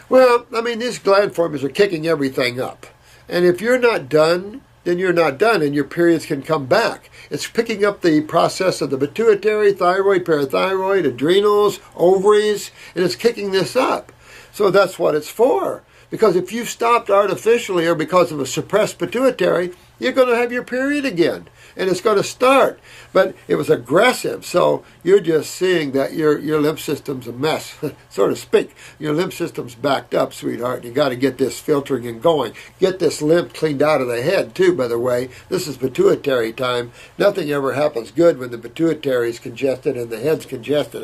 Well, I mean, these gland formulas are kicking everything up. And if you're not done, then you're not done, and your periods can come back. It's picking up the process of the pituitary, thyroid, parathyroid, adrenals, ovaries, and it's kicking this up. So that's what it's for. Because if you've stopped artificially or because of a suppressed pituitary, you're going to have your period again. and it's going to start. But it was aggressive, so you're just seeing that your lymph system's a mess, so to speak. Your lymph system's backed up, sweetheart. You got to get this filtering and going. Get this lymph cleaned out of the head, too, by the way. This is pituitary time. Nothing ever happens good when the pituitary is congested and the head's congested.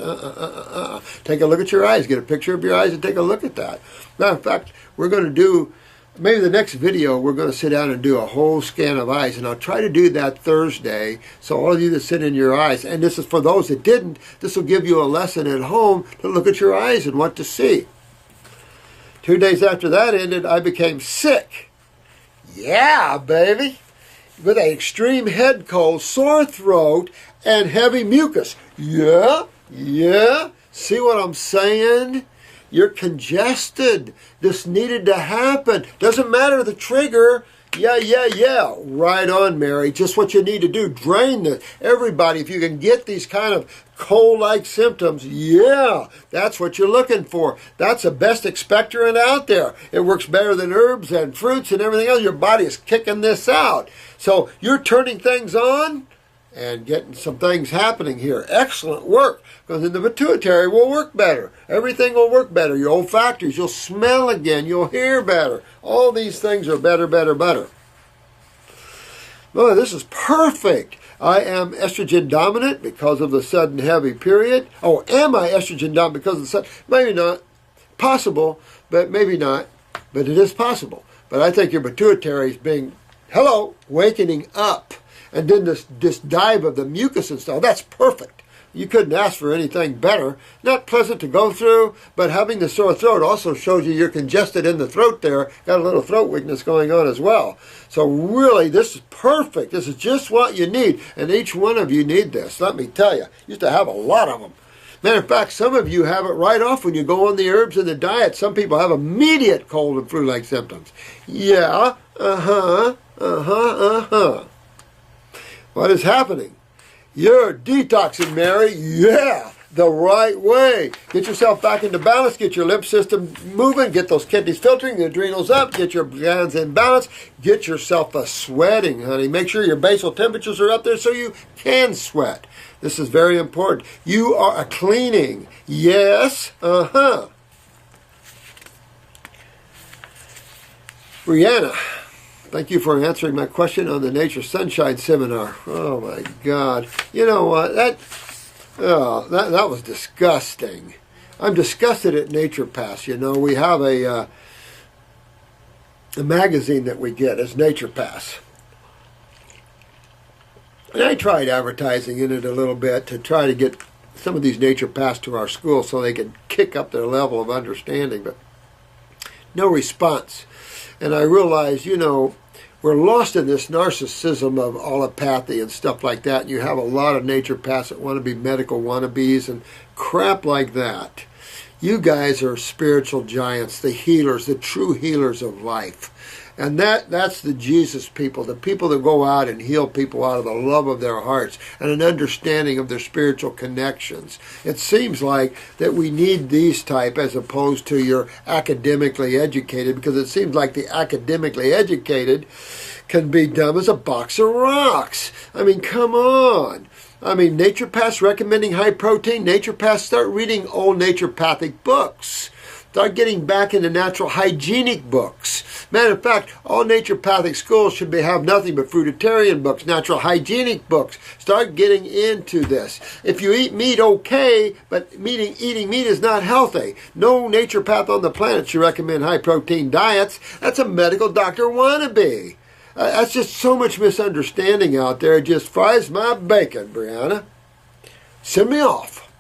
Take a look at your eyes. Get a picture of your eyes and take a look at that. Matter of fact, we're going to do, maybe the next video, we're going to sit down and do a whole scan of eyes, and I'll try to do that Thursday. So all of you that sit in your eyes, and this is for those that didn't, this will give you a lesson at home to look at your eyes and what to see. 2 days after that ended, I became sick. Yeah, baby. With an extreme head cold, sore throat, and heavy mucus. Yeah. See what I'm saying? You're congested. This needed to happen. Doesn't matter the trigger. Yeah. Right on, Mary. Just what you need to do. Drain this. Everybody, if you can get these kind of cold-like symptoms, yeah, that's what you're looking for. That's the best expectorant out there. It works better than herbs and fruits and everything else. Your body is kicking this out. So you're turning things on and getting some things happening here. Excellent work. Because then the pituitary will work better. Everything will work better. Your olfactories, you'll smell again. You'll hear better. All these things are better. Boy, this is perfect. I am estrogen dominant because of the sudden heavy period. Oh, am I estrogen dominant because of the sudden? Maybe not. Possible, but maybe not. But it is possible. But I think your pituitary is being, wakening up. And then this dive of the mucus and stuff, that's perfect. You couldn't ask for anything better. Not pleasant to go through, but having the sore throat also shows you're congested in the throat there. Got a little throat weakness going on as well. So really, this is perfect. This is just what you need. And each one of you need this. Let me tell you. Used to have a lot of them. Matter of fact, some of you have it right off when you go on the herbs and the diet. Some people have immediate cold and flu-like symptoms. Yeah, What is happening? You're detoxing, Mary. Yeah, the right way. Get yourself back into balance. Get your lymph system moving. Get those kidneys filtering, the adrenals up. Get your glands in balance. Get yourself a sweating, honey. Make sure your basal temperatures are up there so you can sweat. This is very important. You are a cleaning. Yes, Brianna. Thank you for answering my question on the Nature Sunshine Seminar. Oh, my God. You know what? That was disgusting. I'm disgusted at Nature Pass. You know, we have a magazine that we get as Nature Pass. And I tried advertising in it a little bit to try to get some of these Nature Pass to our school so they could kick up their level of understanding, but no response. And I realized, you know, we're lost in this narcissism of allopathy and stuff like that. And you have a lot of Nature Pass that want to be medical wannabes and crap like that. You guys are spiritual giants, the healers, the true healers of life. And that's the Jesus people, the people that go out and heal people out of the love of their hearts and an understanding of their spiritual connections. It seems like that we need these type as opposed to your academically educated, because it seems like the academically educated can be dumb as a box of rocks. I mean, come on. I mean, Nature Pass recommending high protein. Nature Pass, start reading old naturopathic books. Start getting back into natural hygienic books. Matter of fact, all naturopathic schools should have nothing but fruitarian books, natural hygienic books. Start getting into this. If you eat meat, okay, but eating meat is not healthy. No naturopath on the planet should recommend high-protein diets. That's a medical doctor wannabe. That's just so much misunderstanding out there. It just fries my bacon, Brianna. Send me off.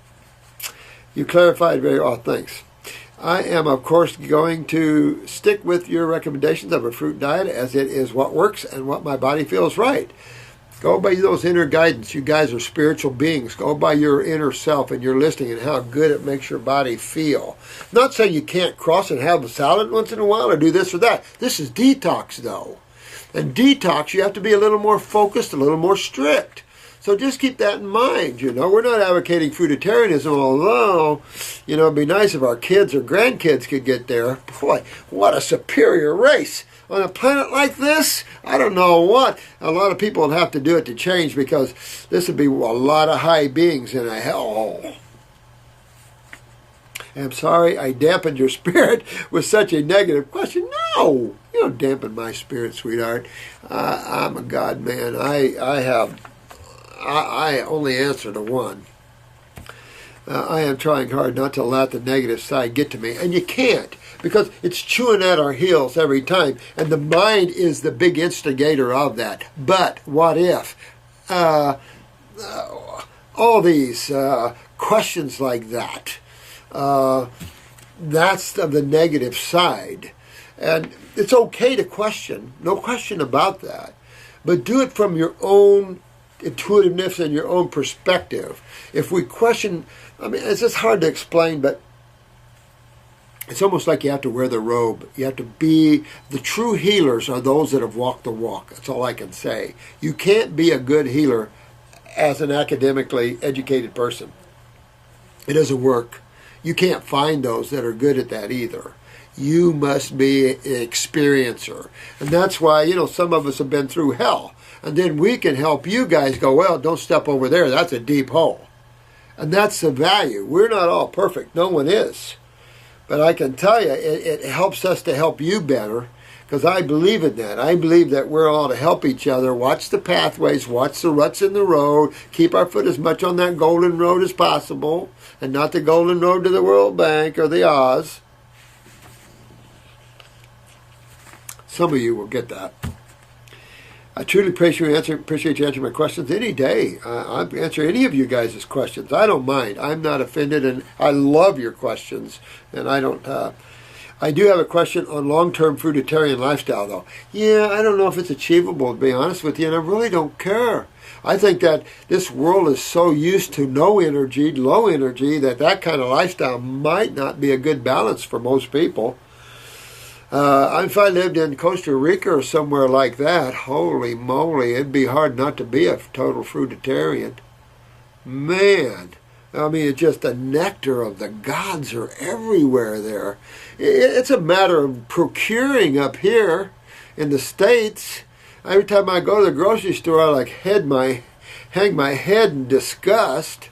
You clarified very well. Thanks. I am, of course, going to stick with your recommendations of a fruit diet as it is what works and what my body feels right. Go by those inner guidance. You guys are spiritual beings. Go by your inner self and your listening and how good it makes your body feel. I'm not saying you can't cross and have a salad once in a while or do this or that. This is detox, though. And detox, you have to be a little more focused, a little more strict. So just keep that in mind, you know. We're not advocating fruitarianism, although, you know, it'd be nice if our kids or grandkids could get there. Boy, what a superior race. on a planet like this, I don't know what. A lot of people would have to do it to change, because this would be a lot of high beings in a hellhole. I'm sorry I dampened your spirit with such a negative question. No, you don't dampen my spirit, sweetheart. I'm a God man. I only answer to one. I am trying hard not to let the negative side get to me, and you can't, because it's chewing at our heels every time, and the mind is the big instigator of that. But what if all these questions like that? That's the negative side. And it's okay to question, no question about that. But do it from your own intuitiveness and your own perspective. If we question, I mean, it's just hard to explain, but it's almost like you have to wear the robe. You have to be, the true healers are those that have walked the walk. That's all I can say. You can't be a good healer as an academically educated person. It doesn't work. You can't find those that are good at that either. You must be an experiencer. And that's why, some of us have been through hell. And then we can help you guys go, well, don't step over there. That's a deep hole. And that's the value. We're not all perfect. No one is. But I can tell you, it helps us to help you better, because I believe in that. I believe that we're all to help each other, watch the pathways, watch the ruts in the road, keep our foot as much on that golden road as possible, and not the golden road to the World Bank or the Oz. Some of you will get that. I truly appreciate you answering my questions any day. I'll answer any of you guys' questions. I don't mind. I'm not offended, and I love your questions. And I don't. I do have a question on long-term fruitarian lifestyle, though. Yeah, I don't know if it's achievable, to be honest with you, and I really don't care. I think that this world is so used to no energy, low energy, that kind of lifestyle might not be a good balance for most people. If I lived in Costa Rica or somewhere like that, holy moly, it'd be hard not to be a total fruitarian. Man, I mean, it's just the nectar of the gods are everywhere there. It's a matter of procuring up here in the States. Every time I go to the grocery store, I hang my head in disgust.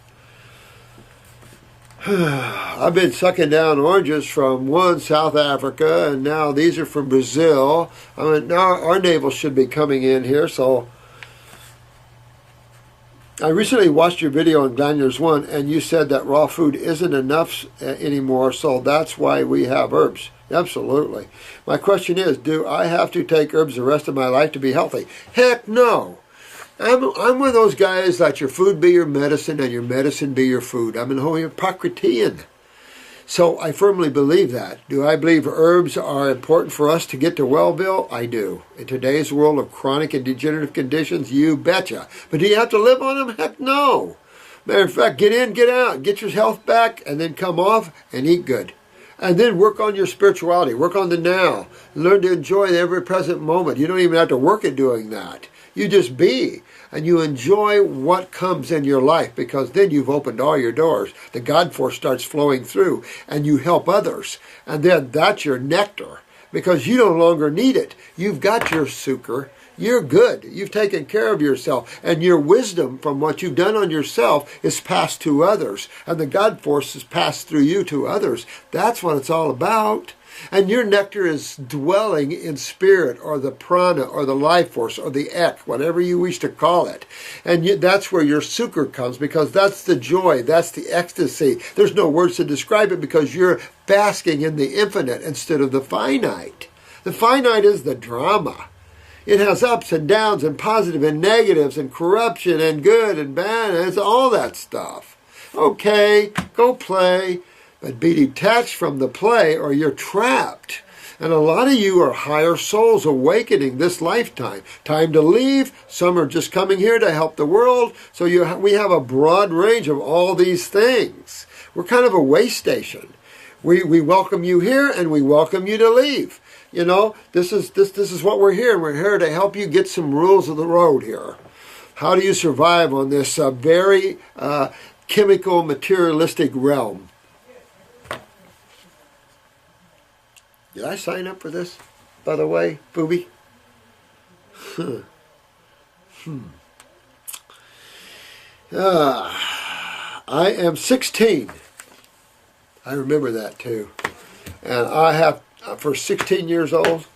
I've been sucking down oranges from South Africa, and now these are from Brazil. I mean, now our navel should be coming in here. So I recently watched your video on Glanier's One, and you said that raw food isn't enough anymore, so that's why we have herbs. Absolutely. My question is, do I have to take herbs the rest of my life to be healthy? Heck no. I'm one of those guys, let your food be your medicine and your medicine be your food. I'm an Hippocratean. So I firmly believe that. Do I believe herbs are important for us to get to Wellville? I do. In today's world of chronic and degenerative conditions, you betcha. But do you have to live on them? Heck no. Matter of fact, get in, get out, get your health back, and then come off and eat good. And then work on your spirituality. Work on the now. Learn to enjoy the every present moment. You don't even have to work at doing that. You just be. And you enjoy what comes in your life, because then you've opened all your doors. The God force starts flowing through, and you help others. And then that's your nectar, because you no longer need it. You've got your sucre. You're good. You've taken care of yourself. And your wisdom from what you've done on yourself is passed to others. And the God force is passed through you to others. That's what it's all about. And your nectar is dwelling in spirit, or the prana, or the life force, or the ek, whatever you wish to call it. And that's where your sucre comes, because that's the joy, that's the ecstasy. There's no words to describe it, because you're basking in the infinite instead of the finite. The finite is the drama. It has ups and downs and positive and negatives and corruption and good and bad, and it's all that stuff. Okay, go play. But be detached from the play, or you're trapped. And a lot of you are higher souls awakening this lifetime. Time to leave. Some are just coming here to help the world. So we have a broad range of all these things. We're kind of a way station. We welcome you here, and we welcome you to leave. You know, this is what we're here. We're here to help you get some rules of the road here. How do you survive on this very chemical, materialistic realm? Did I sign up for this? by the way, Booby? I am 16. I remember that too. And I have, for 16 years old,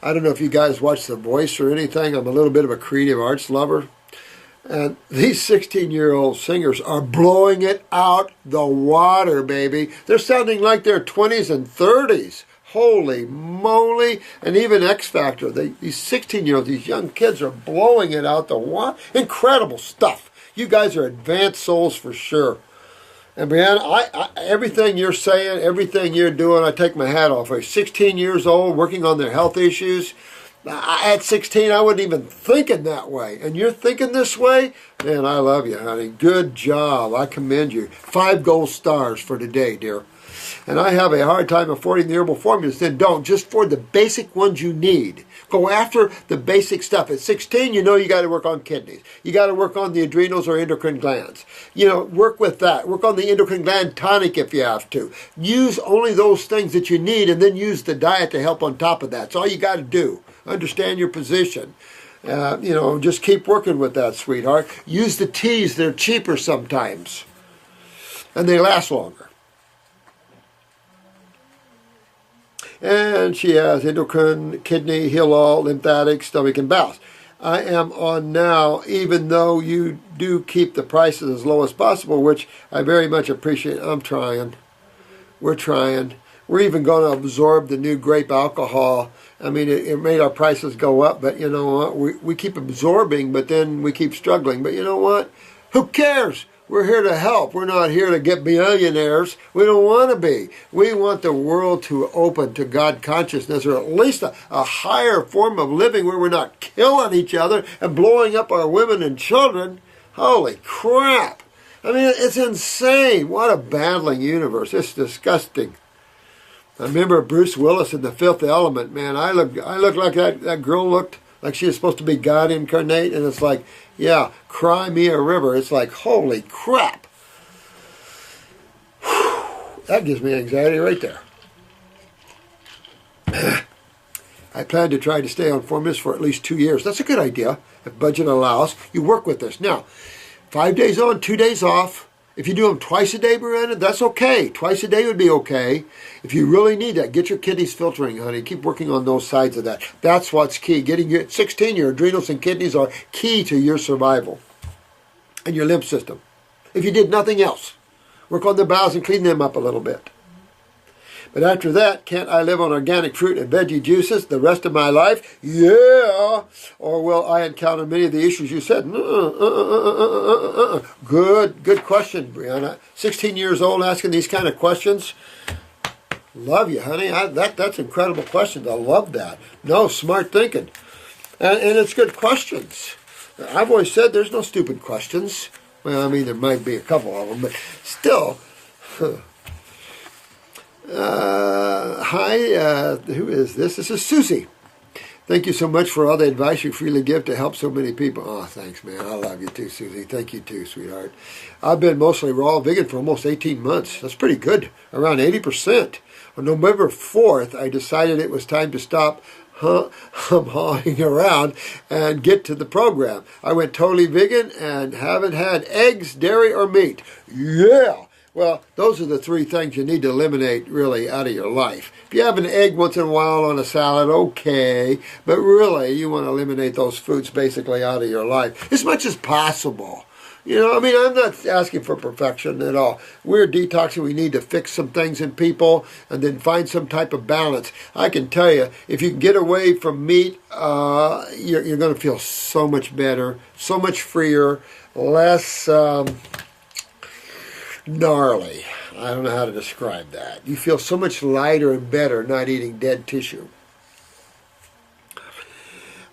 I don't know if you guys watch The Voice or anything. I'm a little bit of a creative arts lover. And these 16-year-old singers are blowing it out the water, baby. They're sounding like their 20s and 30s. Holy moly. And even X Factor, these 16-year-olds, these young kids are blowing it out the water. Incredible stuff. You guys are advanced souls for sure. And Brianna, everything you're saying, everything you're doing, I take my hat off. You're 16 years old, working on their health issues. At 16, I wasn't even thinking that way. And you're thinking this way? Man, I love you, honey. Good job. I commend you. 5 gold stars for today, dear. And I have a hard time affording the herbal formulas. Then don't. Just for the basic ones you need. Go after the basic stuff. At 16, you know you got to work on kidneys. You got to work on the adrenals or endocrine glands. You know, work with that. Work on the endocrine gland tonic if you have to. Use only those things that you need, and then use the diet to help on top of that. That's all you got to do. Understand your position. You know, just keep working with that, sweetheart. Use the teas. They're cheaper sometimes. And they last longer. And she has endocrine, kidney, heal all, lymphatic, stomach, and bowels. I am on now, even though you do keep the prices as low as possible, which I very much appreciate. I'm trying. We're trying. We're even going to absorb the new grape alcohol. I mean, it made our prices go up, but you know what? We keep absorbing, but then we keep struggling. But you know what? Who cares? We're here to help. We're not here to get millionaires. We don't want to be. We want the world to open to God consciousness, or at least a higher form of living where we're not killing each other and blowing up our women and children. Holy crap. I mean, it's insane. What a battling universe. It's disgusting. I remember Bruce Willis in The Fifth Element, man. I look like that girl looked like she was supposed to be God incarnate, and it's like, yeah, cry me a river. It's like, holy crap. Whew, that gives me anxiety right there. I plan to try to stay on formulas for at least 2 years. That's a good idea, if budget allows. You work with this. Now, 5 days on, 2 days off. If you do them twice a day, Miranda, that's okay. Twice a day would be okay. If you really need that, get your kidneys filtering, honey. Keep working on those sides of that. That's what's key. Getting you at 16, your adrenals and kidneys are key to your survival and your lymph system. If you did nothing else, work on the bowels and clean them up a little bit. But after that, can't I live on organic fruit and veggie juices the rest of my life? Yeah. Or will I encounter many of the issues you said? Good question, Brianna. 16 years old asking these kind of questions. Love you, honey. That's incredible questions. I love that. No, smart thinking. And it's good questions. I've always said there's no stupid questions. Well, I mean, there might be a couple of them, but still... Hi, who is this? This is Susie. Thank you so much for all the advice you freely give to help so many people. Oh, thanks, man. I love you too, Susie. Thank you too, sweetheart. I've been mostly raw vegan for almost 18 months. That's pretty good. Around 80%. On November 4th, I decided it was time to stop hawing around and get to the program. I went totally vegan and haven't had eggs, dairy, or meat. Yeah! Well, those are the 3 things you need to eliminate, really, out of your life. If you have an egg once in a while on a salad, okay. But really, you want to eliminate those foods basically out of your life as much as possible. You know, I mean, I'm not asking for perfection at all. We're detoxing. We need to fix some things in people and then find some type of balance. I can tell you, if you can get away from meat, you're going to feel so much better, so much freer, less... gnarly. I don't know how to describe that. You feel so much lighter and better not eating dead tissue.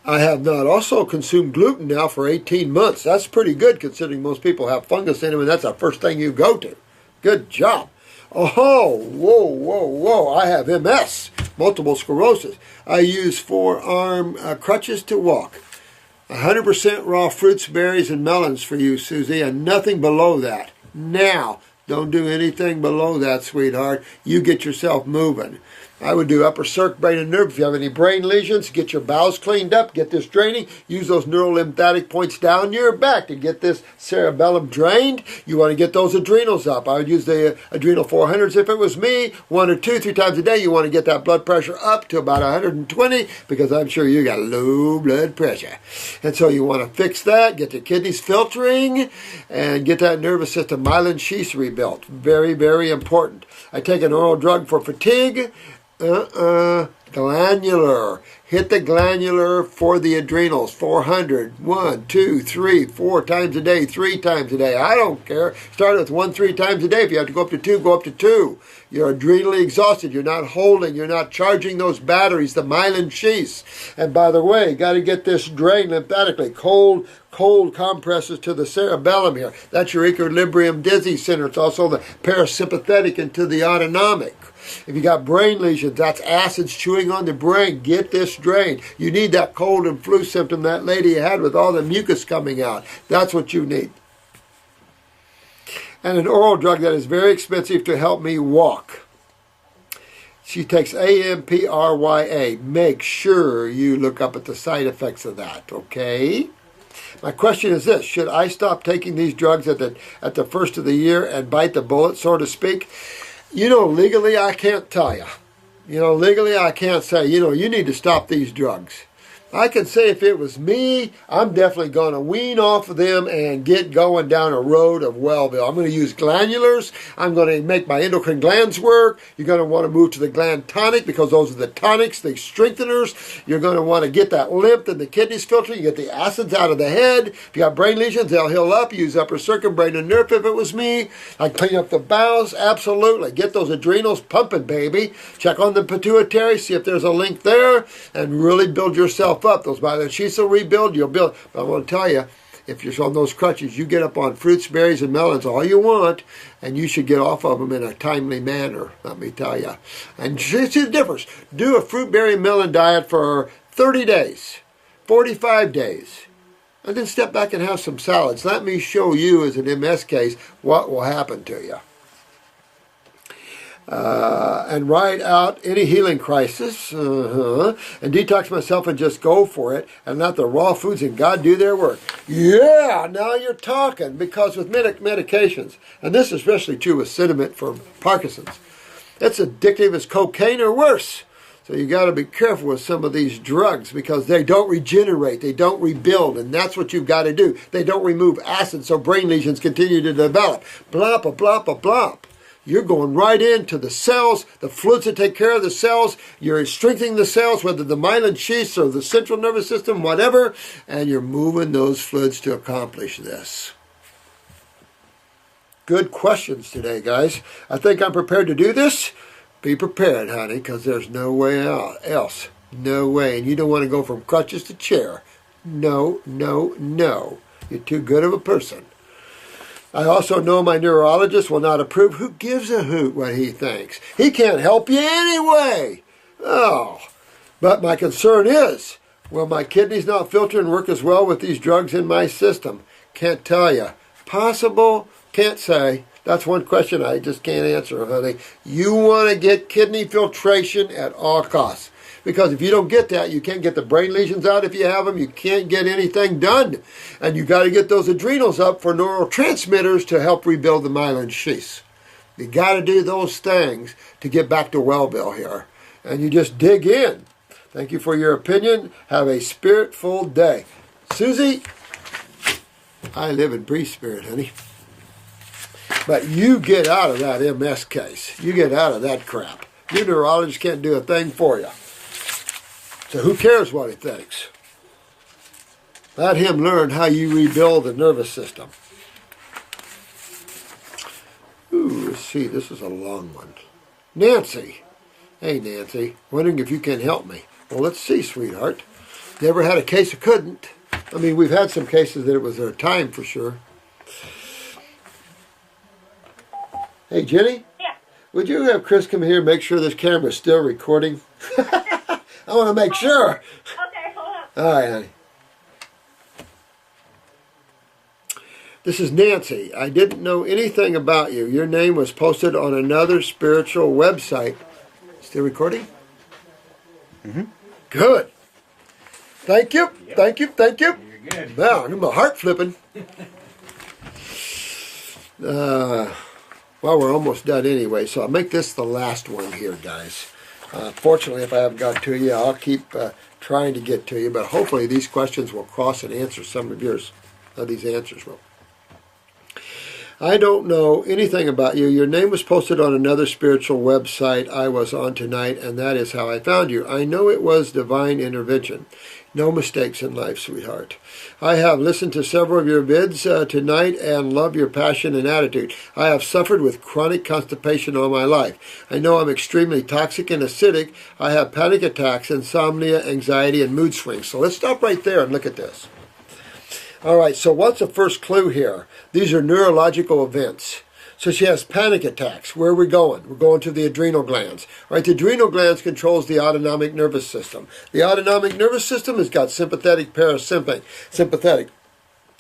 I have not also consumed gluten now for 18 months. That's pretty good considering most people have fungus in them and that's the first thing you go to. Good job. Oh, whoa. I have MS, multiple sclerosis. I use forearm crutches to walk. 100% raw fruits, berries, and melons for you, Susie, and nothing below that. Now, don't do anything below that, sweetheart. You get yourself moving. I would do upper circ, brain and nerve. If you have any brain lesions, get your bowels cleaned up, get this draining. Use those neurolymphatic points down your back to get this cerebellum drained. You want to get those adrenals up. I would use the adrenal 400s if it was me. 1 or 2, 3 times a day. You want to get that blood pressure up to about 120 because I'm sure you got low blood pressure. And so you want to fix that, get the kidneys filtering, and get that nervous system myelin sheaths rebuilt. Very, very important. I take an oral drug for fatigue. Glandular. Hit the glandular for the adrenals. 400. 1, 2, 3, 4 times a day, 3 times a day. I don't care. Start with 1, 3 times a day. If you have to go up to 2, go up to 2. You're adrenally exhausted. You're not holding. You're not charging those batteries, the myelin sheaths. And by the way, got to get this drained lymphatically. Cold compresses to the cerebellum here. That's your equilibrium dizzy center. It's also the parasympathetic into the autonomic. If you got brain lesions, that's acids chewing on the brain. Get this drained. You need that cold and flu symptom that lady had with all the mucus coming out. That's what you need. And an oral drug that is very expensive to help me walk. She takes AMPRYA. Make sure you look up at the side effects of that, okay? My question is this: should I stop taking these drugs at the first of the year and bite the bullet, so to speak? Legally I can't tell you. Legally I can't say, you need to stop these drugs. I can say if it was me, I'm definitely going to wean off of them and get going down a road of Wellville. I'm going to use glandulars. I'm going to make my endocrine glands work. You're going to want to move to the gland tonic because those are the tonics, the strengtheners. You're going to want to get that lymph and the kidneys filtering. You get the acids out of the head. If you got brain lesions, they'll heal up. Use upper circuit, brain and nerve if it was me. I clean up the bowels. Absolutely. Get those adrenals pumping, baby. Check on the pituitary. See if there's a link there and really build yourself up. Those myelin sheaths will rebuild, you'll build. But I want to tell you, if you're on those crutches, you get up on fruits, berries, and melons all you want, and you should get off of them in a timely manner, let me tell you. And see the difference. Do a fruit, berry, melon diet for 30 days, 45 days, and then step back and have some salads. Let me show you, as an MS case, what will happen to you. And ride out any healing crisis, and detox myself and just go for it, and let the raw foods and God do their work. Yeah, now you're talking, because with medications, and this is especially true with Cinnamon for Parkinson's, it's addictive as cocaine or worse. So you got to be careful with some of these drugs because they don't regenerate, they don't rebuild, and that's what you've got to do. They don't remove acid, so brain lesions continue to develop. Blop, a blop, a blop. You're going right into the cells, the fluids that take care of the cells. You're strengthening the cells, whether the myelin sheaths or the central nervous system, whatever, and you're moving those fluids to accomplish this. Good questions today, guys. I think I'm prepared to do this. Be prepared, honey, because there's no way else. No way. And you don't want to go from crutches to chair. No, no, no. You're too good of a person. I also know my neurologist will not approve. Who gives a hoot what he thinks? He can't help you anyway. Oh, but my concern is, will my kidneys not filter and work as well with these drugs in my system? Can't tell you. Possible? Can't say. That's one question I just can't answer, honey. You want to get kidney filtration at all costs. Because if you don't get that, you can't get the brain lesions out if you have them. You can't get anything done. And you got to get those adrenals up for neurotransmitters to help rebuild the myelin sheaths. You got to do those things to get back to Wellville here. And you just dig in. Thank you for your opinion. Have a spirit-full day. Susie, I live and breathe spirit, honey. But you get out of that MS case. You get out of that crap. Your neurologist can't do a thing for you. So who cares what he thinks? Let him learn how you rebuild the nervous system. Ooh, let's see, this is a long one. Nancy. Hey, Nancy. Wondering if you can help me. Well, let's see, sweetheart. Never had a case that couldn't. I mean, we've had some cases that it was their time for sure. Hey, Jenny? Yeah. Would you have Chris come here and make sure this camera is still recording? I want to make sure. Okay, hold on. All right, honey. This is Nancy. I didn't know anything about you. Your name was posted on another spiritual website Still recording? Mm-hmm. Good. Thank you. Yep. Thank you. Thank you. You're good. Wow, my heart flipping. Well, we're almost done anyway, so I'll make this the last one here, guys. Fortunately, if I haven't got to you, I'll keep trying to get to you, but hopefully these questions will cross and answer some of yours. These answers will. I don't know anything about you. Your name was posted on another spiritual website I was on tonight, and that is how I found you. I know it was divine intervention. No mistakes in life, sweetheart. I have listened to several of your vids tonight and love your passion and attitude. I have suffered with chronic constipation all my life. I know I'm extremely toxic and acidic. I have panic attacks, insomnia, anxiety, and mood swings. So let's stop right there and look at this. All right, so what's the first clue here? These are neurological events. So she has panic attacks. Where are we going? We're going to the adrenal glands. All right, the adrenal glands controls the autonomic nervous system. The autonomic nervous system has got sympathetic, parasympathetic.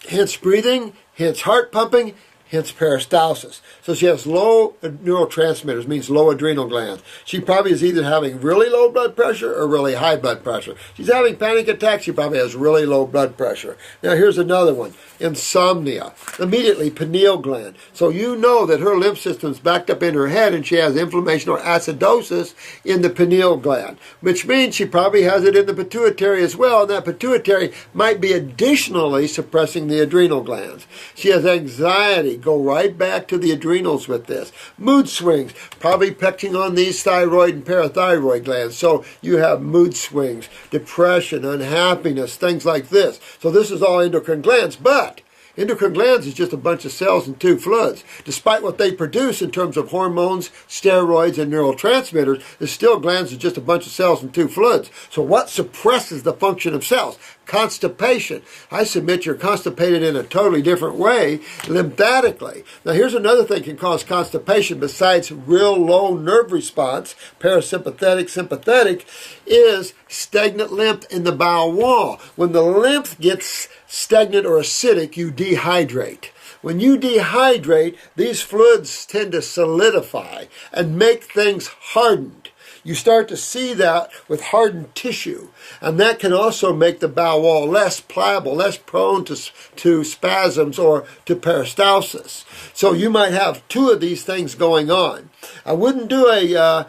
Hence breathing, hence heart pumping, hence peristalsis. So she has low neurotransmitters, means low adrenal glands. She probably is either having really low blood pressure or really high blood pressure. She's having panic attacks, she probably has really low blood pressure. Now here's another one, insomnia. Immediately, pineal gland. So you know that her lymph system's backed up in her head and she has inflammation or acidosis in the pineal gland, which means she probably has it in the pituitary as well, and that pituitary might be additionally suppressing the adrenal glands. She has anxiety. Go right back to the adrenals with this. Mood swings, probably touching on these thyroid and parathyroid glands. So you have mood swings, depression, unhappiness, things like this. So this is all endocrine glands, but endocrine glands is just a bunch of cells and two fluids. Despite what they produce in terms of hormones, steroids, and neurotransmitters, it's still glands is just a bunch of cells and two fluids. So what suppresses the function of cells? Constipation. I submit you're constipated in a totally different way, lymphatically. Now here's another thing can cause constipation besides real low nerve response, parasympathetic, sympathetic, is stagnant lymph in the bowel wall. When the lymph gets stagnant or acidic, you dehydrate. When you dehydrate, these fluids tend to solidify and make things hardened. You start to see that with hardened tissue. And that can also make the bowel wall less pliable, less prone to spasms or to peristalsis. So you might have two of these things going on. I wouldn't do a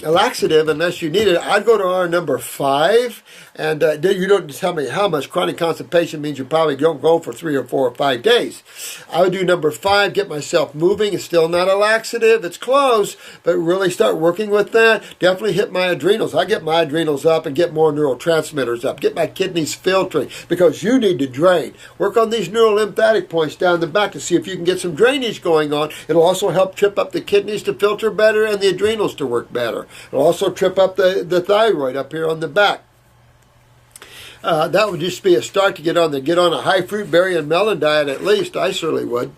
laxative unless you need it. I'd go to our number 5. And you don't tell me how much. Chronic constipation means you probably don't go for 3 or 4 or 5 days. I would do number 5, get myself moving. It's still not a laxative. It's close, but really start working with that. Definitely hit my adrenals. I get my adrenals up and get more neurotransmitters up. Get my kidneys filtering because you need to drain. Work on these neurolymphatic points down the back to see if you can get some drainage going on. It'll also help trip up the kidneys to filter better and the adrenals to work better. It'll also trip up the thyroid up here on the back. That would just be a start to get on a high fruit, berry, and melon diet at least. I certainly would.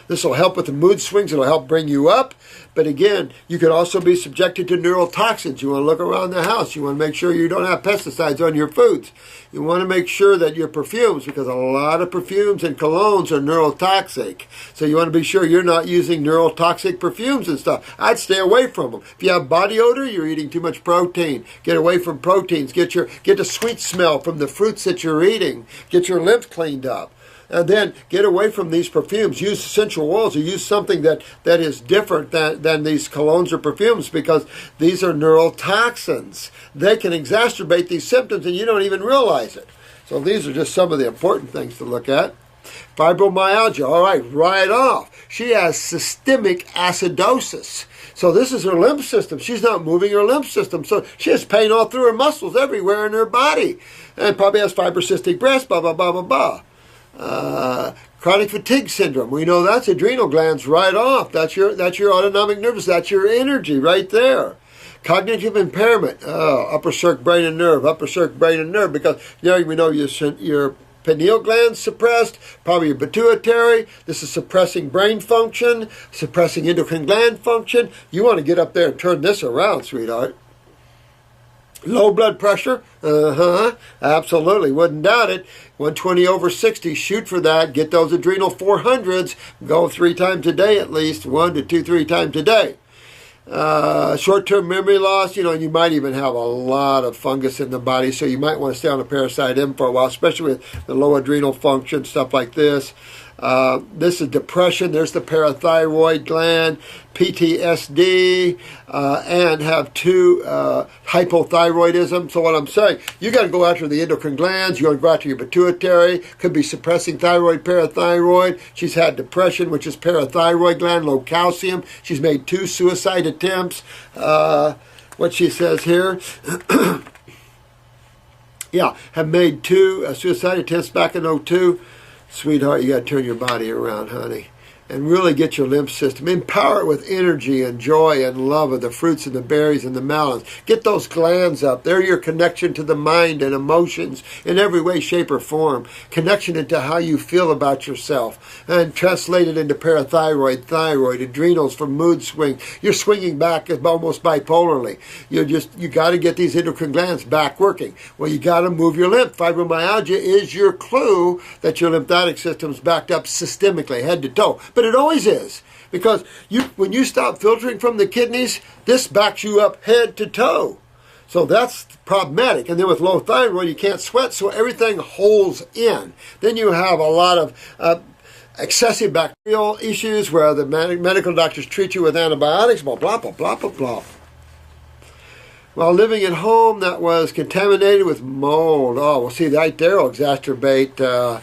This will help with the mood swings. It'll help bring you up. But again, you could also be subjected to neurotoxins. You want to look around the house. You want to make sure you don't have pesticides on your foods. You want to make sure that your perfumes, because a lot of perfumes and colognes are neurotoxic. So you want to be sure you're not using neurotoxic perfumes and stuff. I'd stay away from them. If you have body odor, you're eating too much protein. Get away from proteins. Get the sweet smell from the fruits that you're eating. Get your lymph cleaned up. And then get away from these perfumes. Use essential oils or use something that is different than these colognes or perfumes because these are neurotoxins. They can exacerbate these symptoms and you don't even realize it. So these are just some of the important things to look at. Fibromyalgia, all right off. She has systemic acidosis. So this is her lymph system. She's not moving her lymph system. So she has pain all through her muscles everywhere in her body. And probably has fibrocystic breast, blah, blah, blah, blah, blah. Chronic fatigue syndrome. We know that's adrenal glands right off. That's your autonomic nervous. That's your energy right there. Cognitive impairment. Upper circ, brain and nerve. Upper circ, brain and nerve. Because we know your pineal gland suppressed, probably your pituitary. This is suppressing brain function, suppressing endocrine gland function. You want to get up there and turn this around, sweetheart. Low blood pressure, absolutely, wouldn't doubt it. 120/60, shoot for that. Get those adrenal 400s. Go 3 times a day at least, 1 to 2, 3 times a day. Short-term memory loss, you might even have a lot of fungus in the body, so you might want to stay on a Parasite M for a while, especially with the low adrenal function, stuff like this. This is depression. There's the parathyroid gland, PTSD, and have two hypothyroidism. So what I'm saying, you got to go after the endocrine glands. You got to go after your pituitary. Could be suppressing thyroid, parathyroid. She's had depression, which is parathyroid gland, low calcium. She's made 2 suicide attempts. What she says here. Yeah, have made 2 suicide attempts back in '02. Sweetheart, you got to turn your body around, honey, and really get your lymph system. Empower it with energy and joy and love of the fruits and the berries and the melons. Get those glands up. They're your connection to the mind and emotions in every way, shape, or form. Connection into how you feel about yourself. And translate it into parathyroid, thyroid, adrenals for mood swing. You're swinging back almost bipolarly. You got to get these endocrine glands back working. Well, you got to move your lymph. Fibromyalgia is your clue that your lymphatic system's backed up systemically, head to toe. But it always is, because when you stop filtering from the kidneys, this backs you up head to toe. So that's problematic. And then with low thyroid, you can't sweat, so everything holds in. Then you have a lot of excessive bacterial issues where the medical doctors treat you with antibiotics, blah, blah, blah, blah, blah, blah. While living at home that was contaminated with mold. Oh, well, see, right there will exacerbate.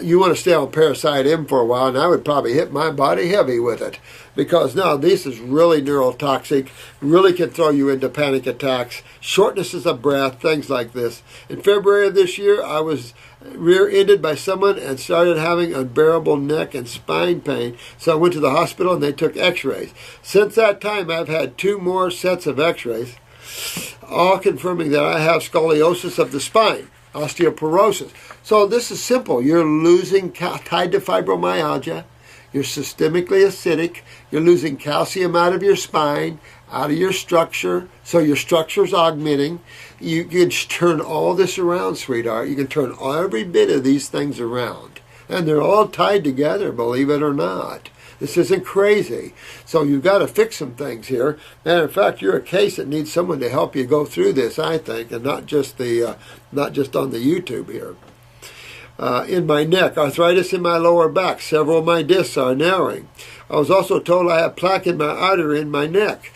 You want to stay on Parasite M for a while, and I would probably hit my body heavy with it. Because now this is really neurotoxic, really can throw you into panic attacks, shortnesses of breath, things like this. In February of this year, I was rear-ended by someone and started having unbearable neck and spine pain. So I went to the hospital and they took x-rays. Since that time, I've had 2 more sets of x-rays, all confirming that I have scoliosis of the spine, osteoporosis. So this is simple. You're losing, tied to fibromyalgia, you're systemically acidic, you're losing calcium out of your spine, out of your structure, so your structure's augmenting. You can turn all this around, sweetheart. You can turn every bit of these things around. And they're all tied together, believe it or not. This isn't crazy. So you've got to fix some things here. And in fact, you're a case that needs someone to help you go through this, I think, and not just on the YouTube here. In my neck, arthritis in my lower back. Several of my discs are narrowing. I was also told I have plaque in my artery in my neck.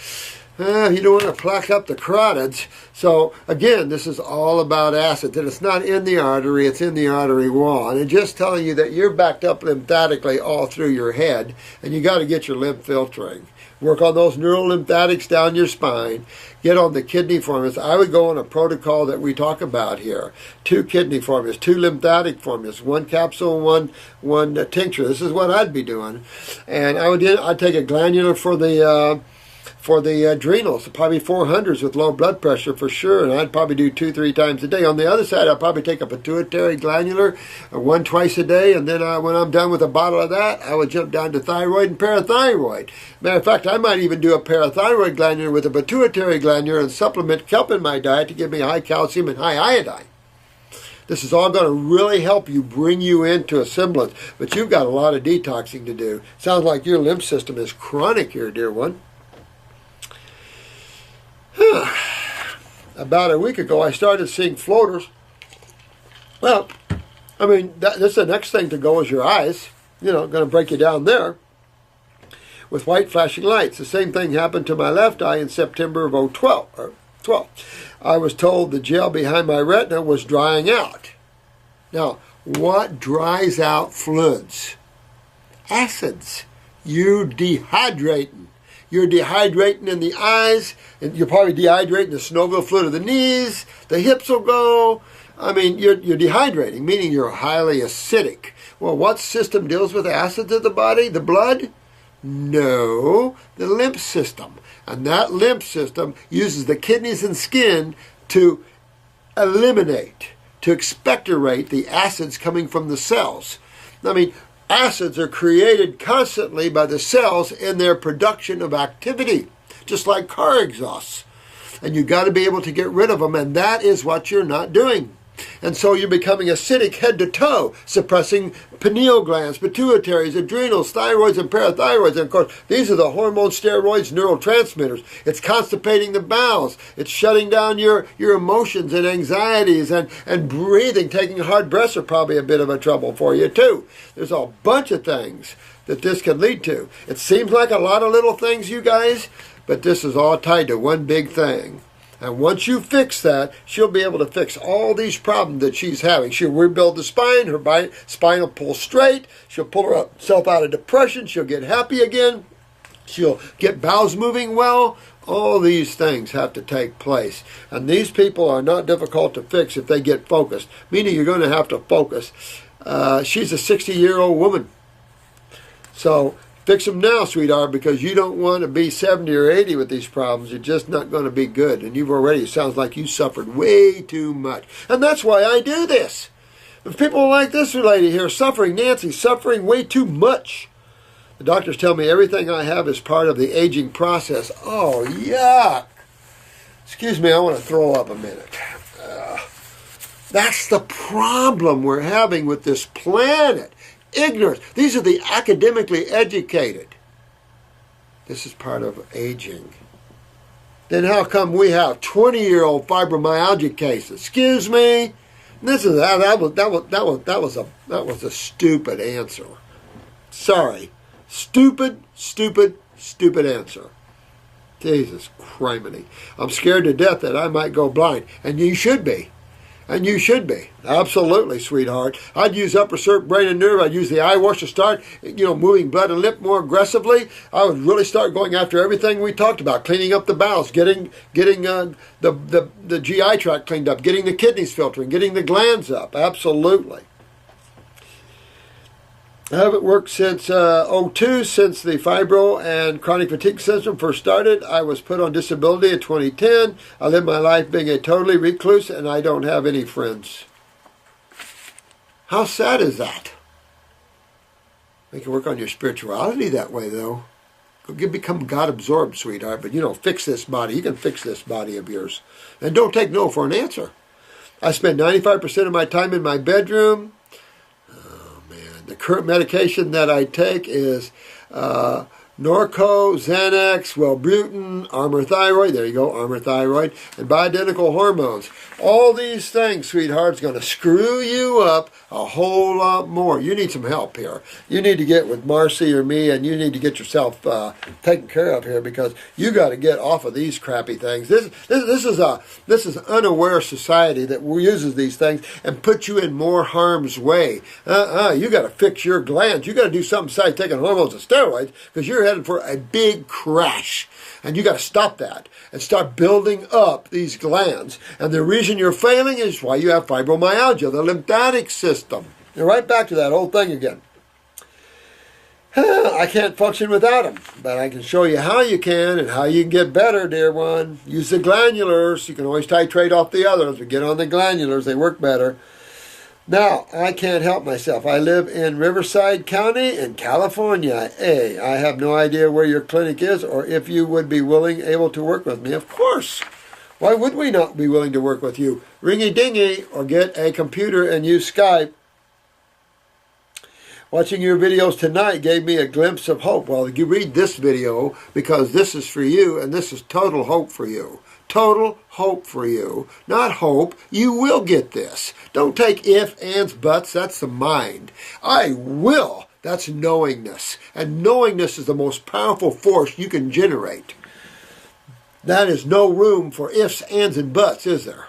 You don't want to plaque up the carotids. So, again, this is all about acid. And it's not in the artery, it's in the artery wall. And it's just telling you that you're backed up lymphatically all through your head, and you got to get your lymph filtering. Work on those neural lymphatics down your spine. Get on the kidney formulas. I would go on a protocol that we talk about here. 2 kidney formulas, 2 lymphatic formulas, 1 capsule, one tincture. This is what I'd be doing. And I'd take a glandular for the adrenals, probably 400s with low blood pressure for sure, and I'd probably do 2-3 times a day. On the other side, I'd probably take a pituitary glandular, 1 twice a day, and then when I'm done with a bottle of that, I would jump down to thyroid and parathyroid. Matter of fact, I might even do a parathyroid glandular with a pituitary glandular and supplement kelp in my diet to give me high calcium and high iodine. This is all going to really help you, bring you into a semblance, but you've got a lot of detoxing to do. Sounds like your lymph system is chronic here, dear one. About a week ago, I started seeing floaters. Well, I mean, that's the next thing to go is your eyes. Going to break you down there with white flashing lights. The same thing happened to my left eye in September of 12. I was told the gel behind my retina was drying out. Now, what dries out fluids? Acids. You dehydrating. You're dehydrating in the eyes, and you're probably dehydrating the synovial fluid of the knees, the hips will go. I mean, you're dehydrating, meaning you're highly acidic. Well, what system deals with acids in the body? The blood? No, the lymph system. And that lymph system uses the kidneys and skin to eliminate, to expectorate the acids coming from the cells. I mean, acids are created constantly by the cells in their production of activity, just like car exhausts. And you've got to be able to get rid of them, and that is what you're not doing. And so you're becoming acidic head to toe, suppressing pineal glands, pituitaries, adrenals, thyroids, and parathyroids. And of course, these are the hormones, steroids, neurotransmitters. It's constipating the bowels. It's shutting down your emotions and anxieties, and breathing. Taking hard breaths are probably a bit of a trouble for you too. There's a bunch of things that this could lead to. It seems like a lot of little things, you guys, but this is all tied to one big thing. And once you fix that, she'll be able to fix all these problems that she's having. She'll rebuild the spine. Her spine will pull straight. She'll pull herself out of depression. She'll get happy again. She'll get bowels moving well. All these things have to take place. And these people are not difficult to fix if they get focused, meaning you're going to have to focus. She's a 60-year-old woman. So fix them now, sweetheart, because you don't want to be 70 or 80 with these problems. You're just not going to be good. And you've already, it sounds like you suffered way too much. And that's why I do this. If people like this lady here, suffering, Nancy, suffering way too much. The doctors tell me everything I have is part of the aging process. Oh, yuck. Excuse me, I want to throw up a minute. That's the problem we're having with this planet. Ignorance. These are the academically educated. This is part of aging. Then how come we have 20-year-old fibromyalgia cases? Excuse me. This is that was a stupid answer. Sorry, stupid answer. Jesus criminy. I'm scared to death that I might go blind, and you should be. And you should be. Absolutely, sweetheart. I'd use upper circ, brain, and nerve. I'd use the eye wash to start, moving blood and lymph more aggressively. I would really start going after everything we talked about, cleaning up the bowels, getting the GI tract cleaned up, getting the kidneys filtering, getting the glands up. Absolutely. I haven't worked since 2002, since the fibro and chronic fatigue syndrome first started. I was put on disability in 2010. I live my life being a totally recluse, and I don't have any friends. How sad is that? You can work on your spirituality that way, though. Become God-absorbed, sweetheart, but, fix this body. You can fix this body of yours. And don't take no for an answer. I spend 95% of my time in my bedroom. The current medication that I take is Norco, Xanax, Wellbutrin, Armour Thyroid, there you go, Armour Thyroid, and bioidentical hormones. All these things, sweetheart, is going to screw you up a whole lot more. You need some help here. You need to get with Marcy or me, and you need to get yourself taken care of here, because you got to get off of these crappy things. This is unaware society that uses these things and puts you in more harm's way. You got to fix your glands. You got to do something besides taking hormones and steroids, because you're headed for a big crash. And you got to stop that and start building up these glands. And the reason you're failing is why you have fibromyalgia, the lymphatic system. You're right back to that old thing again. I can't function without them, but I can show you how you can and how you can get better, dear one. Use the glandulars. You can always titrate off the others, but get on the glandulars. They work better. Now, I can't help myself. I live in Riverside County in California. I have no idea where your clinic is or if you would be able to work with me. Of course. Why would we not be willing to work with you? Ringy-dingy, or get a computer and use Skype. Watching your videos tonight gave me a glimpse of hope. Well, you read this video because this is for you, and this is total hope for you. Total hope for you. Not hope. You will get this. Don't take ifs, ands, buts. That's the mind. I will. That's knowingness. And knowingness is the most powerful force you can generate. That is no room for ifs, ands, and buts, is there?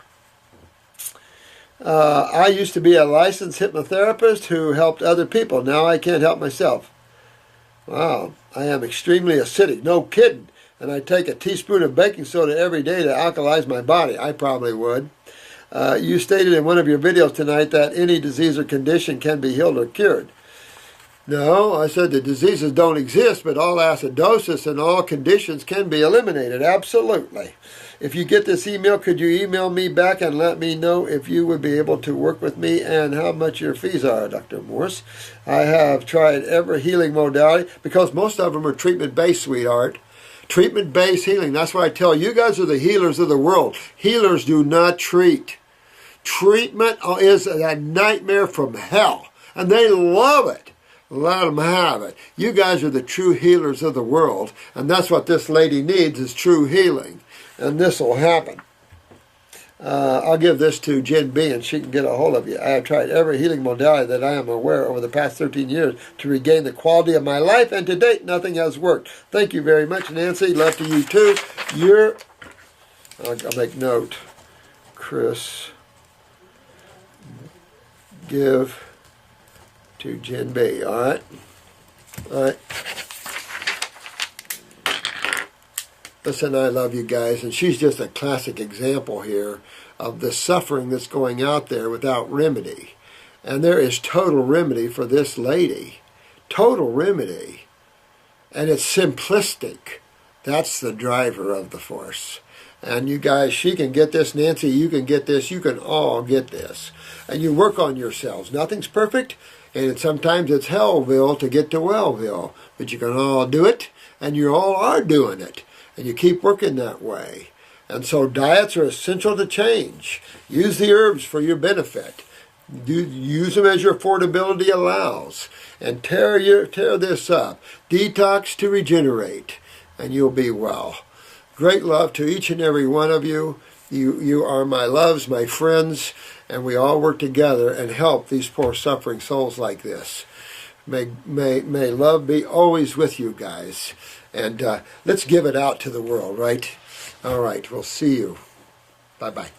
I used to be a licensed hypnotherapist who helped other people. Now I can't help myself. Wow. I am extremely acidic. No kidding. And I take a teaspoon of baking soda every day to alkalize my body. I probably would. You stated in one of your videos tonight that any disease or condition can be healed or cured. No, I said the diseases don't exist, but all acidosis and all conditions can be eliminated. Absolutely. If you get this email, could you email me back and let me know if you would be able to work with me and how much your fees are, Dr. Morse? I have tried every healing modality because most of them are treatment-based, sweetheart. Treatment-based healing. That's why I tell you guys are the healers of the world. Healers do not treat. Treatment is a nightmare from hell, and they love it. Let them have it. You guys are the true healers of the world, and that's what this lady needs is true healing, and this will happen. I'll give this to Jen B, and she can get a hold of you. I have tried every healing modality that I am aware over the past 13 years to regain the quality of my life, and to date, nothing has worked. Thank you very much, Nancy. Love to you, too. I'll make note. Chris, give to Jen B, all right? All right. Listen, I love you guys, and she's just a classic example here of the suffering that's going out there without remedy. And there is total remedy for this lady. Total remedy. And it's simplistic. That's the driver of the force. And you guys, she can get this. Nancy, you can get this. You can all get this. And you work on yourselves. Nothing's perfect. And sometimes it's hellville to get to wellville. But you can all do it. And you all are doing it. And you keep working that way. And so diets are essential to change. Use the herbs for your benefit. Use them as your affordability allows. And tear this up. Detox to regenerate. And you'll be well. Great love to each and every one of you. You are my loves, my friends. And we all work together and help these poor suffering souls like this. May love be always with you guys. And let's give it out to the world, right? All right, we'll see you. Bye-bye.